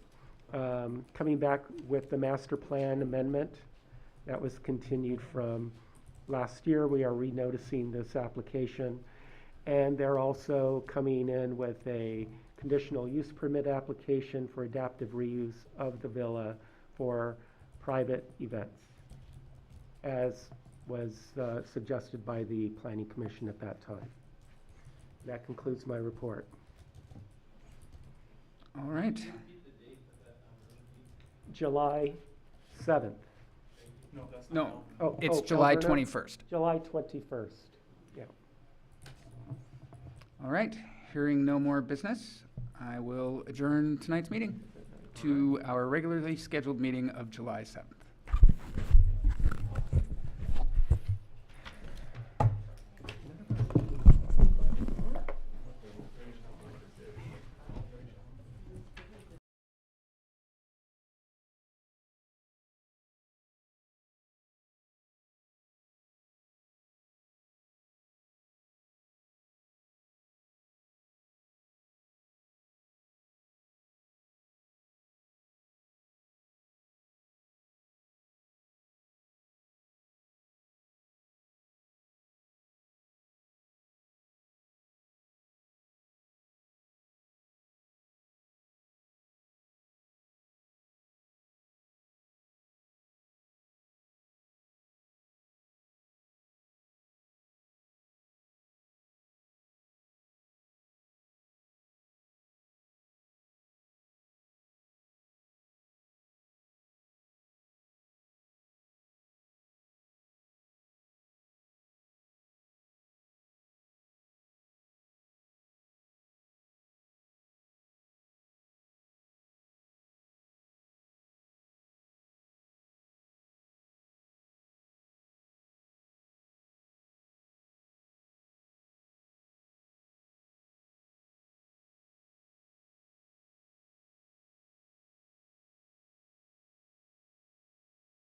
S3: coming back with the master plan amendment that was continued from last year. We are renoticing this application, and they're also coming in with a conditional use permit application for adaptive reuse of the villa for private events, as was suggested by the Planning Commission at that time. That concludes my report.
S2: All right.
S3: July 7th.
S2: No,
S3: Oh,
S2: it's
S3: oh,
S2: July
S3: Alverno?
S2: 21st.
S3: July 21st, yeah.
S2: All right. Hearing no more business, I will adjourn tonight's meeting to our regularly scheduled meeting of July 7th.